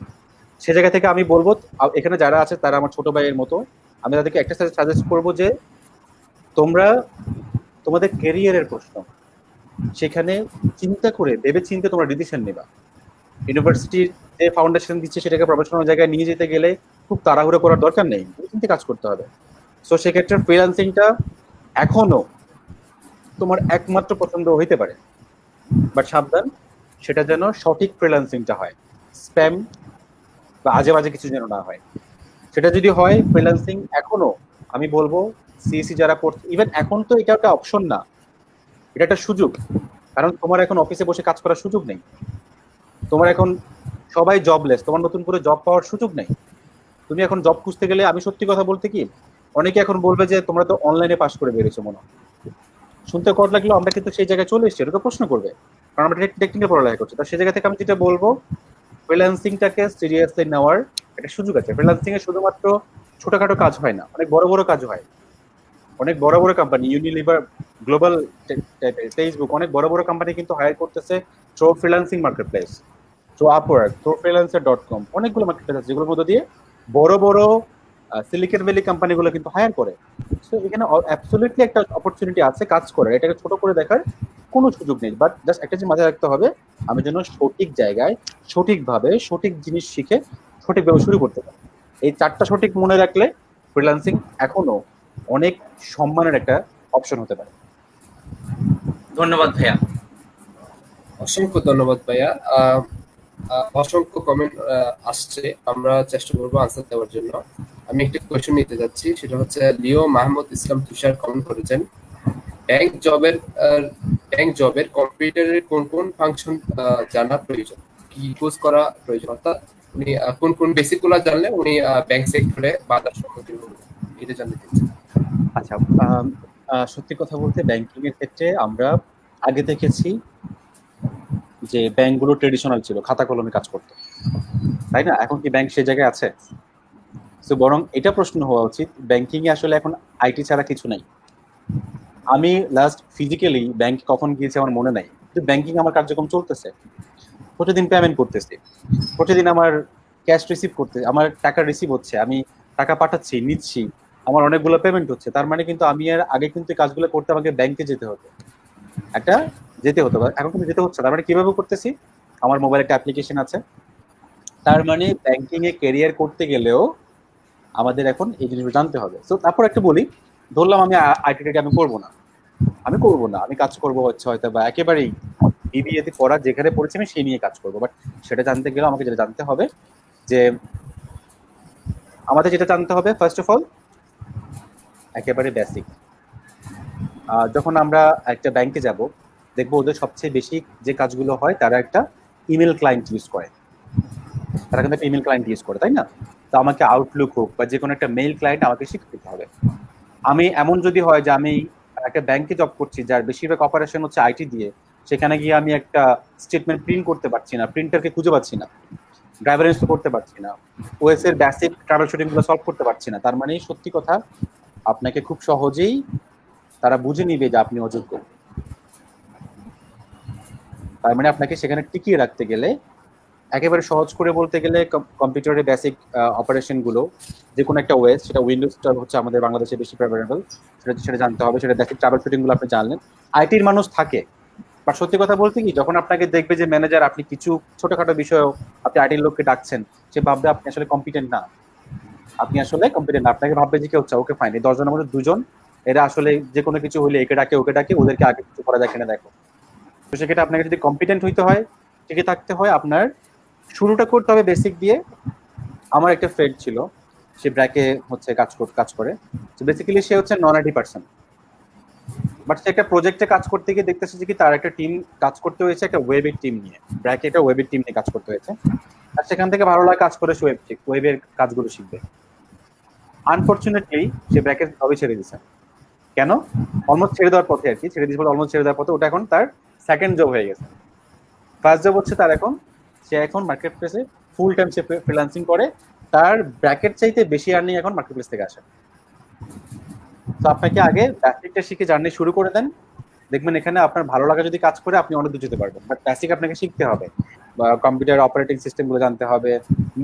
সে জায়গা থেকে আমি বলবো এখানে যারা আছে তারা আমার ছোট ভাইয়ের মতো। আমি তাদেরকে একটা সাজেস্ট করবো যে তোমরা তোমাদের ক্যারিয়ারের প্রশ্ন সেখানে চিন্তা করে ভেবে চিন্তে তোমরা ডিসিশন নেবা। ইউনিভার্সিটির যে ফাউন্ডেশন দিচ্ছে সেটাকে প্রফেশনাল জায়গায় নিয়ে যেতে গেলে খুব তাড়াহুড়ো করার দরকার নেই, চিন্তে কাজ করতে হবে। সো সেক্ষেত্রে ফ্রিল্যান্সিংটা এখনো তোমার একমাত্র পছন্দ হইতে পারে, বাট সাবধান, সেটা যেন সঠিক ফ্রিল্যান্সিংটা হয়, স্প্যাম বা আজে বাজে কিছু যেন না হয়। সেটা যদি হয়, ফ্রিল্যান্সিং এখনো আমি বলবো সিএসসি যারা করছে, ইভেন এখন তো এটা একটা অপশন না, এটা একটা সুযোগ। কারণ তোমার এখন অফিসে বসে কাজ করার সুযোগ নেই, তোমার এখন সবাই জবলেস, তোমার নতুন করে জব পাওয়ার সুযোগ নেই। তুমি এখন জব খুঁজতে গেলে, আমি সত্যি কথা বলতে কি, অনেকে এখন বলবে যে তোমরা তো অনলাইনে পাস করে বেরিয়েছো মনে হয়। শুনতে কট লাগলেও আমরা কিন্তু সেই জায়গায় চলে এসেছি, এটা তো প্রশ্ন করবে, কারণ আমরা টেকনিক্যাল পড়ালেখা করছি। তো সেই জায়গা থেকে আমি যেটা বলবো, ফ্রিল্যান্সিংটাকে সিরিয়াসলি নেওয়ার একটা সুযোগ আছে। ফ্রিল্যান্সিং এ শুধুমাত্র ছোটখাটো কাজ হয় না, অনেক বড় বড় কাজ হয়। অনেক বড় বড় কোম্পানি, ইউনিলিভার, গ্লোবাল টাইপের, ফেসবুক, অনেক বড় বড় কোম্পানি কিন্তু হায়ার করতেছে through freelancing market place, through Upwork, through ফ্রিল্যান্সার.com, অনেকগুলো মার্কেট প্লেস আছে যেগুলোর মধ্যে দিয়ে বড় বড় সিলিকন ভ্যালি কোম্পানিগুলো কিন্তু হায়ার করে। সো এখানে অ্যাবসলিউটলি একটা অপরচুনিটি আছে কাজ করার, এটাকে ছোট করে দেখার কোনো সুযোগ নেই। বাট জাস্ট একটা জিনিস মাথায় রাখতে হবে, আমি যেন সঠিক জায়গায় সঠিকভাবে সঠিক জিনিস শিখে সঠিকভাবে শুরু করতে পারি। এই চারটা সঠিক মনে রাখলে ফ্রিল্যান্সিং এখনো অনেক সম্মানের একটা অপশন হতে পারে। ধন্যবাদ ভাইয়া। অসংখ্য ধন্যবাদ ভাইয়া। অসংখ্য কমেন্ট আসছে, আমরা চেষ্টা করবো আনসার দেওয়ার জন্য। আমি একটা কোয়েশ্চেন নিতে যাচ্ছি, সেটা হচ্ছে লিও মাহমুদ ইসলাম তুষার কমেন্ট করেছেন, ব্যাংক জবের কম্পিউটারের কোন কোন ফাংশন জানা প্রয়োজন, কি ইউজ করা প্রয়োজন, অর্থাৎ উনি কোন কোন বেসিক গুলো জানলে উনি ব্যাংক সেক্টরে বাধার সম্মুখীন হবেন, এটা জানতে চাচ্ছি। আচ্ছা, সত্যি কথা বলতে ব্যাংকিং এর ক্ষেত্রে আমরা আগে দেখেছি যে ব্যাংকগুলো ট্রেডিশনাল ছিল, খাতা কলমে কাজ করতো, তাই না? এখন কি ব্যাংক সেই জায়গায় আছে? তো বরং এটা প্রশ্ন হওয়া উচিত, ব্যাংকিং এ আসলে এখন আইটি ছাড়া কিছু নাই। আমি লাস্ট ফিজিক্যালি ব্যাংক কখন গিয়েছি আমার মনে নাই, কিন্তু ব্যাংকিং আমার কার্যক্রম চলতেছে, প্রতিদিন পেমেন্ট করতেছি, প্রতিদিন আমার ক্যাশ রিসিভ করতে, আমার টাকা রিসিভ হচ্ছে, আমি টাকা পাঠাচ্ছি, নিচ্ছি, আমার অনেকগুলো পেমেন্ট হচ্ছে। তার মানে কিন্তু আমি এর আগে কিন্তু কাজগুলো করতে আমাকে ব্যাংকে যেতে হতো, যেতে হতো, এখন কিন্তু যেতে হচ্ছে। তার মানে কিভাবে করতেছি, আমার মোবাইলে একটা অ্যাপ্লিকেশন আছে। তার মানে ব্যাংকিং এ ক্যারিয়ার করতে গেলেও আমাদের এখন এই জিনিসগুলো জানতে হবে। তো তারপর একটু বলি, ধরলাম আমি আইটিটাকে আমি করবো না, আমি কাজ করবো হচ্ছে হয়তো বা একেবারেই বিবিএতে পড়া যেখানে পড়েছি আমি সেই নিয়ে কাজ করবো। বাট সেটা জানতে গেলে আমাকে যেটা জানতে হবে যে আমাদের যেটা জানতে হবে ফার্স্ট অফ অল একেবারে বেসিক, যখন আমরা একটা ব্যাংকে যাব দেখবো ওদের সবচেয়ে বেশি যে কাজগুলো হয় তারা একটা ইমেল ক্লায়েন্ট ইউজ করে, তারা কিন্তু একটা ইমেল ক্লায়েন্ট ইউজ করে, তাই না? তো আমাকে আউটলুক হোক বা যে কোনো একটা মেইল ক্লায়েন্ট আমাকে শিখতে হবে। আমি এমন যদি হয় যে আমি একটা ব্যাংকে জব করছি যার বেশিরভাগ অপারেশন হচ্ছে আইটি দিয়ে, সেখানে গিয়ে আমি একটা স্টেটমেন্ট প্রিন্ট করতে পারছি না, প্রিন্টারকে খুঁজে পাচ্ছি না, ড্রাইভার ইনস্টল করতে পারছি না, ওএস এর বেসিক ট্রাভেল শুটিং গুলো সলভ করতে পারছি না, তার মানে সত্যি কথা আপনাকে খুব সহজেই তারা বুঝে নিবে যে আপনি অযোগ্য। তার মানে আপনাকে সেখানে টিকিয়ে রাখতে গেলে একেবারে সহজ করে বলতে গেলে কম্পিউটারের বেসিক অপারেশন গুলো যে কোনো একটা ওএস, সেটা উইন্ডোজটা হচ্ছে আমাদের বাংলাদেশে বেশি প্রেফারেবল, সেটা জানতে হবে। সেটা বেসিক ট্রাভেল শুটিং গুলো আপনি জানলেন। আইটির মানুষ থাকে, বাট সত্যি কথা বলতে কি যখন আপনাকে দেখবে যে ম্যানেজার আপনি কিছু ছোটখাটো বিষয়েও আপনি আইটির লোককে ডাকছেন, সে ভাববে আপনি আসলে কম্পিটেন্ট না, আপনাকে ভাববে যে কেউ ওকে ফাইন, এই 10 জনের মধ্যে 2 জন এরা আসলে যে কোনো কিছু হলে একে ডাকে ওকে ডাকে, ওদেরকে আগে কিছু করা যায় কিনা দেখো। তো সেক্ষেত্রে আপনাকে যদি কম্পিটেন্ট হইতে হয়, টিকে থাকতে হয়, আপনার শুরুটা করতে হবে বেসিক দিয়ে। আমার একটা ফ্রেন্ড ছিল, সে ব্র্যাকে হচ্ছে কাজ করে, তো বেসিক্যালি সে হচ্ছে নন আইটি পার্সন, বাট সে একটা প্রজেক্টে কাজ করতে গিয়ে দেখতেছে যে কি তার একটা টিম কাজ করতে হয়েছে একটা ওয়েবের টিম নিয়ে, ব্র্যাকে একটা ওয়েবের টিম নিয়ে কাজ করতে হয়েছে, আর সেখান থেকে ভালো লাগে কাজ করে সে ওয়েবের কাজগুলো শিখবে। আনফরচুনেটলি সে ব্র্যাকের জবই ছেড়ে দিয়েছে। কেন? অলমোস্ট ছেড়ে দেওয়ার পথে আর কি, ছেড়ে দিয়েছে বলে অলমোস্ট ছেড়ে দেওয়ার পথে, ওটা এখন তার সেকেন্ড জব হয়ে গেছে। ফার্স্ট জব হচ্ছে তার এখন, সে এখন মার্কেট প্লেসে ফুল টাইম সে ফ্রিল্যান্সিং করে, তার ব্র্যাকেট চাইতে বেশি আর্নিং এখন মার্কেট প্লেস থেকে আসে। তো আপনাকে আগে বেসিকটা শিখে জার্নি শুরু করে দেন, দেখবেন এখানে আপনার ভালো লাগা যদি কাজ করে আপনি অনেক দূর যেতে পারবেন। বাট বেসিক আপনাকে শিখতে হবে, বা কম্পিউটার অপারেটিং সিস্টেম গুলো জানতে হবে,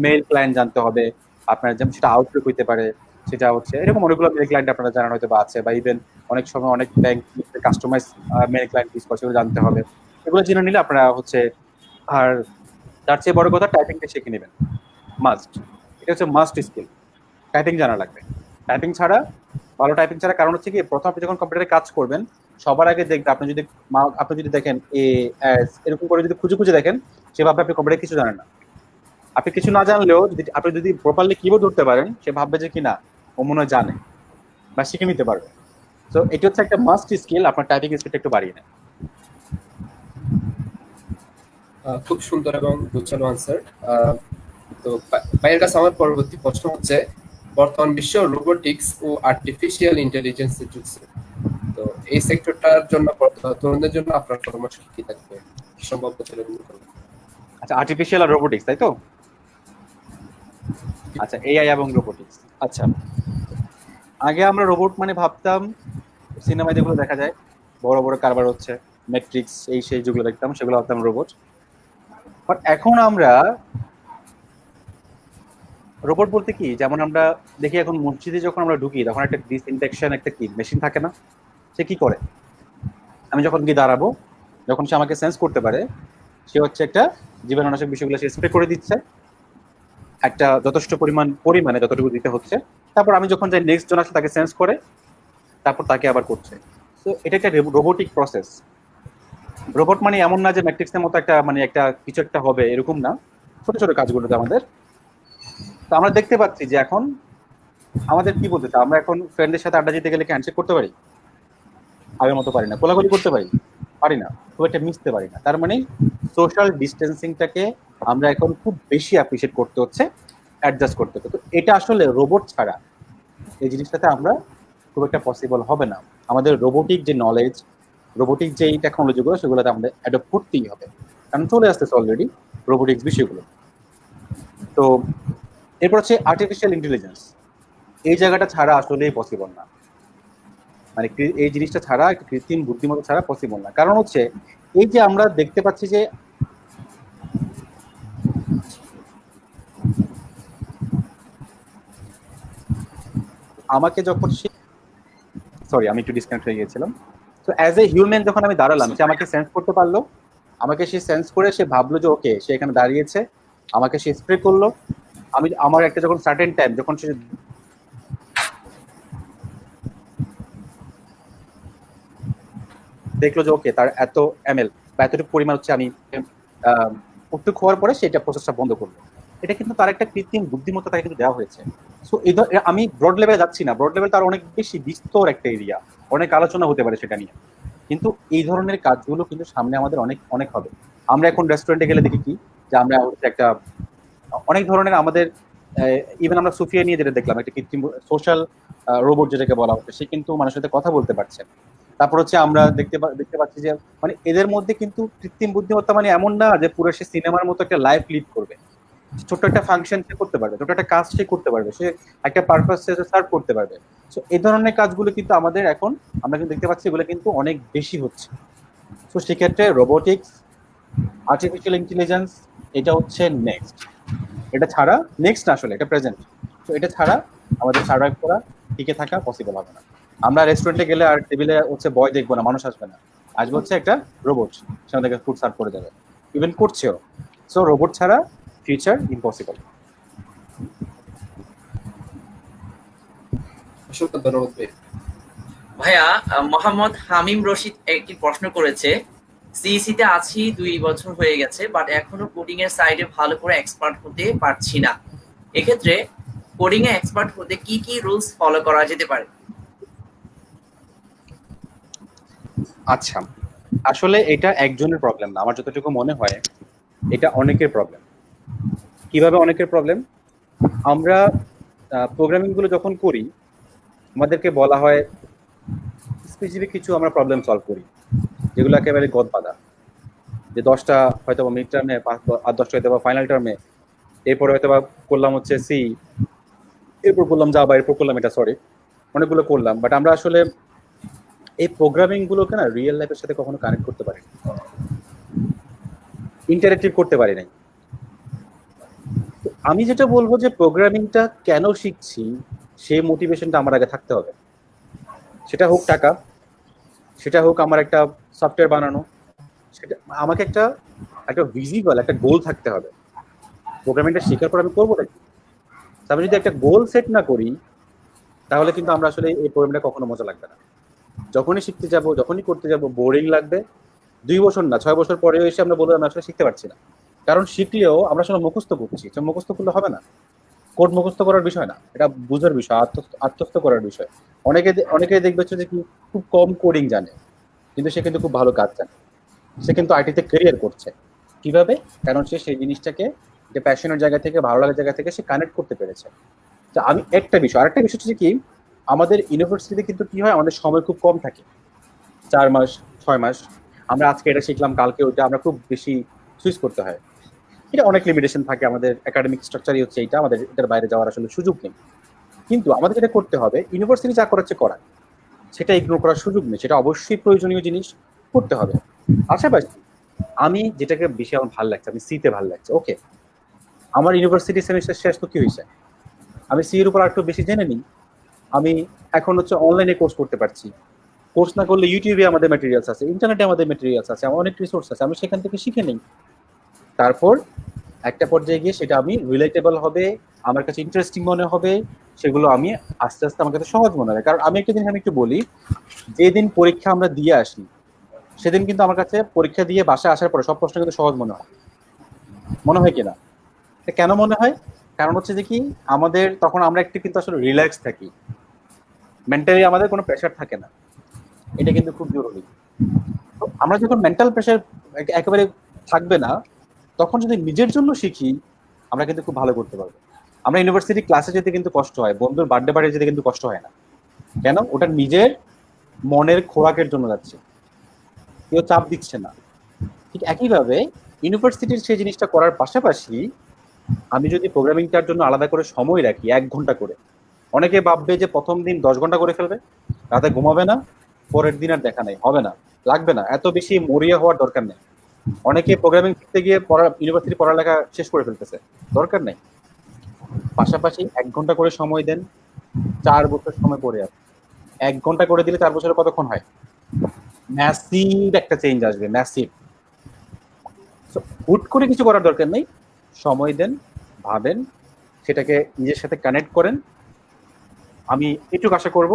মেইল ক্লায়েন্ট জানতে হবে, আপনার যেমন সেটা আউটলুক হইতে পারে, সেটা হচ্ছে এরকম অনেকগুলো মেইল ক্লায়েন্ট আপনারা জানানো হয়তো বা আছে, বা ইভেন অনেক সময় অনেক bank customize mail client use করছে, জানতে হবে। এগুলো জেনে নিলে আপনারা হচ্ছে, আর তার চেয়ে বড় কথা টাইপিংটা শিখে নেবেন, মাস্ট। এটা হচ্ছে মাস্ট স্কিল, টাইপিং জানা লাগবে। টাইপিং ছাড়া, ভালো টাইপিং ছাড়া, কারণ হচ্ছে কি প্রথম আপনি যখন কম্পিউটারে কাজ করবেন সবার আগে দেখবে আপনি যদি দেখেন এরকম করে যদি খুঁজে খুঁজে দেখেন, সেভাবে আপনি কম্পিউটারে কিছু জানেন না। আপনি কিছু না জানলেও আপনি যদি প্রপারলি কিবোর্ড ধরতে পারেন, সে ভাববে যে কিনা ও মনে হয় জানে বা শিখে নিতে পারবে। তো এটা হচ্ছে একটা মাস্ট স্কিল, আপনার টাইপিং স্পিডটা একটু বাড়িয়ে নেন। খুব সুন্দর এবং গুছানো আনসার। তো ভাইয়ের কাছে আমার পরবর্তী প্রশ্ন হচ্ছে, বর্তমান বিশ্ব রোবোটিক্স ও আর্টিফিশিয়াল ইন্টেলিজেন্সে যুগছে, তো এই সেক্টরটার জন্য তরুণদের জন্য আপনার পরামর্শ কি থাকবে, কি সম্ভব ছিল? আচ্ছা, আর্টিফিশিয়াল আর রোবোটিক্স, তাই তো? আচ্ছা, এআই এবং রোবোটিক্স। আচ্ছা, আগে আমরা রোবট মানে ভাবতাম সিনেমায় যেগুলো দেখা যায়, বড় বড় কারবার হচ্ছে, ম্যাট্রিক্স এই সেই যেগুলো দেখতাম সেগুলো ভাবতাম রোবট। বাট এখন আমরা রোবট বলতে কি, যেমন আমরা দেখি এখন মসজিদে যখন আমরা ঢুকি তখন একটা ডিসইনফেকশন একটা কি মেশিন থাকে না, সে কি করে, আমি যখন গিয়ে দাঁড়াবো, যখন সে আমাকে সেন্স করতে পারে, সে হচ্ছে একটা জীবাণুনাশক বিষয়গুলো সে স্প্রে করে দিচ্ছে একটা যথেষ্ট পরিমাণে যতটুকু দিতে হচ্ছে, তারপর আমি যখন যাই নেক্সট জন আসলে তাকে সেন্স করে তারপর তাকে আবার করছে। তো এটা একটা রোবোটিক প্রসেস। রোবট মানে এমন না যে ম্যাট্রিক্সের মতো একটা মানে একটা কিছু একটা হবে, এরকম না, ছোট ছোট কাজগুলোতে আমাদের। তো আমরা দেখতে পাচ্ছি যে এখন আমাদের কি বলতে আমরা এখন ফ্রেন্ডের সাথে আড্ডা দিতে গেলে কি হ্যান্ডশেক করতে পারি? আগের মতো পারি না। কোলাকুলি করতে পারি না, খুব একটা মিশতে পারি না। তার মানে সোশ্যাল ডিস্টেন্সিংটাকে আমরা এখন খুব বেশি অ্যাপ্রিশিয়েট করতে হচ্ছে, অ্যাডজাস্ট করতে হচ্ছে। তো এটা আসলে রোবট ছাড়া এই জিনিসটাতে আমরা খুব একটা পসিবল হবে না। আমাদের রোবোটিক যে নলেজ, রোবোটিক যে টেকনোলজিগুলো সেগুলোতে আমাদের অ্যাডপ্ট করতেই হবে, কারণ চলে আসতেছে অলরেডি রোবোটিক্স বিষয়গুলো। তো এরপর হচ্ছে আর্টিফিশিয়াল ইন্টেলিজেন্স। এই জায়গাটা ছাড়া আসলেই পসিবল না, মানে এই জিনিসটা ছাড়া, কৃত্রিম বুদ্ধিমত্তা ছাড়া পসিবল না। কারণ হচ্ছে এই যে আমরা দেখতে পাচ্ছি যে আমাকে যখন সরি আমি একটু ডিসকানেক্ট হয়ে গিয়েছিলাম। তো অ্যাজ এ হিউম্যান যখন আমি দাঁড়ালাম, সে আমাকে সেন্স করতে পারলো, আমাকে সে সেন্স করে সে ভাবলো যে ওকে সে এখানে দাঁড়িয়েছে, আমাকে সে স্প্রে করলো। আমার একটা যখন সার্টেন টাইম যখন সে দেখলো যে ওকে তার এত ml বা এতটুকু পরিমাণ হচ্ছে আমি প্রত্যেক হওয়ার পরে সেটা প্রসেসটা বন্ধ করলো। এটা কিন্তু তার একটা কৃত্রিম বুদ্ধিমত্তা তাকে কিন্তু দেওয়া হয়েছে। সো আমি ব্রড লেভেলে যাচ্ছি না, ব্রড লেভেল তার অনেক বেশি বিস্তর একটা এরিয়া, অনেক আলোচনা হতে পারে সেটা নিয়ে। কিন্তু এই ধরনের কাজগুলো কিন্তু সামনে আমাদের অনেক অনেক হবে। আমরা এখন রেস্টুরেন্টে গেলে দেখি কি যে আমরা হচ্ছে একটা অনেক ধরনের আমাদের ইভেন আমরা সুফিয়া নিয়ে যেটা দেখলাম একটা কৃত্রিম সোশ্যাল রোবট যেটাকে বলা হচ্ছে, সে কিন্তু মানুষের সাথে কথা বলতে পারছে। তারপর হচ্ছে আমরা দেখতে পাচ্ছি যে মানে এদের মধ্যে কিন্তু কৃত্রিম বুদ্ধিমত্তা মানে এমন না যে পুরো সে সিনেমার মতো একটা লাইফ লিড করবে। ছোট্ট একটা ফাংশন সে করতে পারবে, ছোট একটা কাজ সে করতে পারবে, সে একটা পারপাস সে সার্ভ করতে পারবে। সো এই ধরনের কাজগুলো কিন্তু আমাদের এখন আমরা কিন্তু দেখতে পাচ্ছি এগুলো কিন্তু অনেক বেশি হচ্ছে। তো সেক্ষেত্রে রোবোটিক্স, আর্টিফিশিয়াল ইন্টেলিজেন্স এটা হচ্ছে নেক্সট। এটা ছাড়া নেক্সট না, আসলে এটা প্রেজেন্ট। তো এটা ছাড়া আমাদের সার্ভাইভ করা, টিকে থাকা পসিবল হবে না। আমরা রেস্টুরেন্টে গেলে আর টেবিলে হচ্ছে বয় দেখবো না, মানুষ আসবে না, আসবে হচ্ছে একটা রোবট, সে আমাদেরকে ফুড সার্ভ করে যাবে, ইভেন করছেও। সো রোবট ছাড়া ফিউচার ইম্পসিবল। অসংখ্য ধন্যবাদ ভাই। ভাইয়া, মোহাম্মদ হামিম রশিদ একটি প্রশ্ন করেছে, সিইসি তে আছি 2 বছর হয়ে গেছে, বাট এখনো কোডিং এর সাইডে ভালো করে এক্সপার্ট হতে পারছি না। এক্ষেত্রে কোডিং এ এক্সপার্ট হতে কি কি রুলস ফলো করা যেতে পারে? আচ্ছা, আসলে এটা একজনের প্রবলেম না, আমার যতটুকু মনে হয় এটা অনেকের প্রবলেম। কিভাবে অনেকের প্রবলেম? আমরা প্রোগ্রামিং গুলো যখন করি আমাদেরকে বলা হয় স্পেসিফিক কিছু আমরা প্রবলেম সলভ করি, যেগুলো একেবারে গদ বাঁধা, যে 10টা হয়তো মিড টার্মে আর 10টা হয়তো বা ফাইনাল টার্মে, এরপরে হয়তো বা করলাম হচ্ছে সি, এরপর করলাম জাভা, এরপর করলাম এটা, সরি অনেকগুলো করলাম। বাট আমরা আসলে এই প্রোগ্রামিং গুলোকে না রিয়েল লাইফের সাথে কখনো কানেক্ট করতে পারি, ইন্টারেক্টিভ করতে পারি নাই। আমি যেটা বলবো যে প্রোগ্রামিংটা কেন শিখছি সেই মোটিভেশনটা আমার আগে থাকতে হবে। সেটা হোক টাকা, সেটা হোক আমার একটা সফটওয়্যার বানানো, সেটা আমাকে একটা একটা ভিজিবল একটা গোল থাকতে হবে। প্রোগ্রামিংটা শেখার পর আমি করবো নাকি, আমি যদি একটা গোল সেট না করি তাহলে কিন্তু আমরা আসলে এই প্রোগ্রামটা কখনো মজা লাগবে না। যখনই শিখতে যাব, যখনই করতে যাব বোরিং লাগবে। 2 বছর না 6 বছর পরেও এসে আমরা বলবো আমরা আসলে শিখতে পারছি না। কারণ শিখলেও আমরা আসলে মুখস্থ করছি, মুখস্থ করলে হবে না। কোড মুখস্থ করার বিষয় না, এটা বুঝার বিষয়, আত্মস্থ করার বিষয়। অনেকে দেখবে যে কি খুব কম কোডিং জানে, কিন্তু সে কিন্তু খুব ভালো কাজ জানে, সে কিন্তু আইটিতে ক্যারিয়ার করছে। কিভাবে? কারণ সে সেই জিনিসটাকে যে প্যাশনের জায়গা থেকে, ভালো লাগার জায়গা থেকে সে কানেক্ট করতে পেরেছে। তো আমি একটা বিষয়, আরেকটা বিষয় হচ্ছে কি আমাদের ইউনিভার্সিটিতে কিন্তু কি হয়, আমাদের সময় খুব কম থাকে, 4 মাস 6 মাস। আমরা আজকে এটা শিখলাম, কালকে ওইটা, আমরা খুব বেশি সুইচ করতে হয়। এটা অনেক লিমিটেশন থাকে, আমাদের একাডেমিক স্ট্রাকচারই হচ্ছে এইটা, আমাদের এটার বাইরে যাওয়ার আসলে সুযোগ নেই। কিন্তু আমাদের যেটা করতে হবে, ইউনিভার্সিটি যা করাচ্ছে করা, সেটা ইগনোর করার সুযোগ নেই, সেটা অবশ্যই প্রয়োজনীয় জিনিস করতে হবে। পাশাপাশি আমি যেটাকে বেশি আমার ভালো লাগছে, আমি সিতে ভালো লাগছে, ওকে আমার ইউনিভার্সিটি সেমিস্টার শেষ তো কি হয়েছে, আমি সি এর উপর একটু বেশি জেনে নিই। আমি এখন হচ্ছে অনলাইনে কোর্স করতে পারছি, কোর্স না করলে ইউটিউবে আমাদের ম্যাটেরিয়ালস আছে, ইন্টারনেটে আমাদের ম্যাটেরিয়ালস আছে, অনেক রিসোর্স আছে, আমি সেখান থেকে শিখে নিই। তারপর একটা পর্যায়ে গিয়ে সেটা আমি রিলেটেবল হবে, আমার কাছে ইন্টারেস্টিং মনে হবে, সেগুলো আমি আস্তে আস্তে আমার কাছে সহজ মনে হবে। কারণ আমি একটা জিনিস আমি একটু বলি, যেদিন পরীক্ষা আমরা দিয়ে আসি সেদিন কিন্তু আমার কাছে পরীক্ষা দিয়ে বাসায় আসার পরে সব প্রশ্ন কিন্তু সহজ মনে হয়, মনে হয় কিনা? কেন মনে হয়? কারণ হচ্ছে যে কি আমাদের তখন আমরা একটু কিন্তু আসলে রিল্যাক্স থাকি, মেন্টালি আমাদের কোনো প্রেশার থাকে না, এটা কিন্তু খুব জরুরি। তো আমরা যখন মেন্টাল প্রেশার একেবারে থাকবে না, তখন যদি নিজের জন্য শিখি আমরা কিন্তু খুব ভালো করতে পারবো। আমরা ইউনিভার্সিটি ক্লাসে যেতে কিন্তু কষ্ট হয়, বন্ধুর বার্থডে পার্টি যেতে কিন্তু কষ্ট হয় না। কেন? ওটা নিজের মনের খোরাকের জন্য যাচ্ছে, কেউ চাপ দিচ্ছে না। ঠিক একইভাবে ইউনিভার্সিটির সেই জিনিসটা করার পাশাপাশি আমি যদি প্রোগ্রামিংটার জন্য আলাদা করে সময় রাখি 1 ঘন্টা করে, অনেকে ভাববে যে প্রথম দিন 10 ঘন্টা করে ফেলবে, রাতে ঘুমাবে না, পরের দিন আর দেখা নাই, হবে না, লাগবে না, এত বেশি মরিয়া হওয়ার দরকার নেই। অনেকে প্রোগ্রামিং শিখতে গিয়ে ইউনিভার্সিটি পড়ালেখা শেষ করে ফেলতেছে, দরকার নেই। পাশাপাশি 1 ঘন্টা করে সময় দেন, 4 বছর সময় পড়ে আছে, 1 ঘন্টা করে দিলে 4 বছরে কতক্ষণ হয়? ম্যাসিভ একটা চেঞ্জ আসবে, ম্যাসিভ। হুট করে কিছু করার দরকার নেই, সময় দেন, ভাবেন, সেটাকে নিজের সাথে কানেক্ট করেন। আমি এটুকু আশা করব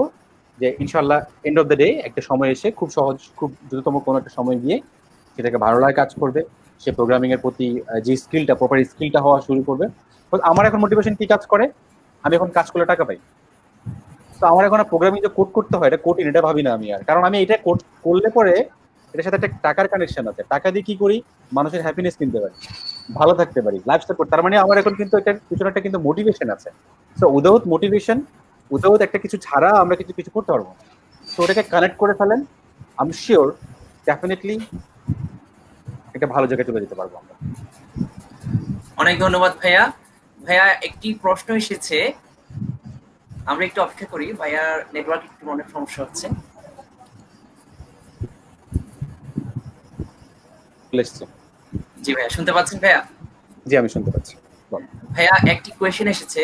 যে ইনশাল্লাহ এন্ড অফ দ্য ডে একটা সময় এসে খুব সহজ, খুব দ্রুততম কোনো একটা সময় গিয়ে সেটাকে ভালো লাগে কাজ করবে, সে প্রোগ্রামিং এর প্রতি যে স্কিলটা, প্রপার স্কিলটা হওয়া শুরু করবে। আমার এখন মোটিভেশন কি কাজ করে, আমি এখন কাজ করলে টাকা পাই, তো আমার এখন প্রোগ্রামিং যে কোড করতে হয়, এটা কঠিন, এটা ভাবি না আমি আর, কারণ আমি এটা কোড করলে পরে এটার সাথে একটা টাকার কানেকশন আছে, টাকা দিয়ে কি করি, মানুষের হ্যাপিনেস কিনতে পারি, ভালো থাকতে পারি, লাইফস্টাইল করতে, তার মানে আমার এখন কিন্তু এটার পিছনে একটা কিন্তু মোটিভেশন আছে। সো উইদাউট মোটিভেশন, উইদাউট একটা কিছু ছাড়া আমরা কিন্তু কিছু করতে পারবো না। তো ওটাকে কানেক্ট করে ফেলেন, আমি শিওর ডেফিনেটলি একটা ভালো জায়গায় চলে যেতে পারবো আমরা। অনেক ধন্যবাদ ভাইয়া। ভাইয়া একটি প্রশ্ন এসেছে, আমরা একটু অপেক্ষা করি, ভাইয়ার নেটওয়ার্ক একটু অনেক সমস্যা হচ্ছে। জি ভাইয়া, শুনতে পাচ্ছেন ভাইয়া? জি আমি শুনতে পাচ্ছি। ভাইয়া একটি কোয়েশ্চেন এসেছে,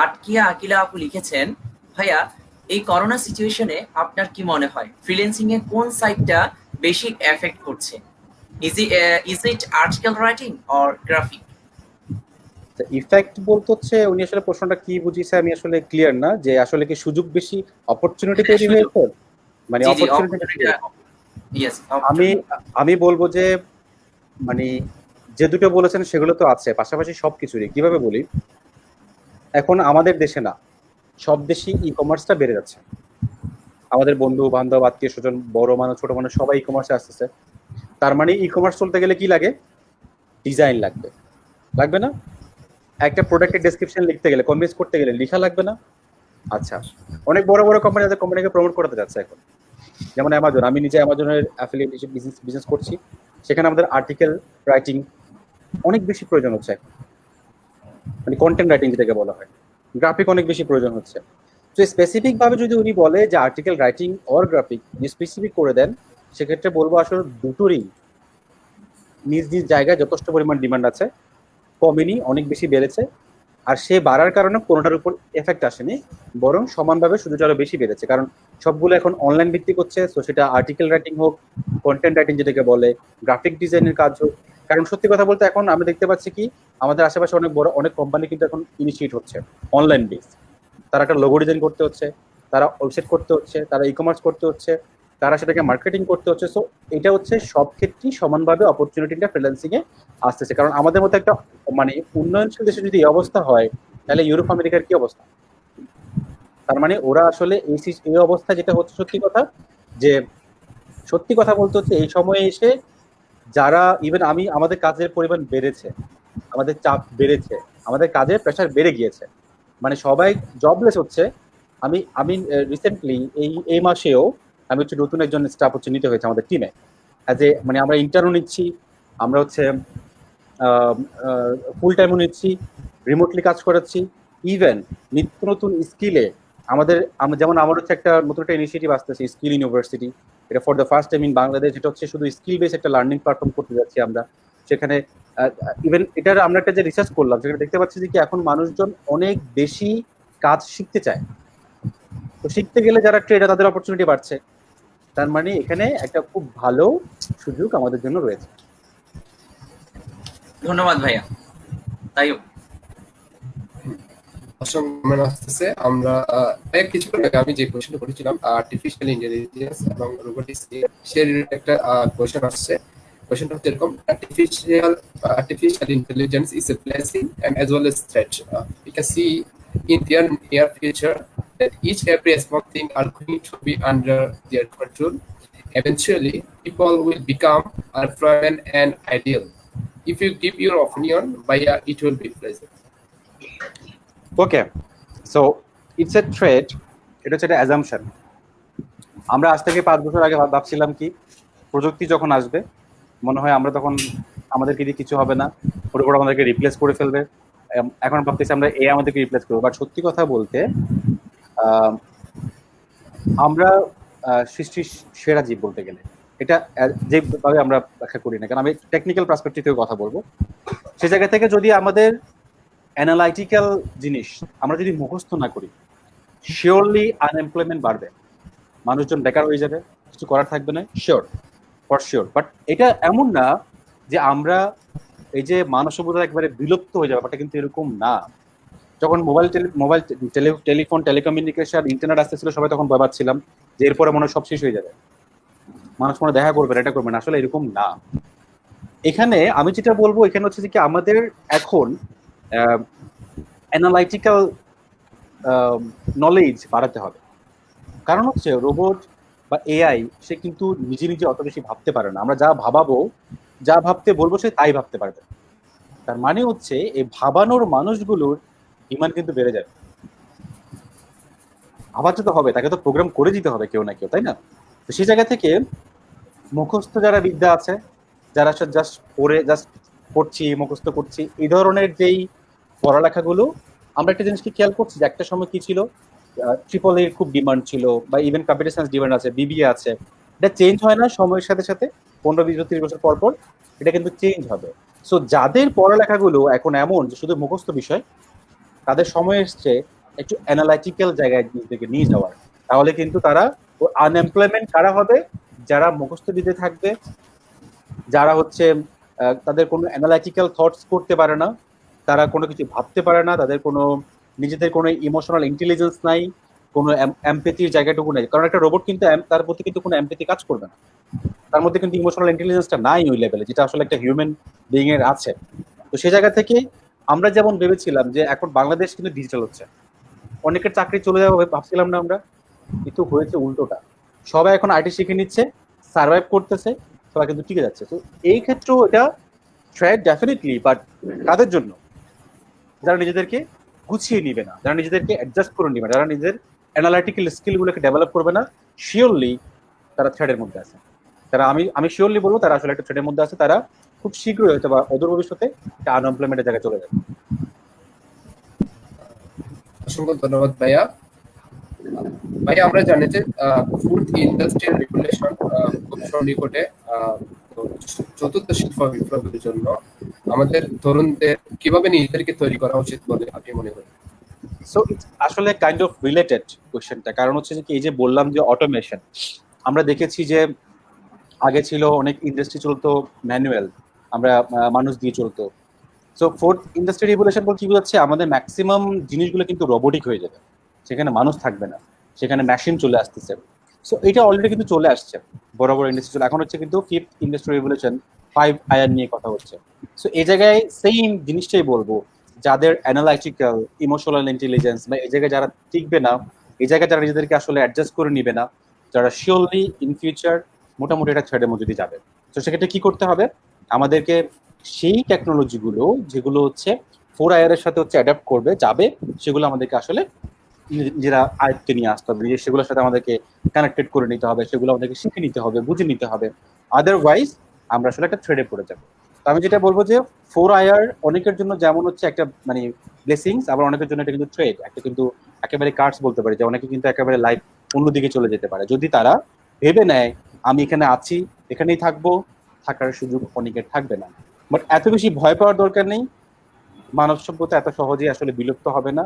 আটকিয়া আকিলা আপু লিখেছেন, ভাইয়া এই করোনা সিচুয়েশনে আপনার কি মনে হয় ফ্রিল্যান্সিং এ কোন সাইটটা বেশি এফেক্ট করছে? Is it article writing or graphic? Effect বলতে হচ্ছে উনি আসলে প্রশ্নটা কি বুঝিয়েছে আমি আসলে ক্লিয়ার না, যে আসলে কি সুযোগ বেশি, অপরচুনিটি তৈরি হয়েছে, মানে আমি বলবো যে মানে যে দুটো বলেছেন সেগুলো তো আছে, পাশাপাশি সবকিছুরই। কিভাবে বলি, এখন আমাদের দেশে না, সব দেশেই ই কমার্সটা বেড়ে যাচ্ছে। আমাদের বন্ধু বান্ধব, আত্মীয় স্বজন, বড় মানুষ ছোট মানুষ সবাই ই কমার্সে আসতেছে। তার মানে ই কমার্স চলতে গেলে কি লাগে, ডিজাইন লাগবে, লাগবে না? একটা প্রোডাক্টের ডেসক্রিপশন লিখতে গেলে, কনভিন্স করতে গেলে লিখা লাগবে না? আচ্ছা, অনেক বড় বড় কোম্পানি তাদের কোম্পানিকে প্রমোট করতে যাচ্ছে এখন, যেমন অ্যামাজন। আমি নিজে অ্যামাজনের অ্যাফিলিয়েট হিসেবে বিজনেস করছি, সেখানে আমাদের আর্টিকেল রাইটিং অনেক বেশি প্রয়োজন হচ্ছে, মানে কন্টেন্ট রাইটিং যেটাকে বলা হয়, গ্রাফিক অনেক বেশি প্রয়োজন হচ্ছে। তো স্পেসিফিক ভাবে যদি উনি বলে যে article writing or graphic specific করে দেন, সেক্ষেত্রে বলবো আসলে দুটোরই নিজ নিজ জায়গায় যথেষ্ট পরিমাণ ডিমান্ড আছে, কমেনি, অনেক বেশি বেড়েছে। আর সে বাড়ার কারণে কোনোটার উপর এফেক্ট আসেনি, বরং সমানভাবে শুধু আরো বেশি বেড়েছে, কারণ সবগুলো এখন অনলাইন ভিত্তিক হচ্ছে। তো সেটা আর্টিকেল রাইটিং হোক, কন্টেন্ট রাইটিং যেটাকে বলে, গ্রাফিক ডিজাইনের কাজ হোক। কারণ সত্যি কথা বলতে এখন আমরা দেখতে পাচ্ছি কি, আমাদের আশেপাশে অনেক বড় অনেক কোম্পানি কিন্তু এখন ইনিশিয়েট হচ্ছে অনলাইন বেস। তারা একটা লোগো ডিজাইন করতে হচ্ছে, তারা ওয়েবসাইট করতে হচ্ছে, তারা ই কমার্স করতে হচ্ছে, তারা সেটাকে মার্কেটিং করতে হচ্ছে। সো এটা হচ্ছে সব ক্ষেত্রেই সমানভাবে অপরচুনিটিটা ফ্রিল্যান্সিং এ আসতেছে। কারণ আমাদের মতো একটা মানে উন্নয়নশীল দেশে যদি এই অবস্থা হয়, তাহলে ইউরোপ আমেরিকার কি অবস্থা? তার মানে ওরা আসলে এই অবস্থা যেটা হচ্ছে, সত্যি কথা যে সত্যি কথা বলতে হচ্ছে এই সময়ে এসে যারা ইভেন আমাদের কাজের পরিমাণ বেড়েছে, আমাদের চাপ বেড়েছে, আমাদের কাজের প্রেশার বেড়ে গিয়েছে, মানে সবাই জবলেস হচ্ছে। আমি আমি রিসেন্টলি এই মাসেও আমি হচ্ছে নতুন একজন স্টাফ হচ্ছে নিতে হয়েছে আমাদের টিমে, অ্যাজ এ মানে আমরা ইন্টার্নও নিচ্ছি, আমরা হচ্ছে ফুল টাইমও নিচ্ছি, রিমোটলি কাজ করাচ্ছি। ইভেন নিত্য নতুন স্কিলে যেমন আমার হচ্ছে একটা নতুন একটা ইনিশিয়েটিভ আসতেছে, স্কিল ইউনিভার্সিটি। এটা for the first time in Bangladesh, এটা হচ্ছে শুধু স্কিল বেস একটা লার্নিং প্ল্যাটফর্ম করতে যাচ্ছি আমরা। সেখানে ইভেন এটার আমরা একটা যে রিসার্চ করলাম, সেখানে দেখতে পাচ্ছি যে কি এখন মানুষজন অনেক বেশি কাজ শিখতে চায়। তো শিখতে গেলে যারা ট্রেডার, তাদের অপরচুনিটি বাড়ছে। তার মানে এখানে একটা খুব ভালো সুযোগ আমাদের জন্য রয়েছে। ধন্যবাদ ভাইয়া। তাই অসংখ্য আসতেছে। আমরা কিছুক্ষণ আগে আমি যে কোশ্চেনটা করেছিলাম আর্টিফিশিয়াল ইন্টেলিজেন্স এবং রোবোটিক্স নিয়ে, সে একটা কোশ্চেন আসছে। কোশ্চেনটা হচ্ছে এরকম: artificial intelligence is a blessing and as well as threat. We can see in their near future that each every small thing are going to be under their control. Eventually, people will become ultra-human and ideal. If you give your opinion, it will be pleasant. Okay, so it's a threat, এটা হচ্ছে একটা assumption. আমরা আজ থেকে 5 বছর আগে ভাবছিলাম কি, প্রযুক্তি যখন আসবে মনে হয় আমরা তখন আমাদেরকে দিয়ে কিছু হবে না, পুরোপুরি আমাদেরকে রিপ্লেস করে ফেলবে। এখন ভাবতেছি আমরা আমাদেরকে রিপ্লেস করবো। বাট সত্যি কথা বলতে আমরা সৃষ্টির সেরা জীব বলতে গেলে, এটা যেভাবে আমরা ব্যাখ্যা করি না, কারণ আমি টেকনিক্যাল পার্সপেক্টিভ থেকে কথা বলবো। সে জায়গা থেকে যদি আমাদের অ্যানালাইটিক্যাল জিনিস আমরা যদি মুখস্থ না করি, শিওরলি আনএমপ্লয়মেন্ট বাড়বে, মানুষজন বেকার হয়ে যাবে, কিছু করার থাকবে না, শিওর, ফর শিওর। বাট এটা এমন না যে আমরা এই যে মানব সভ্যতা একবারে বিলুপ্ত হয়ে যাবে, ব্যাপারটা কিন্তু এরকম না। যখন টেলিফোন টেলিকমিউনিকেশন ইন্টারনেট আসতেছিল সবাই তখন ভয় পাচ্ছিলাম যে এরপরে মনে হয় সব শেষ হয়ে যাবে, মানুষ মনে হয় দেখা করবে না, এটা করবে না। আসলে এরকম না। এখানে আমি যেটা বলবো এখানে হচ্ছে যে কি আমাদের এখন অ্যানালাইটিক্যাল নলেজ বাড়াতে হবে। কারণ হচ্ছে রোবট বা এআই সে কিন্তু নিজে নিজে অত বেশি ভাবতে পারে না। আমরা যা ভাবাবো, যা ভাবতে বলবো সে তাই ভাবতে পারবে। তার মানে হচ্ছে এই ভাবানোর মানুষগুলোর ডিমান্ড কিন্তু বেড়ে যাবে। ভাবাতে তো হবে, তাকে তো প্রোগ্রাম করে দিতে হবে কেউ না কেউ, তাই না? তো সেই জায়গা থেকে মুখস্থ যারা বিদ্যা আছে, যারা জাস্ট পড়ে জাস্ট পড়ছি মুখস্থ করছি, এই ধরনের যেই পড়ালেখাগুলো, আমরা একটা জিনিসকে খেয়াল করছি যে একটা সময় কি ছিল, ট্রিপল এর খুব ডিমান্ড ছিল, বা ইভেন কম্পিউটার সায়েন্স ডিমান্ড আছে, বিবিএ আছে। এটা চেঞ্জ হয় না সময়ের সাথে সাথে, 15, 20, 30 বছর পর পর এটা কিন্তু চেঞ্জ হবে। সো যাদের পড়ালেখাগুলো এখন এমন যে শুধু মুখস্থ বিষয়, তাদের সময় এসছে একটু অ্যানালাইটিক্যাল জায়গায় নিজেকে নিয়ে যাওয়ার। তাহলে কিন্তু তারা আনএমপ্লয়মেন্ট কারা হবে? যারা মুখস্থ দিতে থাকবে, যারা হচ্ছে তাদের কোনো অ্যানালাইটিক্যাল থটস করতে পারে না, তারা কোনো কিছু ভাবতে পারে না, তাদের কোনো নিজেদের কোনো ইমোশনাল ইন্টেলিজেন্স নাই, কোনো এমপ্যাথির জায়গাটুকু নেই। কারণ একটা রোবট কিন্তু তার প্রতি কিন্তু কোনো এমপ্যাথি কাজ করবে না, তার মধ্যে কিন্তু ইমোশনাল ইন্টেলিজেন্সটা নাই ওই লেভেলে, যেটা আসলে একটা হিউম্যান বিইং এর আছে। তো সেই জায়গা থেকে আমরা যেমন ভেবেছিলাম যে এখন বাংলাদেশ কিন্তু ডিজিটাল হচ্ছে, অনেকের চাকরি চলে যাবে ভাবছিলাম না আমরা, কিন্তু হয়েছে উল্টোটা। সবাই এখন আইটি শিখে নিচ্ছে, সার্ভাইভ করতেছে, সবাই কিন্তু টিকে যাচ্ছে। তো এই ক্ষেত্রেও এটা থ্রেট ডেফিনেটলি, বাট কাদের জন্য? যারা নিজেদেরকে গুছিয়ে নিবে না, যারা নিজেদেরকে অ্যাডজাস্ট করে নিবে, যারা নিজের অ্যানালাইটিক্যাল স্কিলগুলোকে ডেভেলপ করবে না, শিওরলি তারা থ্রেডের মধ্যে আছে। তারা আমি শিওরলি বলবো তারা আসলে একটা থ্রেডের মধ্যে আছে। তারা খুব শীঘ্রই হয়তো বা অদূর ভবিষ্যতে একটা আনএমপ্লয়মেন্টের জায়গায় চলে যাবে। অসংখ্য ধন্যবাদ ভাইয়া। ভাইয়া আমরা জানি যে ফুড ইন্ডাস্ট্রিয়াল রেগুলেশন খুব সন্নিকটে। তো চতুর্থ শিল্প বিপ্লবের জন্য আমাদের তরুণদের কিভাবে নিজেদেরকে তৈরি করা উচিত বলে আপনি মনে করেন? সো ইটস আসলে কাইন্ড অফ রিলেটেড কোশ্চেনটা। কারণ হচ্ছে যে এই যে বললাম যে অটোমেশন, আমরা দেখেছি যে আগে ছিল অনেক ইন্ডাস্ট্রি চলতো ম্যানুয়াল, আমরা মানুষ দিয়ে চলতো। সো ফোর্থ ইন্ডাস্ট্রি রেভলিউশন বলতে কি বোঝাচ্ছে? আমাদের ম্যাক্সিমাম জিনিসগুলো কিন্তু রোবোটিক হয়ে যাবে, সেখানে মানুষ থাকবে না, সেখানে মেশিন চলে আসতেছে। সো এটা অলরেডি কিন্তু চলে আসছে, বড় বড় ইন্ডাস্ট্রি চলে। এখন হচ্ছে কিন্তু ফিফথ ইন্ডাস্ট্রি রেভলিউশন 5 আয়ার নিয়ে কথা হচ্ছে। সো এই জায়গায় সেম জিনিসটাই বলবো, যাদের অ্যানালাইটিক্যাল ইমোশনাল ইন্টেলিজেন্স বা এই জায়গায় যারা টিকবে না, এই জায়গায় যারা নিজেদেরকে আসলে অ্যাডজাস্ট করে নিবে না, যারা শিওরলি ইন ফিউচার মোটামুটি একটা থ্রেডের মধ্যে দিয়ে যাবে। তো সেক্ষেত্রে কি করতে হবে? আমাদেরকে সেই টেকনোলজিগুলো যেগুলো হচ্ছে 4 আয়ারের সাথে হচ্ছে অ্যাডাপ্ট করবে যাবে, সেগুলো আমাদেরকে আসলে নিজেরা আয়ত্তে নিয়ে আসতে হবে, সেগুলোর সাথে আমাদেরকে কানেক্টেড করে নিতে হবে, সেগুলো আমাদেরকে শিখে নিতে হবে, বুঝে নিতে হবে। আদারওয়াইজ আমরা আসলে একটা থ্রেডে পড়ে যাবো। তো আমি যেটা বলবো যে 4 আয়ার অনেকের জন্য যেমন হচ্ছে একটা মানে ব্লেসিংস, আবার অনেকের জন্য এটা কিন্তু থ্রেড, একটা কিন্তু একেবারে কার্ডস বলতে পারি, যে অনেকে কিন্তু একেবারে লাইফ অন্যদিকে চলে যেতে পারে যদি তারা ভেবে নেয় আমি এখানে আছি, এখানেই থাকবো, থাকার সুযোগ অনেকের থাকবে না। বাট এত বেশি ভয় পাওয়ার দরকার নেই, মানব সভ্যতা এত সহজেই আসলে বিলুপ্ত হবে না।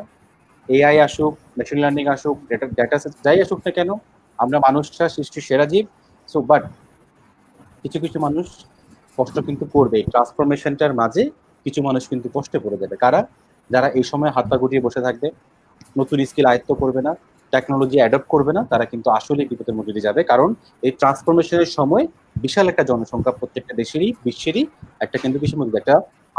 এআই আসুক, মেশিন লার্নিং আসুক, ডেটা যাই আসুক না কেন, আমরা মানুষরা সৃষ্টির সেরা জীব। সো বাট কিছু কিছু মানুষ কষ্ট কিন্তু করবে, এই ট্রান্সফরমেশনটার মাঝে কিছু মানুষ কিন্তু কষ্টে পড়ে যাবে। কারা? যারা এই সময় হাত পা গুটিয়ে বসে থাকবে, নতুন স্কিল আয়ত্ত করবে না, টেকনোলজি অ্যাডপ্ট করবে না, তারা কিন্তু আসলে বিপদের মধ্যে দিয়ে যাবে। কারণ এই ট্রান্সফরমেশনের সময় বিশাল একটা জনসংখ্যা প্রত্যেকটা দেশেরই, বিশ্বেরই একটা কিন্তু কিছু মধ্যে একটা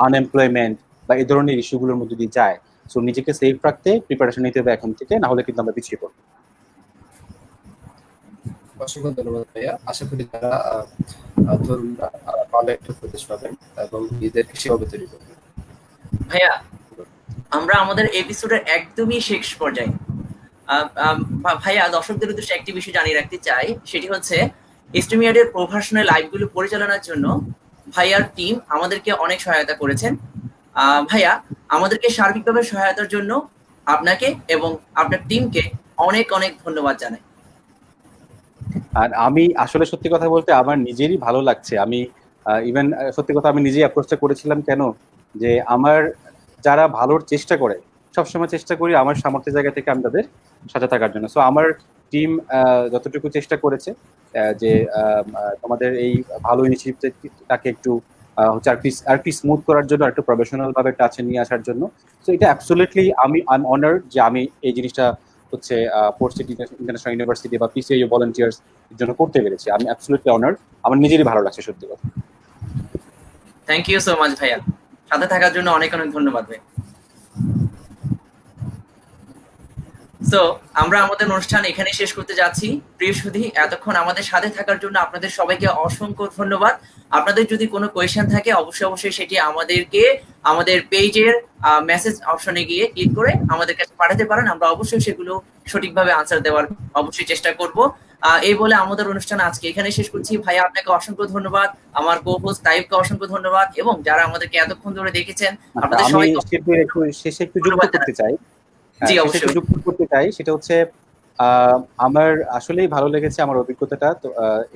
আনএমপ্লয়মেন্ট বা এই ধরনের ইস্যুগুলোর মধ্যে দিয়ে যায়। সো নিজেকে সেফ রাখতে প্রিপারেশন নিতে হবে এখন থেকে, না হলে কিন্তু আমরা পিছিয়ে পড়বো। অসংখ্য ধন্যবাদ ভাইয়া। আশা করি তারা তরুণরা ভালো একটা উপদেশ পাবেন এবং নিজেদেরকে সেভাবে তৈরি করবেন। ভাইয়া, আমরা আমাদের এপিসোডের একদমই শেষ পর্যায়ে। ভাইয়া, দর্শকদের উদ্দেশ্যে একটি বিষয় জানিয়ে রাখতে চাই, সেটি হচ্ছে এস্টিমিয়াডের প্রভাষণের লাইভগুলো পরিচালনার জন্য ভাইয়ার টিম আমাদেরকে অনেক সহায়তা করেছেন। ভাইয়া, আমাদেরকে সার্বিকভাবে সহায়তার জন্য আপনাকে এবং আপনার টিমকে অনেক অনেক ধন্যবাদ জানাই। আর আমি আসলে সত্যি কথা বলতে আমার নিজেরই ভালো লাগছে। আমি ইভেন সত্যি কথা আমি নিজেই অ্যাপ্রোচটা করেছিলাম, কেন যে আমার যারা ভালোর চেষ্টা করে, সবসময় চেষ্টা করি আমার সামর্থ্যের জায়গা থেকে আমি তাদের সাথে থাকার জন্য। সো আমার টিম যতটুকু চেষ্টা করেছে যে তোমাদের এই ভালো ইনিশিয়েটিভটাকে একটু হচ্ছে আর কি স্মুথ করার জন্য, আর একটু প্রফেশনাল ভাবে টাচে নিয়ে আসার জন্য। তো এটা অ্যাবসলিউটলি আই এম অনার্ড যে আমি এই জিনিসটা হচ্ছে পোর্ট সিটি ইন্টারন্যাশনাল ইউনিভার্সিটি বা পিসিআইইউ ভলান্টিয়ার্স এর জন্য করতে পেরেছি। আমি অ্যাবসলিউটলি অনার্ড, আমার নিজেরই ভালো লাগছে সত্যি কথা। থ্যাংক ইউ সো মাচ ভাইয়া, সাথে থাকার জন্য অনেক অনেক ধন্যবাদ ভাই। তো আমরা আমাদের অনুষ্ঠান এখানে শেষ করতে যাচ্ছি। প্রিয় সুধী, এতক্ষণ আমাদের সাথে থাকার জন্য আপনাদের সবাইকে অসংখ্য ধন্যবাদ। আপনাদের যদি কোনো কোয়েশ্চেন থাকে অবশ্যই সেটি আমাদেরকে আমাদের পেজের মেসেজ অপশনে গিয়ে ক্লিক করে আমাদের কাছে পাঠাতে পারেন। আমরা অবশ্যই সেগুলো সঠিকভাবে আনসার দেওয়ার অবশ্যই চেষ্টা করব। এই বলে আমাদের অনুষ্ঠান আজকে এখানে শেষ করছি। ভাইয়া আপনাকে অসংখ্য ধন্যবাদ, আমার কো-হোস্ট তাইবকে অসংখ্য ধন্যবাদ, এবং যারা আমাদেরকে এতক্ষণ ধরে দেখেছেন আপনাদের আমি সবাইকে শেষে একটু যুক্ত করতে চাই। জি অবশ্যই যুক্ত করতে চাই, সেটা হচ্ছে আমার আসলেই ভালো লেগেছে আমার অভিজ্ঞতাটা। তো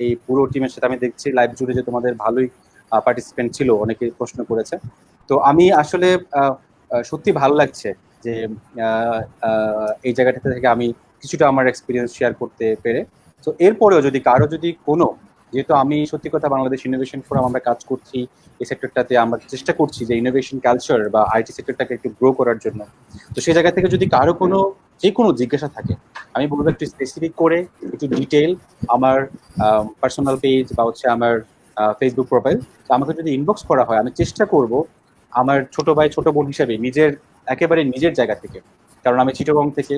এই পুরো টিমের সাথে আমি দেখছি লাইভ জুড়ে যে তোমাদের ভালোই পার্টিসিপেন্ট ছিল, অনেকে প্রশ্ন করেছে। তো আমি আসলে সত্যি ভালো লাগছে যে এই জায়গাটা থেকে আমি কিছুটা আমার এক্সপিরিয়েন্স শেয়ার করতে পেরে। তো এরপরেও যদি কারো যদি কোনো, যেহেতু আমি সত্যি কথা বাংলাদেশ ইনোভেশন ফোরাম আমরা কাজ করছি এই সেক্টরটাতে, আমরা চেষ্টা করছি যে ইনোভেশন কালচার বা আইটি সেক্টরটাকে একটু গ্রো করার জন্য। তো সেই জায়গা থেকে যদি কারো কোনো যে কোনো জিজ্ঞাসা থাকে, আমি বলবো একটু স্পেসিফিক করে একটু ডিটেইল আমার পার্সোনাল পেজ বা হচ্ছে আমার ফেসবুক প্রোফাইল আমাকে যদি ইনবক্স করা হয়, আমি চেষ্টা করব আমার ছোট ভাই ছোট বোন হিসেবে একেবারে নিজের জায়গা থেকে, কারণ আমি চিটাগং থেকে,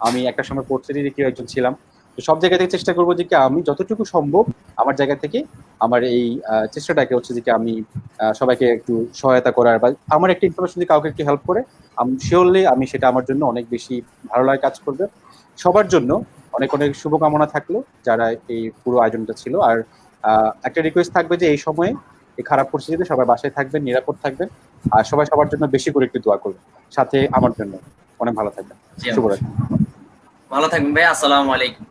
আমি একটা সময় পোর্ট সিটির কেউ একজন ছিলাম, তো সব জায়গা থেকে চেষ্টা করবো যে আমি যতটুকু সম্ভব আমার জায়গা থেকে আমার এই চেষ্টাটাকে হচ্ছে যে আমি সবাইকে একটু সহায়তা করার, বা আমার একটা ইনফরমেশন যদি কাউকে একটু হেল্প করে আমি শিওরলি আমি সেটা আমার জন্য অনেক বেশি ভালো লাগে কাজ করবে। সবার জন্য অনেক অনেক শুভকামনা থাকলো যারা এই পুরো আয়োজনটা ছিল। আর একটা রিকোয়েস্ট থাকবে যে এই সময়ে এই খারাপ পরিস্থিতিতে সবাই বাসায় থাকবেন, নিরাপদ থাকবেন, আর সবাই সবার জন্য বেশি করে একটু দোয়া করবেন, সাথে আমার জন্য। অনেক ভালো থাকবেন, শুভরাত্রি। ভালো থাকবেন ভাই, আসসালামু আলাইকুম।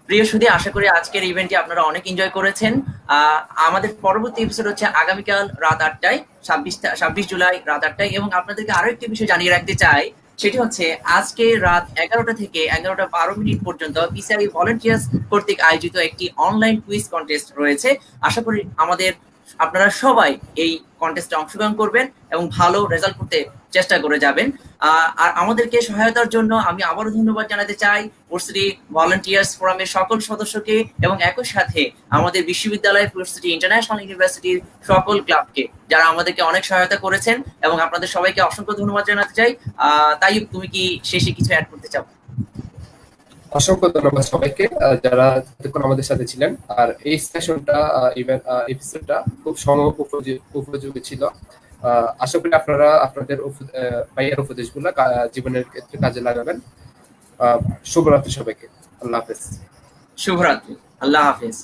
প্রিয় সুধী, আশা করি আজকের ইভেন্টটি আপনারা অনেক এনজয় করেছেন। আমাদের পরবর্তী এপিসোড হচ্ছে আগামীকাল রাত 8টায়, 26 জুলাই রাত 8টায়। এবং আপনাদেরকে আরো একটি বিষয় জানিয়ে রাখতে চাই, সেটি হচ্ছে আজকে রাত 11টা থেকে 11টা 12 মিনিট পর্যন্ত পিসিআই ভলান্টিয়ার্স কর্তৃক আয়োজিত একটি অনলাইন কুইজ কন্টেস্ট রয়েছে। আশা করি আপনারা সবাই এই কন্টেস্টে অংশগ্রহণ করবেন এবং ভালো রেজাল্ট করতে চেষ্টা করে যাবেন। আর আমাদেরকে সহায়তার জন্য আমি আবারও ধন্যবাদ জানাতে চাই পোর্ট ভলান্টিয়ার্স ফোরামের সকল সদস্যকে, এবং একই সাথে আমাদের বিশ্ববিদ্যালয় পোর্ট সিটি ইন্টারন্যাশনাল ইউনিভার্সিটির সকল ক্লাবকে, যারা আমাদেরকে অনেক সহায়তা করেছেন, এবং আপনাদের সবাইকে অসংখ্য ধন্যবাদ জানাতে চাই। তাই তুমি কি শেষে কিছু অ্যাড করতে চাও? অসংখ্য ধন্যবাদ সবাইকে যারা এতক্ষণ আমাদের সাথে ছিলেন। আর এই সেশনটা এপিসোডটা খুব উপযোগী ছিল। আশা করি আপনারা আপনাদের ভাইয়ের উপদেশগুলো জীবনের ক্ষেত্রে কাজে লাগাবেন। শুভরাত্রি সবাইকে, আল্লাহ হাফেজ। শুভরাত্রি, আল্লাহ হাফেজ।